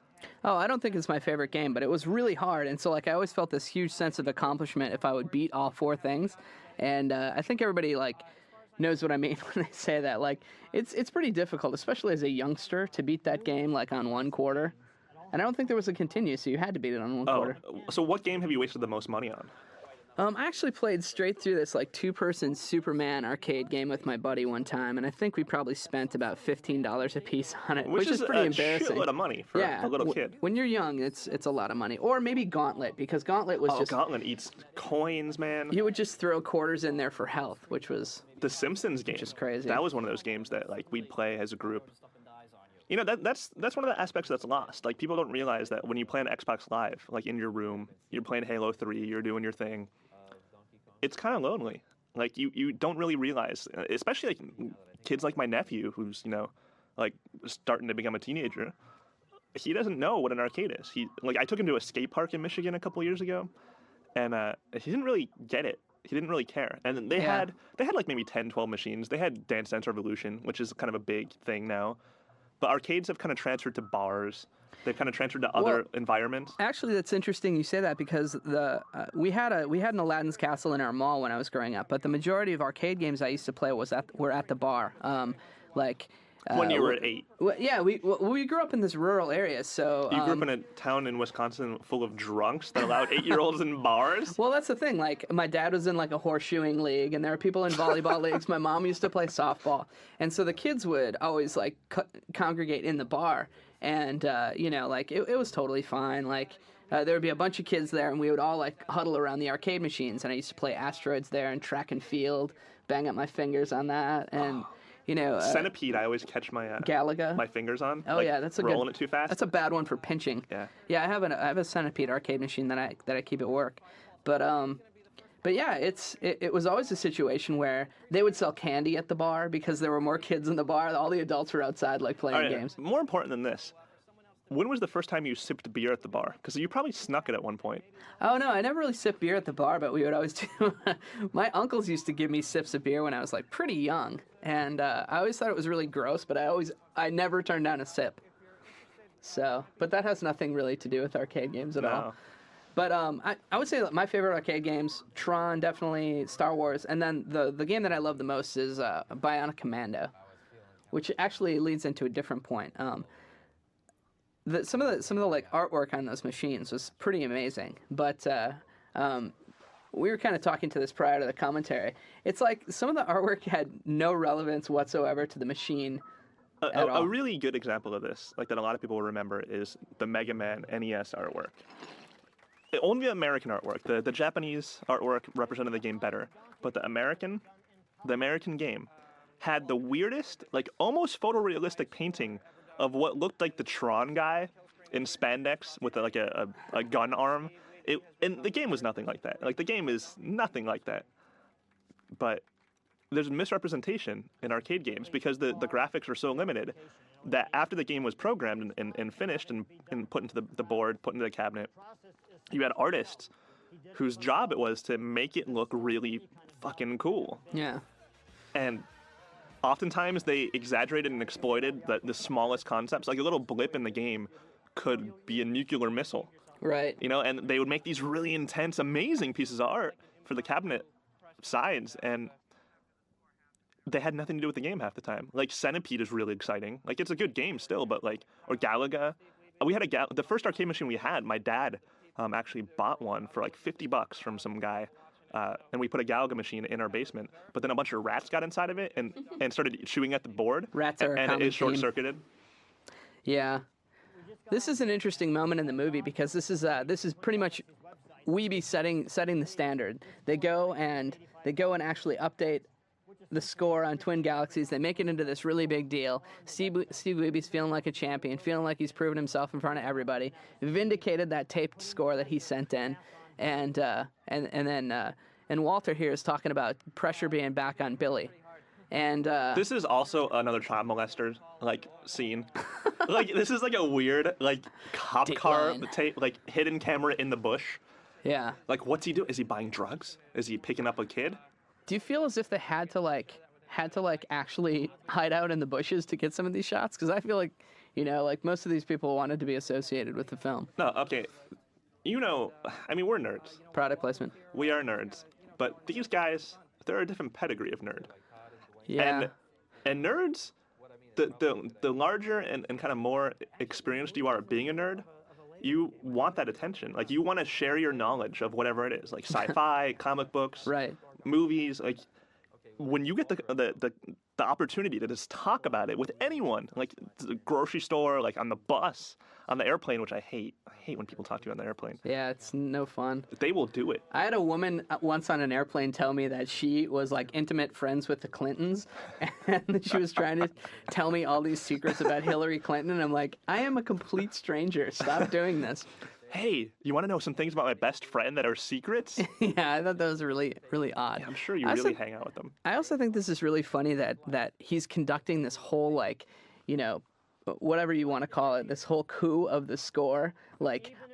Oh, I don't think it's my favorite game, but it was really hard, and so like I always felt this huge sense of accomplishment if I would beat all 4 things, and I think everybody like knows what I mean when they say that. Like it's pretty difficult, especially as a youngster, to beat that game like on 1 quarter, and I don't think there was a continue, so you had to beat it on 1 quarter. So what game have you wasted the most money on? I actually played straight through this like 2-person Superman arcade game with my buddy one time, and I think we probably spent about $15 a piece on it, which is pretty embarrassing. Shitload of money for a little kid. When you're young, it's a lot of money. Or maybe Gauntlet, because Gauntlet was just... Gauntlet eats coins, man. You would just throw quarters in there for health, which was... The Simpsons game. Which is crazy. That was one of those games that like we'd play as a group. You know, that's one of the aspects that's lost. Like people don't realize that when you play on Xbox Live, like in your room, you're playing Halo 3, you're doing your thing. It's kind of lonely. Like you don't really realize, especially like kids like my nephew, who's like starting to become a teenager. He doesn't know what an arcade is. I took him to a skate park in Michigan a couple years ago, and he didn't really get it. He didn't really care. And they had like maybe 10, 12 machines. They had Dance Dance Revolution, which is kind of a big thing now. But arcades have kind of transferred to bars. They've kind of transferred to other environments. Actually, that's interesting you say that because we had an Aladdin's Castle in our mall when I was growing up, but the majority of arcade games I used to play were at the bar. When you were at 8. Yeah, we grew up in this rural area, so... You grew up in a town in Wisconsin full of drunks that allowed 8-year-olds in bars? Well, that's the thing. Like, my dad was in, like, a horseshoeing league, and there were people in volleyball leagues. My mom used to play softball. And so the kids would always, like, congregate in the bar. And, it was totally fine. Like, there would be a bunch of kids there, and we would all, like, huddle around the arcade machines. And I used to play Asteroids there and track and field, bang up my fingers on that, and... Centipede, I always catch my Galaga. My fingers on. Oh yeah, that's a rolling it too fast. That's a bad one for pinching. Yeah. Yeah, I have a Centipede arcade machine that I keep at work, but yeah, it was always a situation where they would sell candy at the bar because there were more kids in the bar. All the adults were outside like playing games. More important than this, when was the first time you sipped beer at the bar? Because you probably snuck it at one point. Oh, no, I never really sipped beer at the bar, but we would always do... My uncles used to give me sips of beer when I was, like, pretty young. And I always thought it was really gross, but I never turned down a sip. So, but that has nothing really to do with arcade games at all. But I would say that my favorite arcade games, Tron, definitely, Star Wars, and then the game that I love the most is Bionic Commando, which actually leads into a different point. Some of the like artwork on those machines was pretty amazing, but we were kind of talking to this prior to the commentary. It's like some of the artwork had no relevance whatsoever to the machine. A really good example of this, like that a lot of people will remember, is the Mega Man NES artwork. Only the American artwork. The Japanese artwork represented the game better, but the American game had the weirdest, like almost photorealistic painting of what looked like the Tron guy in spandex with like a gun arm. And the game was nothing like that. Like the game is nothing like that. But there's misrepresentation in arcade games because the graphics are so limited that after the game was programmed and finished and put into the board, put into the cabinet, you had artists whose job it was to make it look really fucking cool. Yeah. And oftentimes they exaggerated and exploited the smallest concepts. Like a little blip in the game could be a nuclear missile. Right. And they would make these really intense, amazing pieces of art for the cabinet sides, and they had nothing to do with the game half the time. Like Centipede is really exciting. Like it's a good game still, but or Galaga. We had the first arcade machine we had, my dad actually bought one for like $50 from some guy. And we put a Galaga machine in our basement, but then a bunch of rats got inside of it and started chewing at the board. Rats are and it short-circuited. Yeah, this is an interesting moment in the movie because this is pretty much Wiebe setting the standard. They go and actually update the score on Twin Galaxies. They make it into this really big deal. Steve Wiebe's feeling like a champion, feeling like he's proven himself in front of everybody. Vindicated that taped score that he sent in, and then Walter here is talking about pressure being back on Billy. And this is also another child molester scene. Like this is like a weird cop car tape, hidden camera in the bush. Yeah. Like what's he doing? Is he buying drugs? Is he picking up a kid? Do you feel as if they had to actually hide out in the bushes to get some of these shots? Because I feel like, most of these people wanted to be associated with the film. No, okay. I mean, we're nerds. Product placement. We are nerds. But these guys, they're a different pedigree of nerd. Yeah. And nerds, the larger and kind of more experienced you are at being a nerd, you want that attention. Like, you want to share your knowledge of whatever it is, like sci-fi, comic books, right, movies. Like, when you get the opportunity to just talk about it with anyone, like the grocery store, like on the bus, on the airplane, which I hate. I hate when people talk to you on the airplane. Yeah, it's no fun. They will do it. I had a woman once on an airplane tell me that she was intimate friends with the Clintons, and she was trying to tell me all these secrets about Hillary Clinton, and I'm like, I am a complete stranger. Stop doing this. Hey, you want to know some things about my best friend that are secrets? Yeah, I thought that was really, really odd. Yeah, I'm sure you really hang out with them. I also think this is really funny that he's conducting this whole, whatever you want to call it, this whole coup of the score,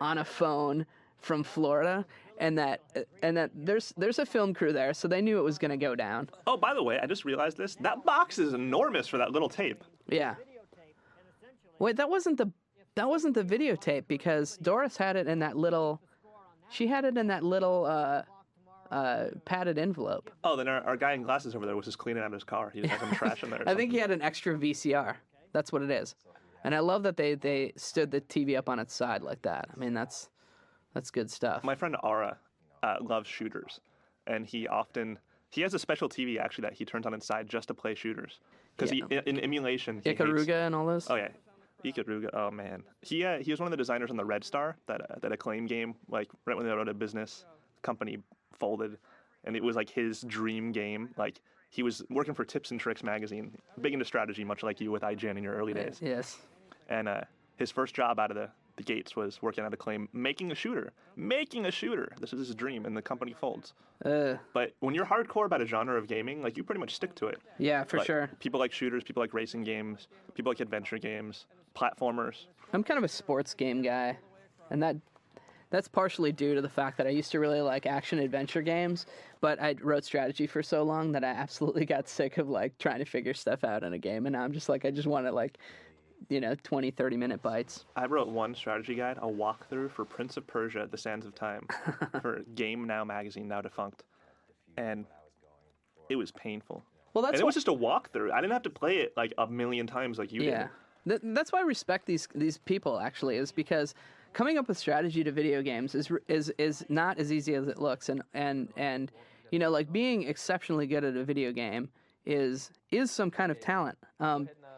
on a phone from Florida, and that there's a film crew there, so they knew it was going to go down. Oh, by the way, I just realized this. That box is enormous for that little tape. Yeah. Wait, that wasn't the videotape, because Doris had it in that little. She had it in that little padded envelope. Oh, then our guy in glasses over there was just cleaning out his car. He just had some trash in there. I think he had an extra VCR. That's what it is. And I love that they stood the TV up on its side like that. I mean, that's good stuff. My friend Ara loves shooters, and he has a special TV actually that he turns on inside just to play shooters. Because in emulation, Ikaruga and all those. Oh yeah, Ikaruga. Oh man, he was one of the designers on the Red Star, that Acclaim game. Like right when they wrote a business, company folded, and it was his dream game. Like he was working for Tips and Tricks magazine, big into strategy, much like you with IGN in your early days. Yes. And his first job out of the gates was working at Acclaim, making a shooter. This is his dream, and the company folds. But when you're hardcore about a genre of gaming, you pretty much stick to it. Yeah, for sure. People like shooters, people like racing games, people like adventure games, platformers. I'm kind of a sports game guy, and that's partially due to the fact that I used to really like action-adventure games, but I wrote strategy for so long that I absolutely got sick of trying to figure stuff out in a game, and now I'm just I just want to 20, 30-minute bites. I wrote one strategy guide, a walkthrough for Prince of Persia: The Sands of Time, for Game Now magazine, now defunct, and it was painful. Well, it was just a walkthrough. I didn't have to play it a million times like you did. Yeah, that's why I respect these people, actually, is because coming up with strategy to video games is not as easy as it looks, and being exceptionally good at a video game is some kind of talent.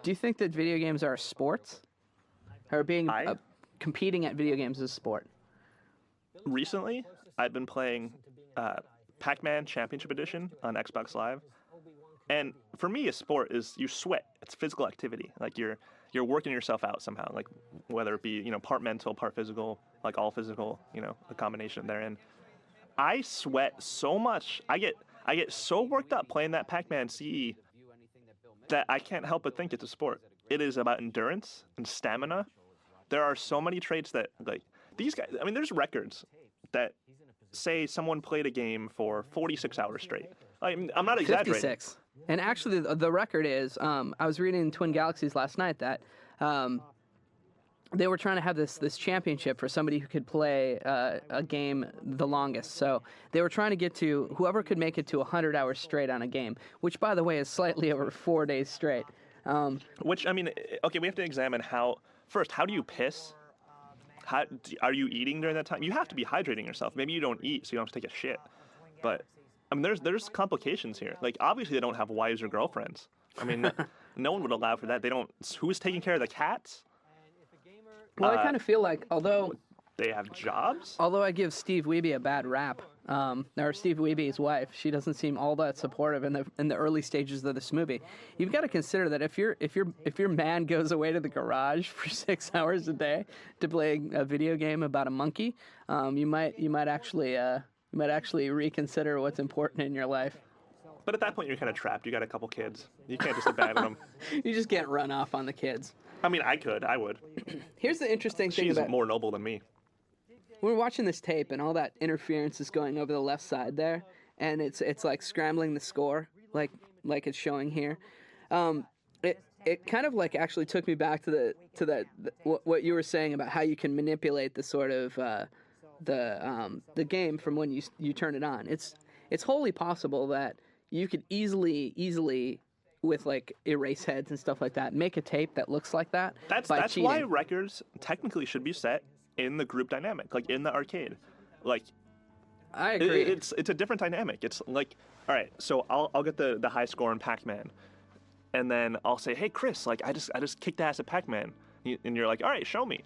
Do you think that video games are sports? Or competing at video games is sport? Recently, I've been playing Pac-Man Championship Edition on Xbox Live. And for me, a sport is you sweat. It's physical activity. You're working yourself out somehow, whether it be, part mental, part physical, all physical, a combination therein. I sweat so much. I get so worked up playing that Pac-Man CE that I can't help but think it's a sport. It is about endurance and stamina. There are so many traits that, these guys, I mean, there's records that say someone played a game for 46 hours straight. I'm not exaggerating. 56. And actually, the record is, I was reading in Twin Galaxies last night that they were trying to have this championship for somebody who could play a game the longest. So they were trying to get to whoever could make it to 100 hours straight on a game, which, by the way, is slightly over 4 days straight. Which, I mean, okay, we have to examine how do you piss? Are you eating during that time? You have to be hydrating yourself. Maybe you don't eat, so you don't have to take a shit. But, I mean, there's complications here. Obviously, they don't have wives or girlfriends. I mean, no one would allow for that. Who's taking care of the cats? Well, I kind of feel although they have jobs. Although I give Steve Wiebe a bad rap, or Steve Wiebe's wife, she doesn't seem all that supportive in the early stages of this movie. You've got to consider that if your man goes away to the garage for 6 hours a day to play a video game about a monkey, you might actually reconsider what's important in your life. But at that point, you're kind of trapped. You got a couple kids. You can't just abandon them. You just can't run off on the kids. I mean, I would. Here's the interesting thing She's about more noble than me. we're watching this tape and all that interference is going over the left side there, and it's like scrambling the score, like it's showing here. It kind of like actually took me back to what you were saying about how you can manipulate the sort of the game from when you turn it on. It's wholly possible that you could easily with like erase heads and stuff like that make a tape that looks like that. That's why records technically should be set in the group dynamic, like in the arcade. Like, I agree. It's a different dynamic. It's like, all right, so I'll get the high score in Pac-Man, and then I'll say, hey Chris, like I just kicked ass at Pac-Man, and you're like, all right, show me.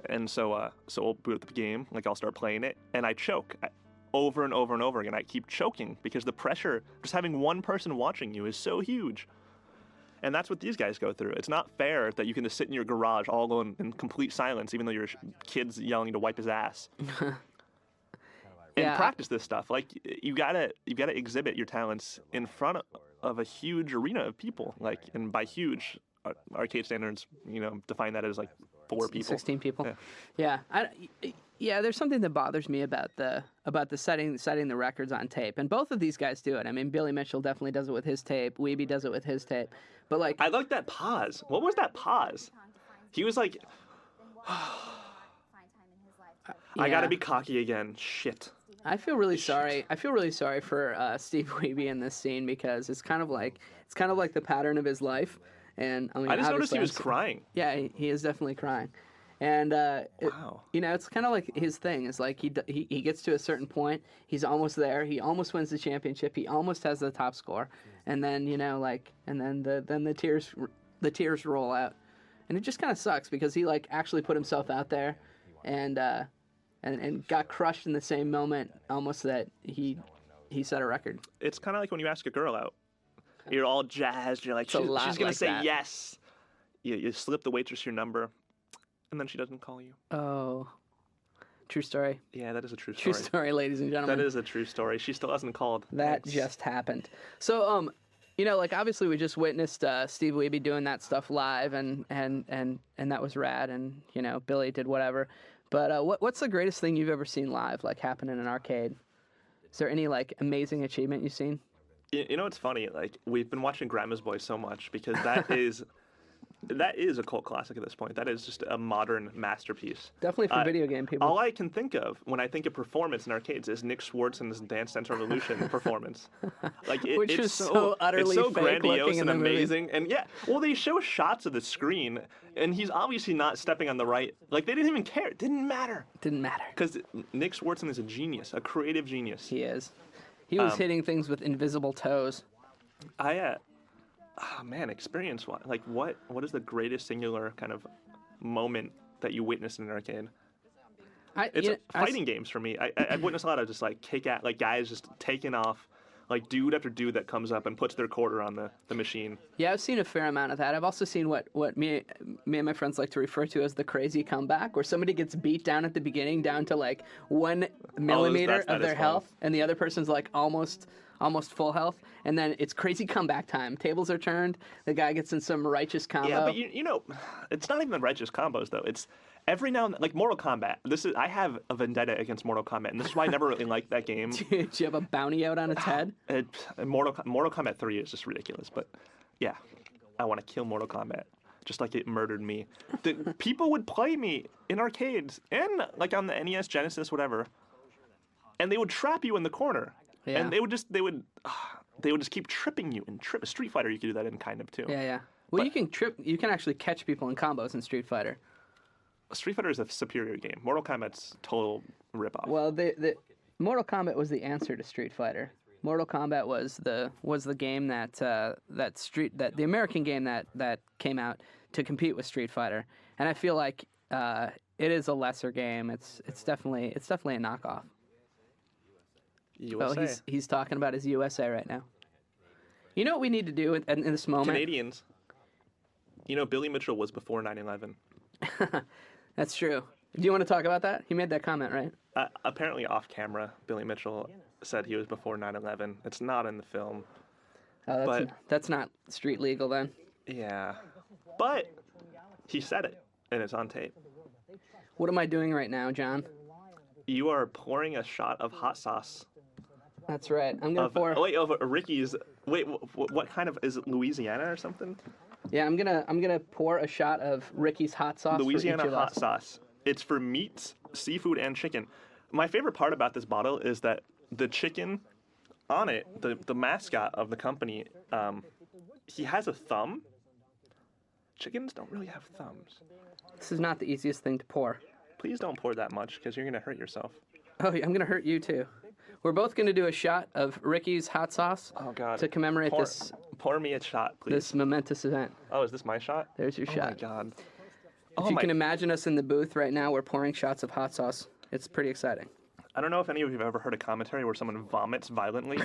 And so we'll boot up the game, like I'll start playing it, and I choke over and over and over again. I keep choking because the pressure, just having one person watching you, is so huge. And that's what these guys go through. It's not fair that you can just sit in your garage all alone in complete silence, even though your kid's yelling to wipe his ass. And practice this stuff. Like you gotta exhibit your talents in front of a huge arena of people. Like, and by huge, arcade standards, define that as like 4 people, 16 people. Yeah. Yeah, there's something that bothers me about the setting the records on tape, and both of these guys do it. I mean, Billy Mitchell definitely does it with his tape. Wiebe does it with his tape. But like, I like that pause. What was that pause? He was like, I gotta be cocky again. Shit. I feel really sorry. I feel really sorry for Steve Wiebe in this scene because it's kind of like the pattern of his life. And I mean, I just noticed he was crying. Yeah, he is definitely crying. And wow. It's kind of like his thing. It's like he gets to a certain point, he's almost there. He almost wins the championship. He almost has the top score, and then the tears roll out, and it just kind of sucks because he like actually put himself out there, and got crushed in the same moment almost that he set a record. It's kind of like when you ask a girl out. You're all jazzed. You're like, she's gonna say that. Yes. You slip the waitress your number. And then she doesn't call you. Oh. True story. Yeah, that is a true story. True story, ladies and gentlemen. That is a true story. She still hasn't called. That just happened. So, like obviously we just witnessed Steve Wiebe doing that stuff live, and that was rad, and Billy did whatever. But what's the greatest thing you've ever seen live, like happen in an arcade? Is there any like amazing achievement you've seen? You know what's funny? Like we've been watching Grandma's Boy so much because that is a cult classic at this point. That is just a modern masterpiece. Definitely for video game people. All I can think of when I think of performance in arcades is Nick Swartzen's Dance Dance Revolution performance. Like Which it's is so utterly it's so fake grandiose and amazing. Movie. And yeah, well they show shots of the screen and he's obviously not stepping on the right. Like they didn't even care. It didn't matter. Didn't matter. Because Nick Swartzen is a genius, a creative genius. He is. He was hitting things with invisible toes. Experience what? Like what is the greatest singular kind of moment that you witnessed in an arcade? Fighting games for me. I've witnessed a lot of just like guys just taking off, like dude after dude that comes up and puts their quarter on the machine. Yeah, I've seen a fair amount of that. I've also seen what me and my friends like to refer to as the crazy comeback, where somebody gets beat down at the beginning down to like 1 millimeter of their health, and the other person's like almost full health, and then it's crazy comeback time. Tables are turned. The guy gets in some righteous combo. Yeah, but it's not even the righteous combos though. It's every now and then, like Mortal Kombat. I have a vendetta against Mortal Kombat, and this is why I never really liked that game. Do you have a bounty out on its head? Mortal Kombat 3 is just ridiculous, but yeah, I want to kill Mortal Kombat. Just like it murdered me. People would play me in arcades and like on the NES, Genesis, whatever, and they would trap you in the corner. Yeah. And they would just keep tripping you. In Street Fighter, you could do that in kind of too. Yeah. Well, you can actually catch people in combos in Street Fighter. Street Fighter is a superior game. Mortal Kombat's total ripoff. Well, the Mortal Kombat was the answer to Street Fighter. Mortal Kombat was the game that the American game that came out to compete with Street Fighter. And I feel like it is a lesser game. It's definitely a knockoff. USA. Oh, he's talking about his USA right now. You know what we need to do in this moment? Canadians. You know, Billy Mitchell was before 9/11. That's true. Do you want to talk about that? He made that comment, right? Apparently off camera, Billy Mitchell said he was before 9/11. It's not in the film. Oh, that's not street legal then. Yeah. But he said it, and it's on tape. What am I doing right now, John? You are pouring a shot of hot sauce. That's right. I'm going to pour... Of Ricky's... Wait, what kind of... Is it Louisiana or something? Yeah, I'm gonna pour a shot of Ricky's hot sauce Louisiana for each of hot us. sauce. It's for meats, seafood, and chicken. My favorite part about this bottle is that the chicken on it, the mascot of the company, he has a thumb. Chickens don't really have thumbs. This is not the easiest thing to pour. Please don't pour that much, because you're going to hurt yourself. Oh, I'm going to hurt you, too. We're both going to do a shot of Ricky's hot sauce to commemorate this... Pour me a shot, please. This momentous event. Oh, is this my shot? There's your shot. Oh, my God. If you can imagine us in the booth right now, we're pouring shots of hot sauce. It's pretty exciting. I don't know if any of you have ever heard a commentary where someone vomits violently.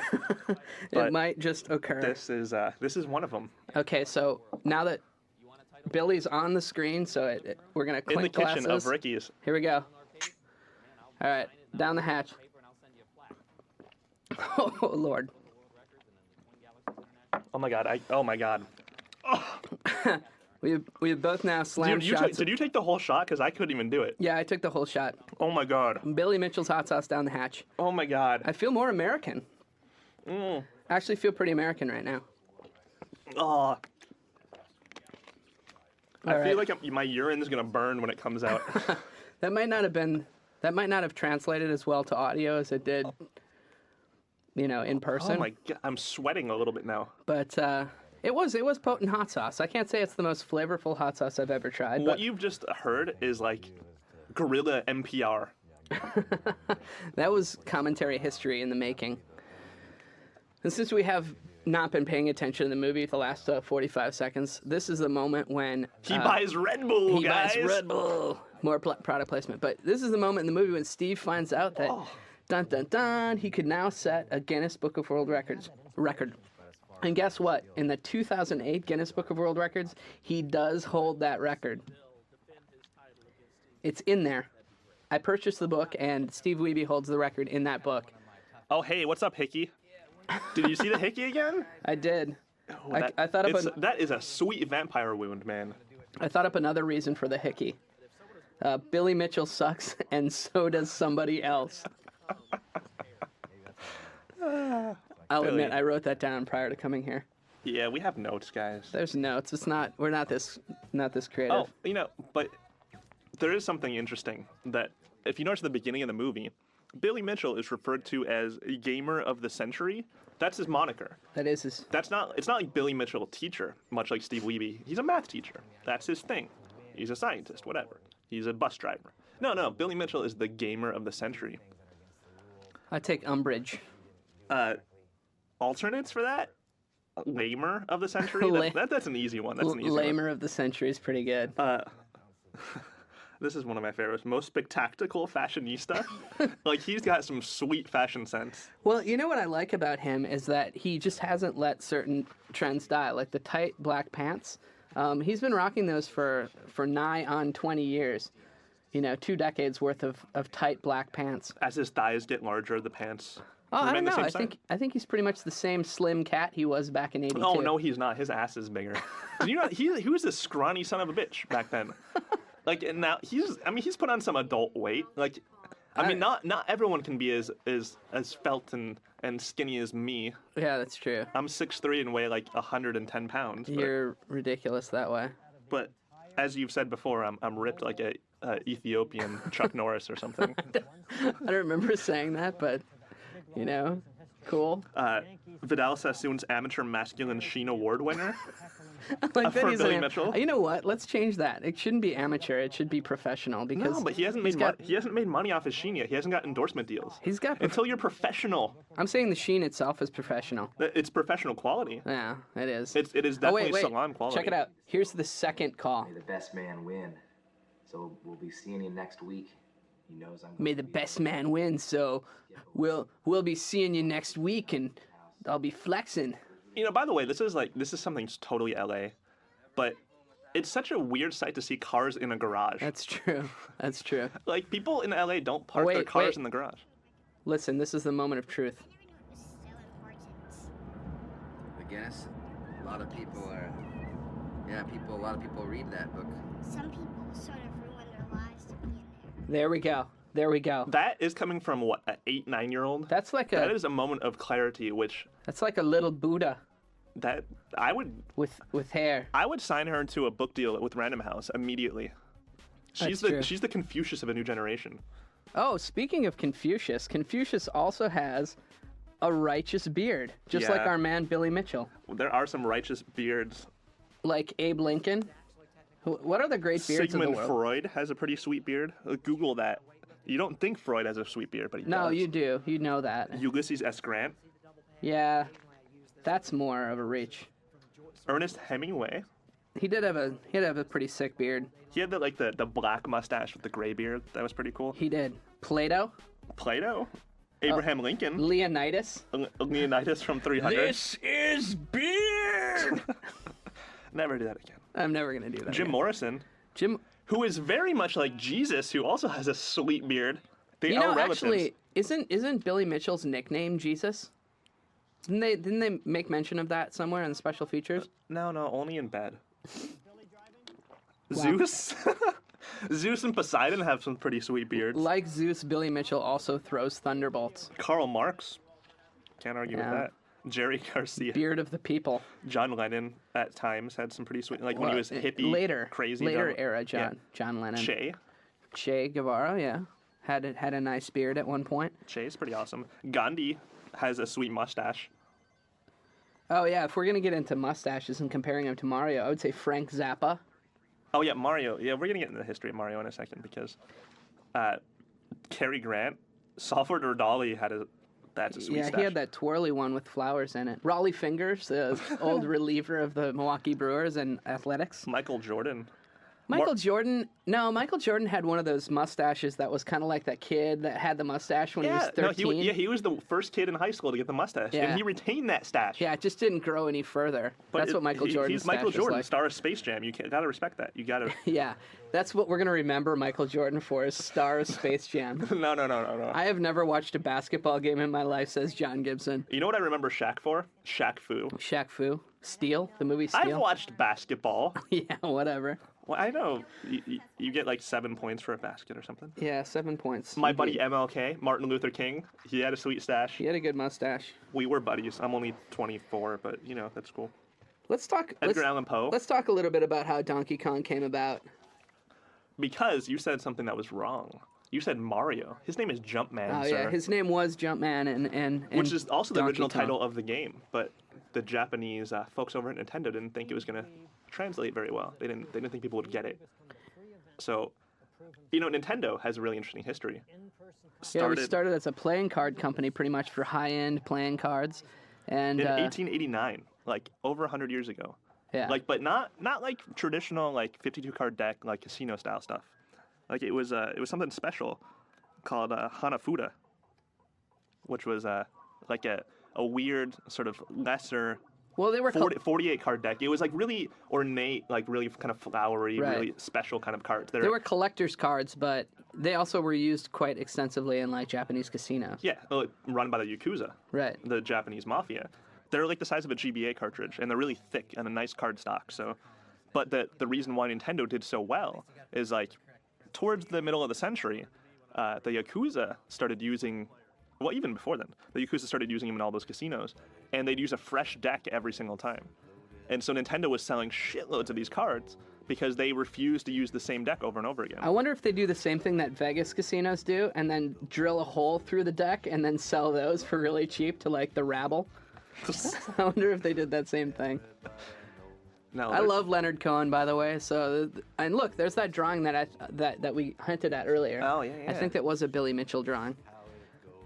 It might just occur. This is one of them. Okay, so now that Billy's on the screen, so we're going to clink in the kitchen glasses. of Ricky's. Here we go. All right, down the hatch. Oh, Lord. Oh, my God. Oh, my God. Oh. We both now slammed shots. Did you take the whole shot? Because I couldn't even do it. Yeah, I took the whole shot. Oh, my God. Billy Mitchell's hot sauce down the hatch. Oh, my God. I feel more American. I actually feel pretty American right now. Oh. I All feel right. like my urine's going to burn when it comes out. That might not have translated as well to audio as it did, in person. Oh, my God. I'm sweating a little bit now. But it was potent hot sauce. I can't say it's the most flavorful hot sauce I've ever tried. What you've just heard is like guerrilla NPR. That was commentary history in the making. And since we have not been paying attention to the movie for the last 45 seconds, this is the moment when... He buys Red Bull, guys! He buys Red Bull! More product placement. But this is the moment in the movie when Steve finds out that, dun dun dun, he could now set a Guinness Book of World Record. And guess what? In the 2008 Guinness Book of World Records, he does hold that record. It's in there. I purchased the book, and Steve Wiebe holds the record in that book. Oh, hey, what's up, Hickey? Did you see the Hickey again? I did. Oh, that is a sweet vampire wound, man. I thought up another reason for the Hickey. Billy Mitchell sucks, and so does somebody else. I'll admit, I wrote that down prior to coming here. Yeah, we have notes, guys. There's notes. We're not this creative. Oh, but there is something interesting that if you notice at the beginning of the movie, Billy Mitchell is referred to as a gamer of the century. That's his moniker. That is his. It's not like Billy Mitchell, teacher, much like Steve Wiebe. He's a math teacher. That's his thing. He's a scientist, whatever. He's a bus driver. No, Billy Mitchell is the gamer of the century. I take umbrage. Alternates for that? Lamer of the century? That's an easy one. That's an easy Lamer of the century is pretty good. This is one of my favorites. Most spectacular fashionista. Like, he's got some sweet fashion sense. Well, you know what I like about him is that he just hasn't let certain trends die, like the tight black pants. He's been rocking those for nigh on 20 years. 2 decades worth of tight black pants. As his thighs get larger, the pants I remain don't know. the same size? I think he's pretty much the same slim cat he was back in '82. Oh, no, he's not. His ass is bigger. He was a scrawny son of a bitch back then. Like, and now he's put on some adult weight. Like, not everyone can be as felt and skinny as me. Yeah, that's true. I'm 6'3" and weigh like 110 pounds. You're ridiculous that way. But as you've said before, I'm ripped like a Ethiopian Chuck Norris or something. I don't remember saying that, but cool. Vidal Sassoon's amateur masculine Sheen Award winner. Like for Billy Mitchell. You know what? Let's change that. It shouldn't be amateur. It should be professional because. No, but he hasn't made money off his Sheen yet. He hasn't got endorsement deals. He's got. Until you're professional. I'm saying the Sheen itself is professional. It's professional quality. Yeah, it is. It is definitely salon quality. Check it out. Here's the second call. May the best man win. So we'll be seeing you next week. He knows I'm. May the best man win. So we'll be seeing you next week, and I'll be flexing. You know, by the way, this is something totally LA, but it's such a weird sight to see cars in a garage. That's true. That's true. Like, people in LA don't park their cars in the garage. Listen, this is the moment of truth. The Guinness. A lot of people a lot of people read that book. Some people sort of ruin their lives to be in there. There we go. There we go. That is coming from what, an 8-9-year-old? That is a moment of clarity, which that's like a little Buddha. That I would with hair. I would sign her into a book deal with Random House immediately. She's the Confucius of a new generation. Oh, speaking of Confucius, Confucius also has a righteous beard, just like our man Billy Mitchell. There are some righteous beards. Like Abe Lincoln. What are the great beards Sigmund of the world? Freud has a pretty sweet beard. Google that. You don't think Freud has a sweet beard, but he does. No, you do. You know that. Ulysses S. Grant. Yeah, that's more of a reach. Ernest Hemingway. He did have a pretty sick beard. He had the black mustache with the gray beard. That was pretty cool. He did. Plato. Abraham Lincoln. Leonidas. Leonidas from 300. This is beard. Never do that again. I'm never gonna do that. Jim again. Morrison. Who is very much like Jesus, who also has a sweet beard. They are relatives. Actually, isn't Billy Mitchell's nickname Jesus? Didn't they make mention of that somewhere in the special features? No, only in bed. Wow. Zeus? Zeus and Poseidon have some pretty sweet beards. Like Zeus, Billy Mitchell also throws thunderbolts. Karl Marx. Can't argue with that. Jerry Garcia. Beard of the people. John Lennon at times had some pretty sweet, like when he was hippie, crazy. Later era John Lennon. Che Guevara, yeah. Had a nice beard at one point. Che's pretty awesome. Gandhi has a sweet mustache. Oh yeah, if we're gonna get into mustaches and comparing him to Mario, I would say Frank Zappa. Oh yeah, Mario. Yeah, we're gonna get into the history of Mario in a second because Cary Grant, Salvador Dali that's a sweet stash. He had that twirly one with flowers in it. Raleigh Fingers, the old reliever of the Milwaukee Brewers and athletics. Michael Jordan. Michael Jordan had one of those mustaches that was kind of like that kid that had the mustache when he was 13. He was the first kid in high school to get the mustache, and he retained that stash. Yeah, it just didn't grow any further. That's what Michael Jordan. He's Michael Jordan, star of Space Jam. You gotta respect that. You gotta. Yeah, that's what we're gonna remember Michael Jordan for, is star of Space Jam. No. I have never watched a basketball game in my life, says John Gibson. You know what I remember Shaq for? Shaq Fu. Shaq Fu. Steel, the movie Steel. I've watched basketball. Yeah, whatever. Well, I know. You get like 7 points for a basket or something. Yeah, 7 points. My buddy MLK, Martin Luther King, he had a sweet stash. He had a good mustache. We were buddies. I'm only 24, but that's cool. Let's talk. Edgar Allan Poe. Let's talk a little bit about how Donkey Kong came about. Because you said something that was wrong. You said Mario. His name is Jumpman, sir. Yeah, his name was Jumpman, and which is also the Donkey original Kong. title of the game, but the Japanese folks over at Nintendo didn't think it was going to translate very well. They didn't think people would get it. So, Nintendo has a really interesting history. We started as a playing card company, pretty much for high-end playing cards, and in 1889, like over 100 years ago. Yeah. But not like traditional 52 card deck like casino style stuff. Like it was something special called Hanafuda, which was like a weird sort of lesser. Well, they were 48 card deck. It was like really ornate, like really kind of flowery, really special kind of cards. They were collector's cards, but they also were used quite extensively in Japanese casinos. Yeah, run by the Yakuza. Right. The Japanese mafia. They're like the size of a GBA cartridge, and they're really thick and a nice card stock. So, but the reason why Nintendo did so well is towards the middle of the century, the Yakuza started using. Well, even before then, the Yakuza started using them in all those casinos, and they'd use a fresh deck every single time. And so Nintendo was selling shitloads of these cards because they refused to use the same deck over and over again. I wonder if they do the same thing that Vegas casinos do, and then drill a hole through the deck and then sell those for really cheap to the rabble. I wonder if they did that same thing. No, I love Leonard Cohen, by the way. So, and look, there's that drawing that we hinted at earlier. Oh yeah. I think that was a Billy Mitchell drawing.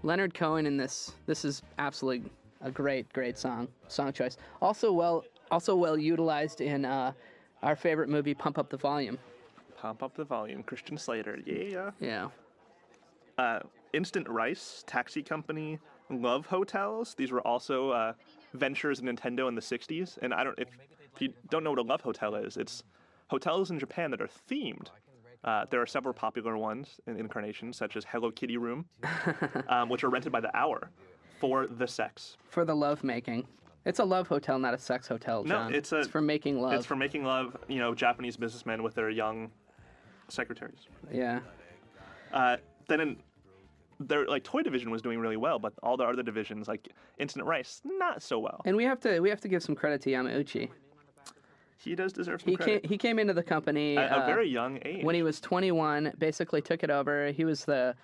Leonard Cohen in this is absolutely a great song choice. Also well utilized in our favorite movie, Pump Up the Volume. Pump up the volume. Christian Slater. Yeah. Yeah. Instant Rice, Taxi Company, Love Hotels. These were also ventures of Nintendo in the 60s. And if you don't know what a Love Hotel is, it's hotels in Japan that are themed. There are several popular ones in incarnations, such as Hello Kitty Room, which are rented by the hour for the sex. For the love making. It's a love hotel, not a sex hotel, John. No, it's for making love. It's for making love, Japanese businessmen with their young secretaries. Yeah. Then their toy division was doing really well, but all the other divisions, like Instant Rice, not so well. And we have to give some credit to Yamauchi. He does deserve some credit. He came into the company at a very young age. When he was 21, basically took it over. He was the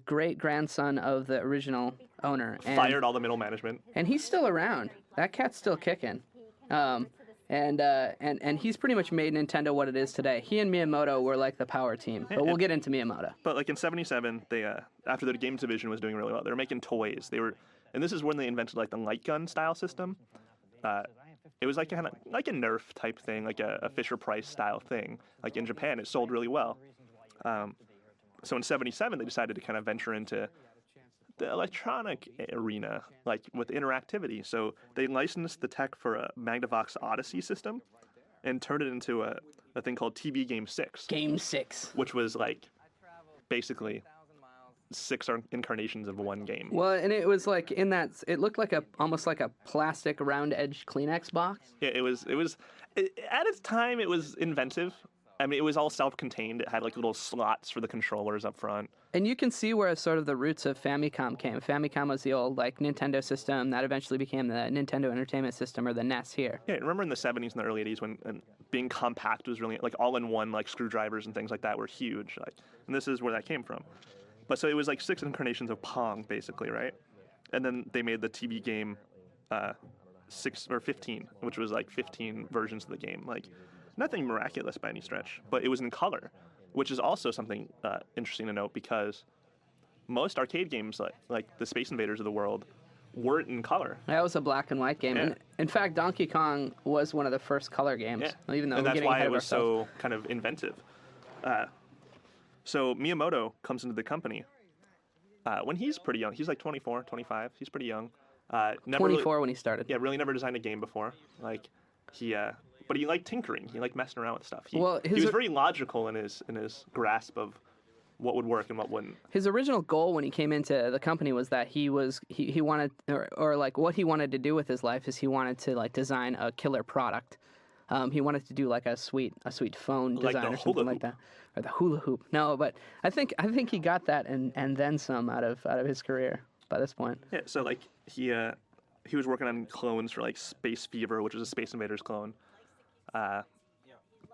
great grandson of the original owner. And, fired all the middle management. And he's still around. That cat's still kicking. And he's pretty much made Nintendo what it is today. He and Miyamoto were like the power team, but we'll get into Miyamoto. But in '77, they after the games division was doing really well, they were making toys. And this is when they invented the light gun style system. It was kind of like a Nerf type thing, like a Fisher Price style thing. In Japan, it sold really well. So in '77, they decided to kind of venture into the electronic arena, with interactivity. So they licensed the tech for a Magnavox Odyssey system and turned it into a thing called TB Game 6. Game 6. Which was basically 6 incarnations of one game. Well, and it was in that, it looked almost like a plastic round edged Kleenex box. Yeah, it was at its time, it was inventive. I mean, it was all self-contained. It had little slots for the controllers up front. And you can see where sort of the roots of Famicom came. Famicom was the old Nintendo system that eventually became the Nintendo Entertainment System, or the NES here. Yeah, remember in the 70s and the early 80s when being compact was really all-in-one, screwdrivers and things like that were huge. And this is where that came from. But so it was 6 incarnations of Pong, basically, right? And then they made the TB game 6 or 15, which was 15 versions of the game. Nothing miraculous by any stretch, but it was in color, which is also something interesting to note because most arcade games, like the Space Invaders of the world, weren't in color. That was a black and white game. Yeah. And in fact, Donkey Kong was one of the first color games. Yeah. Even though and that's why it was so kind of inventive. So Miyamoto comes into the company when he's pretty young. He's 24, 25. He's pretty young. 24 when he started. Yeah, really never designed a game before. But he liked tinkering. He liked messing around with stuff. He was very logical in his grasp of what would work and what wouldn't. His original goal when he came into the company was that he wanted, or what he wanted to do with his life is he wanted to design a killer product. He wanted to do a sweet phone design or something like that, or the hula hoop. No, but I think he got that and then some out of his career by this point. Yeah. So he was working on clones for Space Fever, which was a Space Invaders clone.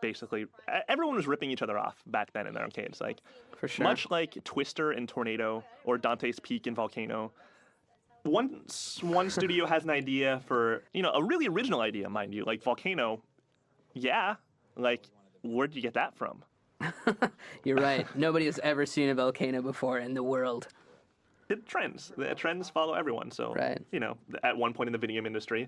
Basically, everyone was ripping each other off back then in the arcades. For sure. Much like Twister and Tornado or Dante's Peak and Volcano. One studio has an idea for, a really original idea, mind you, like Volcano. Yeah, where'd you get that from? You're right. Nobody has ever seen a volcano before in the world. It trends. The trends follow everyone. So, right. At one point in the video game industry,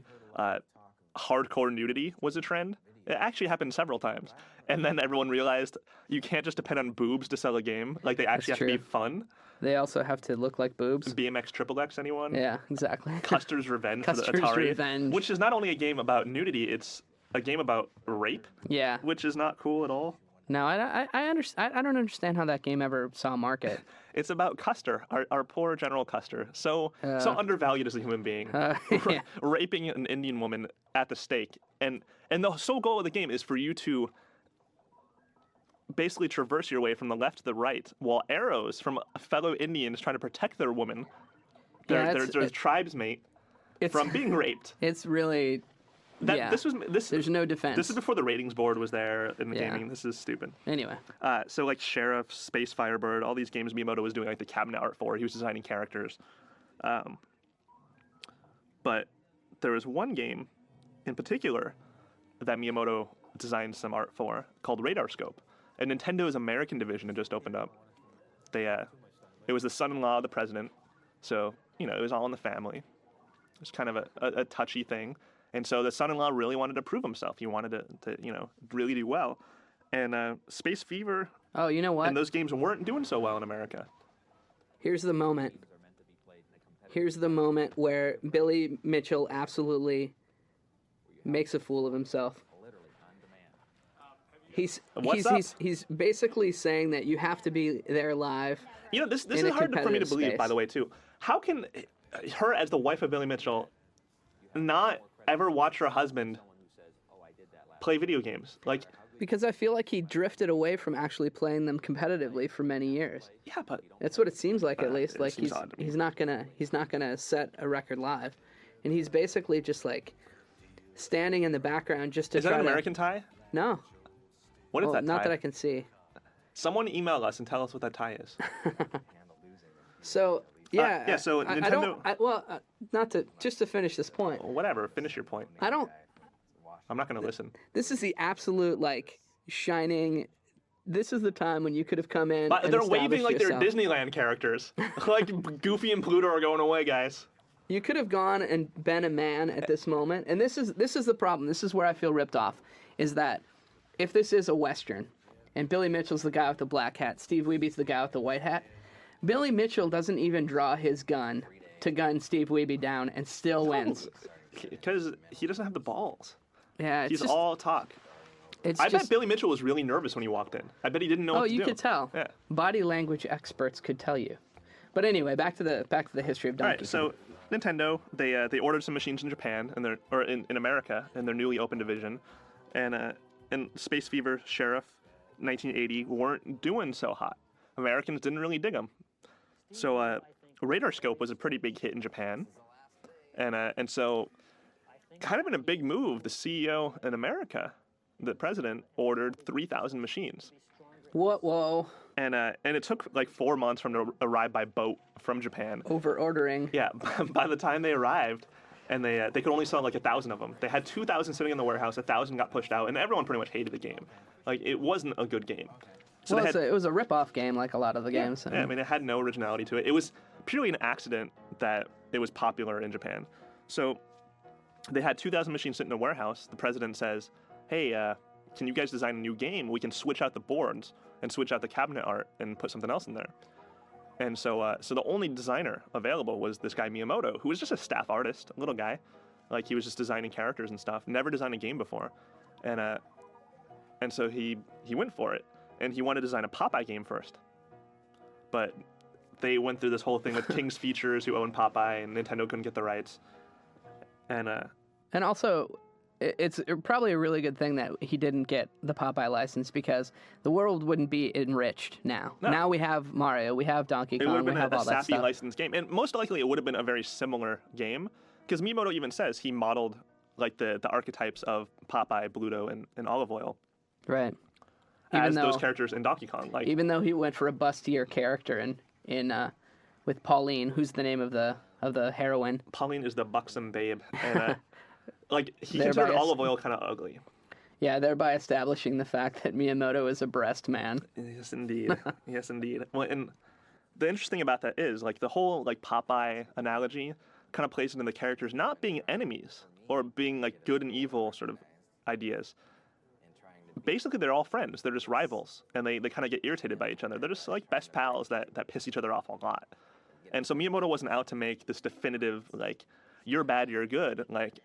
hardcore nudity was a trend. It actually happened several times. And then everyone realized you can't just depend on boobs to sell a game. They actually have to be fun. They also have to look like boobs. BMX XXX, anyone? Yeah, exactly. Custer's Revenge for the Atari. Custer's Revenge. Which is not only a game about nudity, it's a game about rape. Yeah. Which is not cool at all. No, I don't understand how that game ever saw a market. It's about Custer, our poor General Custer, so undervalued as a human being, yeah. Raping an Indian woman at the stake, and the sole goal of the game is for you to basically traverse your way from the left to the right, while arrows from fellow Indians trying to protect their woman, their tribesmate, from being raped. It's really. There's no defense. This is before the ratings board was there in the gaming. This is stupid. Anyway. So Sheriff, Space Firebird, all these games Miyamoto was doing the cabinet art for. He was designing characters. But there was one game in particular that Miyamoto designed some art for called Radar Scope. And Nintendo's American division had just opened up. It was the son-in-law of the president. So, it was all in the family. It was kind of a touchy thing. And so the son-in-law really wanted to prove himself. He wanted to really do well. And Space Fever. Oh, you know what? And those games weren't doing so well in America. Here's the moment. Here's the moment where Billy Mitchell absolutely makes a fool of himself. He's basically saying that you have to be there live. You know, this is hard for me to believe, by the way, too. How can her, as the wife of Billy Mitchell, not ever watch her husband play video games? Like, because I feel like he drifted away from actually playing them competitively for many years. Yeah, but that's what it seems like, at least. Like he's not gonna set a record live, and he's basically just like standing in the background just to is try that an to... American tie? No. What is that tie? Not that I can see. Someone email us and tell us what that tie is. So yeah. Yeah. So Nintendo. Not to just to finish this point. Whatever. Finish your point. I'm not going to listen. This is the absolute, like, shining... This is the time when you could have come in But and they're waving like yourself. they're Disneyland characters. Like Goofy and Pluto are going away, guys. You could have gone and been a man at this moment. And this is the problem. This is where I feel ripped off. Is that if this is a Western, and Billy Mitchell's the guy with the black hat, Steve Wiebe's the guy with the white hat, Billy Mitchell doesn't even draw his gun to gun Steve Wiebe down and still wins. Because he doesn't have the balls. Yeah, he's all talk. I bet Billy Mitchell was really nervous when he walked in. I bet he didn't know what to do. Oh, you could tell. Yeah. Body language experts could tell you. But anyway, back to the history of Donkey Kong. So Nintendo, they ordered some machines in Japan or in America in their newly opened division, and Space Fever, Sheriff, 1980 weren't doing so hot. Americans didn't really dig them. So Radar Scope was a pretty big hit in Japan, and so. Kind of in a big move, the CEO in America, the president, ordered 3,000 machines. Whoa. And it took like 4 months for them to arrive by boat from Japan. Over ordering. Yeah, by the time they arrived, and they could only sell like 1,000 of them. They had 2,000 sitting in the warehouse, 1,000 got pushed out, and everyone pretty much hated the game. Like, it wasn't a good game. So well, it was a rip-off game like a lot of the games. Yeah, I mean, it had no originality to it. It was purely an accident that it was popular in Japan. So they had 2,000 machines sitting in a warehouse. The president says, hey, can you guys design a new game? We can switch out the boards and switch out the cabinet art and put something else in there. And so the only designer available was this guy Miyamoto, who was just a staff artist, a little guy. Like, he was just designing characters and stuff, never designed a game before. And so he went for it. And he wanted to design a Popeye game first. But they went through this whole thing with King's Features, who owned Popeye, and Nintendo couldn't get the rights. And also, it's probably a really good thing that he didn't get the Popeye license, because the world wouldn't be enriched now. No. Now we have Mario, we have Donkey Kong, it would have been we have all a that sassy stuff. licensed game, and most likely it would have been a very similar game, because Miyamoto even says he modeled like the archetypes of Popeye, Bluto, and Olive Oil. Right. As those characters in Donkey Kong. Like, even though he went for a bustier character in with Pauline, who's the name of the heroine. Pauline is the buxom babe, and like he considered Olive Oil kind of ugly. Yeah, thereby establishing the fact that Miyamoto is a breast man. Yes, indeed. Yes, indeed. Well, and the interesting about that is like the whole like Popeye analogy kind of plays into the characters not being enemies or being like good and evil sort of ideas. Basically, they're all friends. They're just rivals, and they kind of get irritated by each other. They're just like best pals that piss each other off a lot. And so Miyamoto wasn't out to make this definitive, like, you're bad, you're good. Like,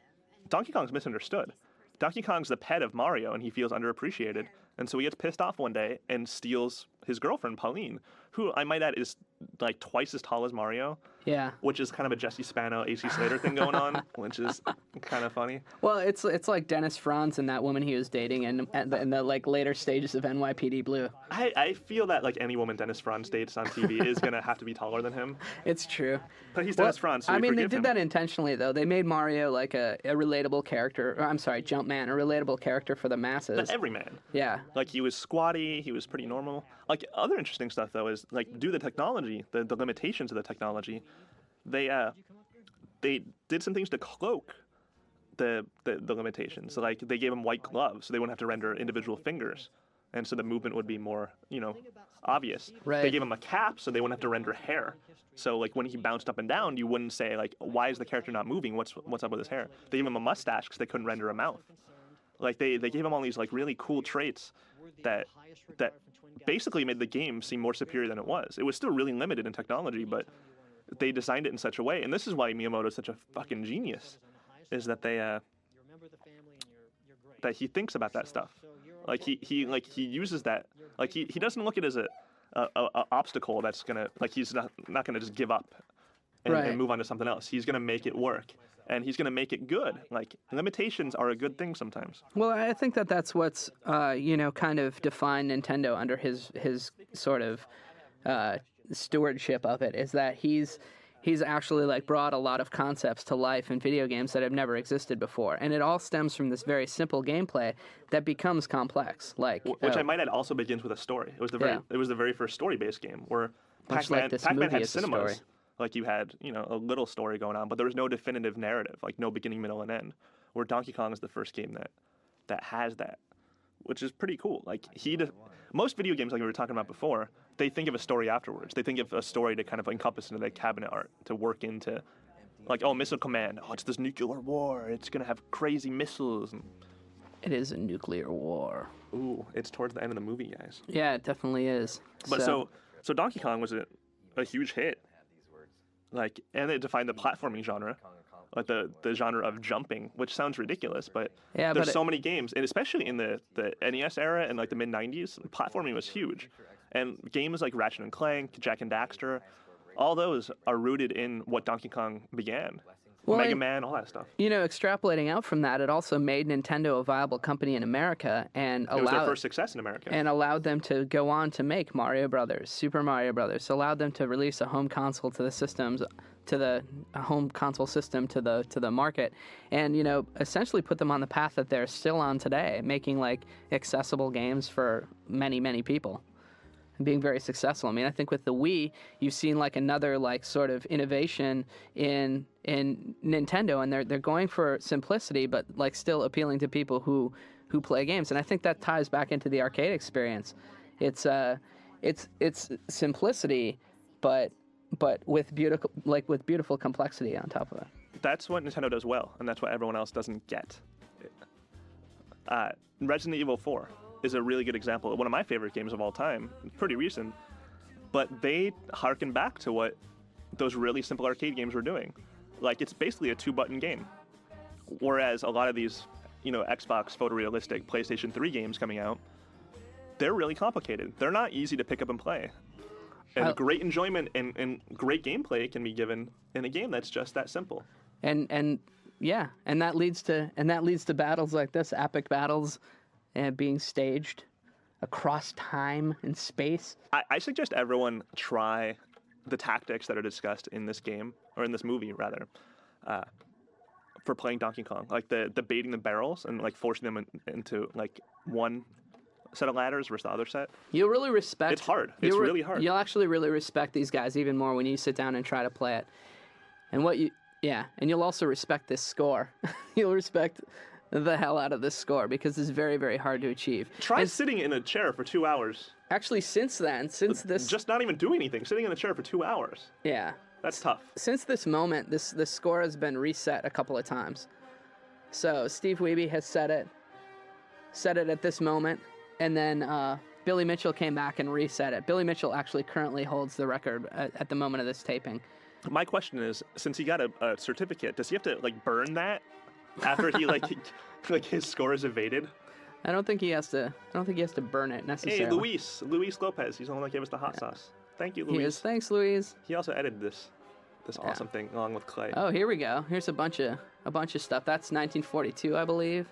Donkey Kong's misunderstood. Donkey Kong's the pet of Mario, and he feels underappreciated. And so he gets pissed off one day and steals his girlfriend, Pauline, who, I might add, is like twice as tall as Mario. Yeah. Which is kind of a Jesse Spano, AC Slater thing going on, which is kind of funny. Well, it's like Dennis Franz and that woman he was dating in the like later stages of NYPD Blue. I feel that like any woman Dennis Franz dates on TV is gonna have to be taller than him. It's true. But he's Dennis Franz, so I mean, they forgive did him. that intentionally, though. They made Mario like a relatable character. Or, I'm sorry, Jumpman, a relatable character for the masses. The everyman. Yeah. Like, he was squatty, he was pretty normal. Like, other interesting stuff, though, is, like, due to the technology, the limitations of the technology, they did some things to cloak the limitations. So, like, they gave him white gloves so they wouldn't have to render individual fingers. And so the movement would be more, obvious. Right. They gave him a cap so they wouldn't have to render hair. So, like, when he bounced up and down, you wouldn't say, like, why is the character not moving? What's up with his hair? They gave him a mustache because they couldn't render a mouth. Like they gave him all these like really cool traits that basically made the game seem more superior than it was. It was still really limited in technology, but they designed it in such a way, and this is why Miyamoto is such a fucking genius, is that that he thinks about that stuff. Like he uses that. Like he doesn't look at it as a obstacle that's gonna, like, he's not gonna just give up and move on to something else. He's gonna make it work, and he's gonna make it good. Like, limitations are a good thing sometimes. Well, I think that's what's kind of defined Nintendo under his sort of stewardship of it, is that he's actually like brought a lot of concepts to life in video games that have never existed before, and it all stems from this very simple gameplay that becomes complex. Like, which I might add also begins with a story. It was the very first story-based game where Pac-Man had cinemas. Like, you had, a little story going on, but there was no definitive narrative, like no beginning, middle, and end. Where Donkey Kong is the first game that has that, which is pretty cool. Like, most video games, like we were talking about before, they think of a story afterwards. They think of a story to kind of encompass into the cabinet art, to work into, like, Missile Command. Oh, it's this nuclear war. It's gonna have crazy missiles. It is a nuclear war. Ooh, it's towards the end of the movie, guys. Yeah, it definitely is. But so Donkey Kong was a huge hit. Like, and it defined the platforming genre, like the genre of jumping, which sounds ridiculous, but there's so many games, and especially in the NES era and like the mid-90s, platforming was huge. And games like Ratchet and Clank, Jak and Daxter, all those are rooted in what Donkey Kong began. Well, Mega Man, all that stuff. Extrapolating out from that, it also made Nintendo a viable company in America, and it was their first success in America, and allowed them to go on to make Mario Brothers, Super Mario Brothers. So allowed them to release a home console to the systems, a home console system to the market, and essentially put them on the path that they're still on today, making like accessible games for many people. And being very successful. I mean, I think with the Wii, you've seen like another like sort of innovation in Nintendo, and they're going for simplicity, but like still appealing to people who play games. And I think that ties back into the arcade experience. It's simplicity, but with beautiful complexity on top of it. That's what Nintendo does well, and that's what everyone else doesn't get. Resident Evil 4. Is a really good example. One of my favorite games of all time, pretty recent, but they harken back to what those really simple arcade games were doing. Like, it's basically a 2-button game. Whereas a lot of these, Xbox photorealistic PlayStation 3 games coming out, they're really complicated. They're not easy to pick up and play. And great enjoyment and great gameplay can be given in a game that's just that simple. And that leads to battles like this, epic battles, and being staged across time and space. I suggest everyone try the tactics that are discussed in this game, or in this movie rather, for playing Donkey Kong. Like the baiting the barrels and like forcing them into like one set of ladders versus the other set. You'll really respect. It's hard. It's really hard. You'll actually really respect these guys even more when you sit down and try to play it. And and you'll also respect this score. You'll respect the hell out of this score because it's very, very hard to achieve. Try sitting in a chair for 2 hours. Actually, since this... Just not even doing anything, sitting in a chair for 2 hours. Yeah. That's tough. Since this moment, this score has been reset a couple of times. So Steve Wiebe has set it at this moment, and then Billy Mitchell came back and reset it. Billy Mitchell actually currently holds the record at the moment of this taping. My question is, since he got a certificate, does he have to like burn that after he like his score is evaded? I don't think he has to burn it necessarily. Hey, Luis Lopez. He's the one that gave us the hot sauce. Thank you, Luis. Thanks, Luis. He also edited this awesome thing along with Clay. Oh, here we go. Here's a bunch of stuff. That's 1942, I believe.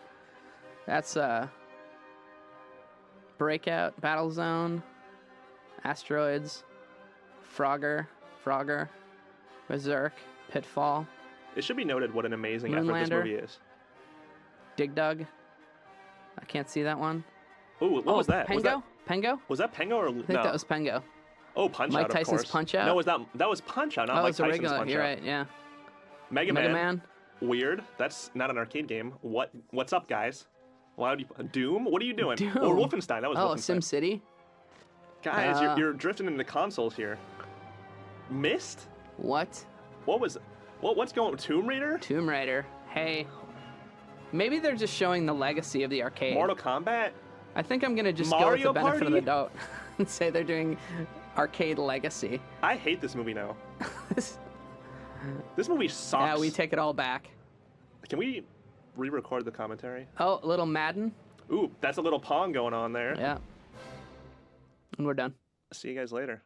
That's Breakout, Battle Zone, Asteroids, Frogger, Berserk, Pitfall. It should be noted what an amazing effort this movie is. Dig Dug. I can't see that one. Ooh, what was that? Pengo? Pengo? Was that Pengo or no? I think that was Pengo. Oh, Punch-Out, Mike Tyson's of course. Punch-Out? No, that was Punch-Out, not Mike Tyson's Punch-Out. You're right, yeah. Mega Man. Weird. That's not an arcade game. What's up, guys? Why would you... Doom? What are you doing? Doom. Or Wolfenstein. That was Wolfenstein. SimCity? Guys, you're drifting into consoles here. Myst? What? What's going on? Tomb Raider? Tomb Raider. Hey. Maybe they're just showing the legacy of the arcade. Mortal Kombat? I think I'm gonna just go Mario with the benefit Party? of the doubt and say they're doing arcade legacy. I hate this movie now. This movie sucks. Yeah, we take it all back. Can we re-record the commentary? Oh, a little Madden. Ooh, that's a little Pong going on there. Yeah. And we're done. See you guys later.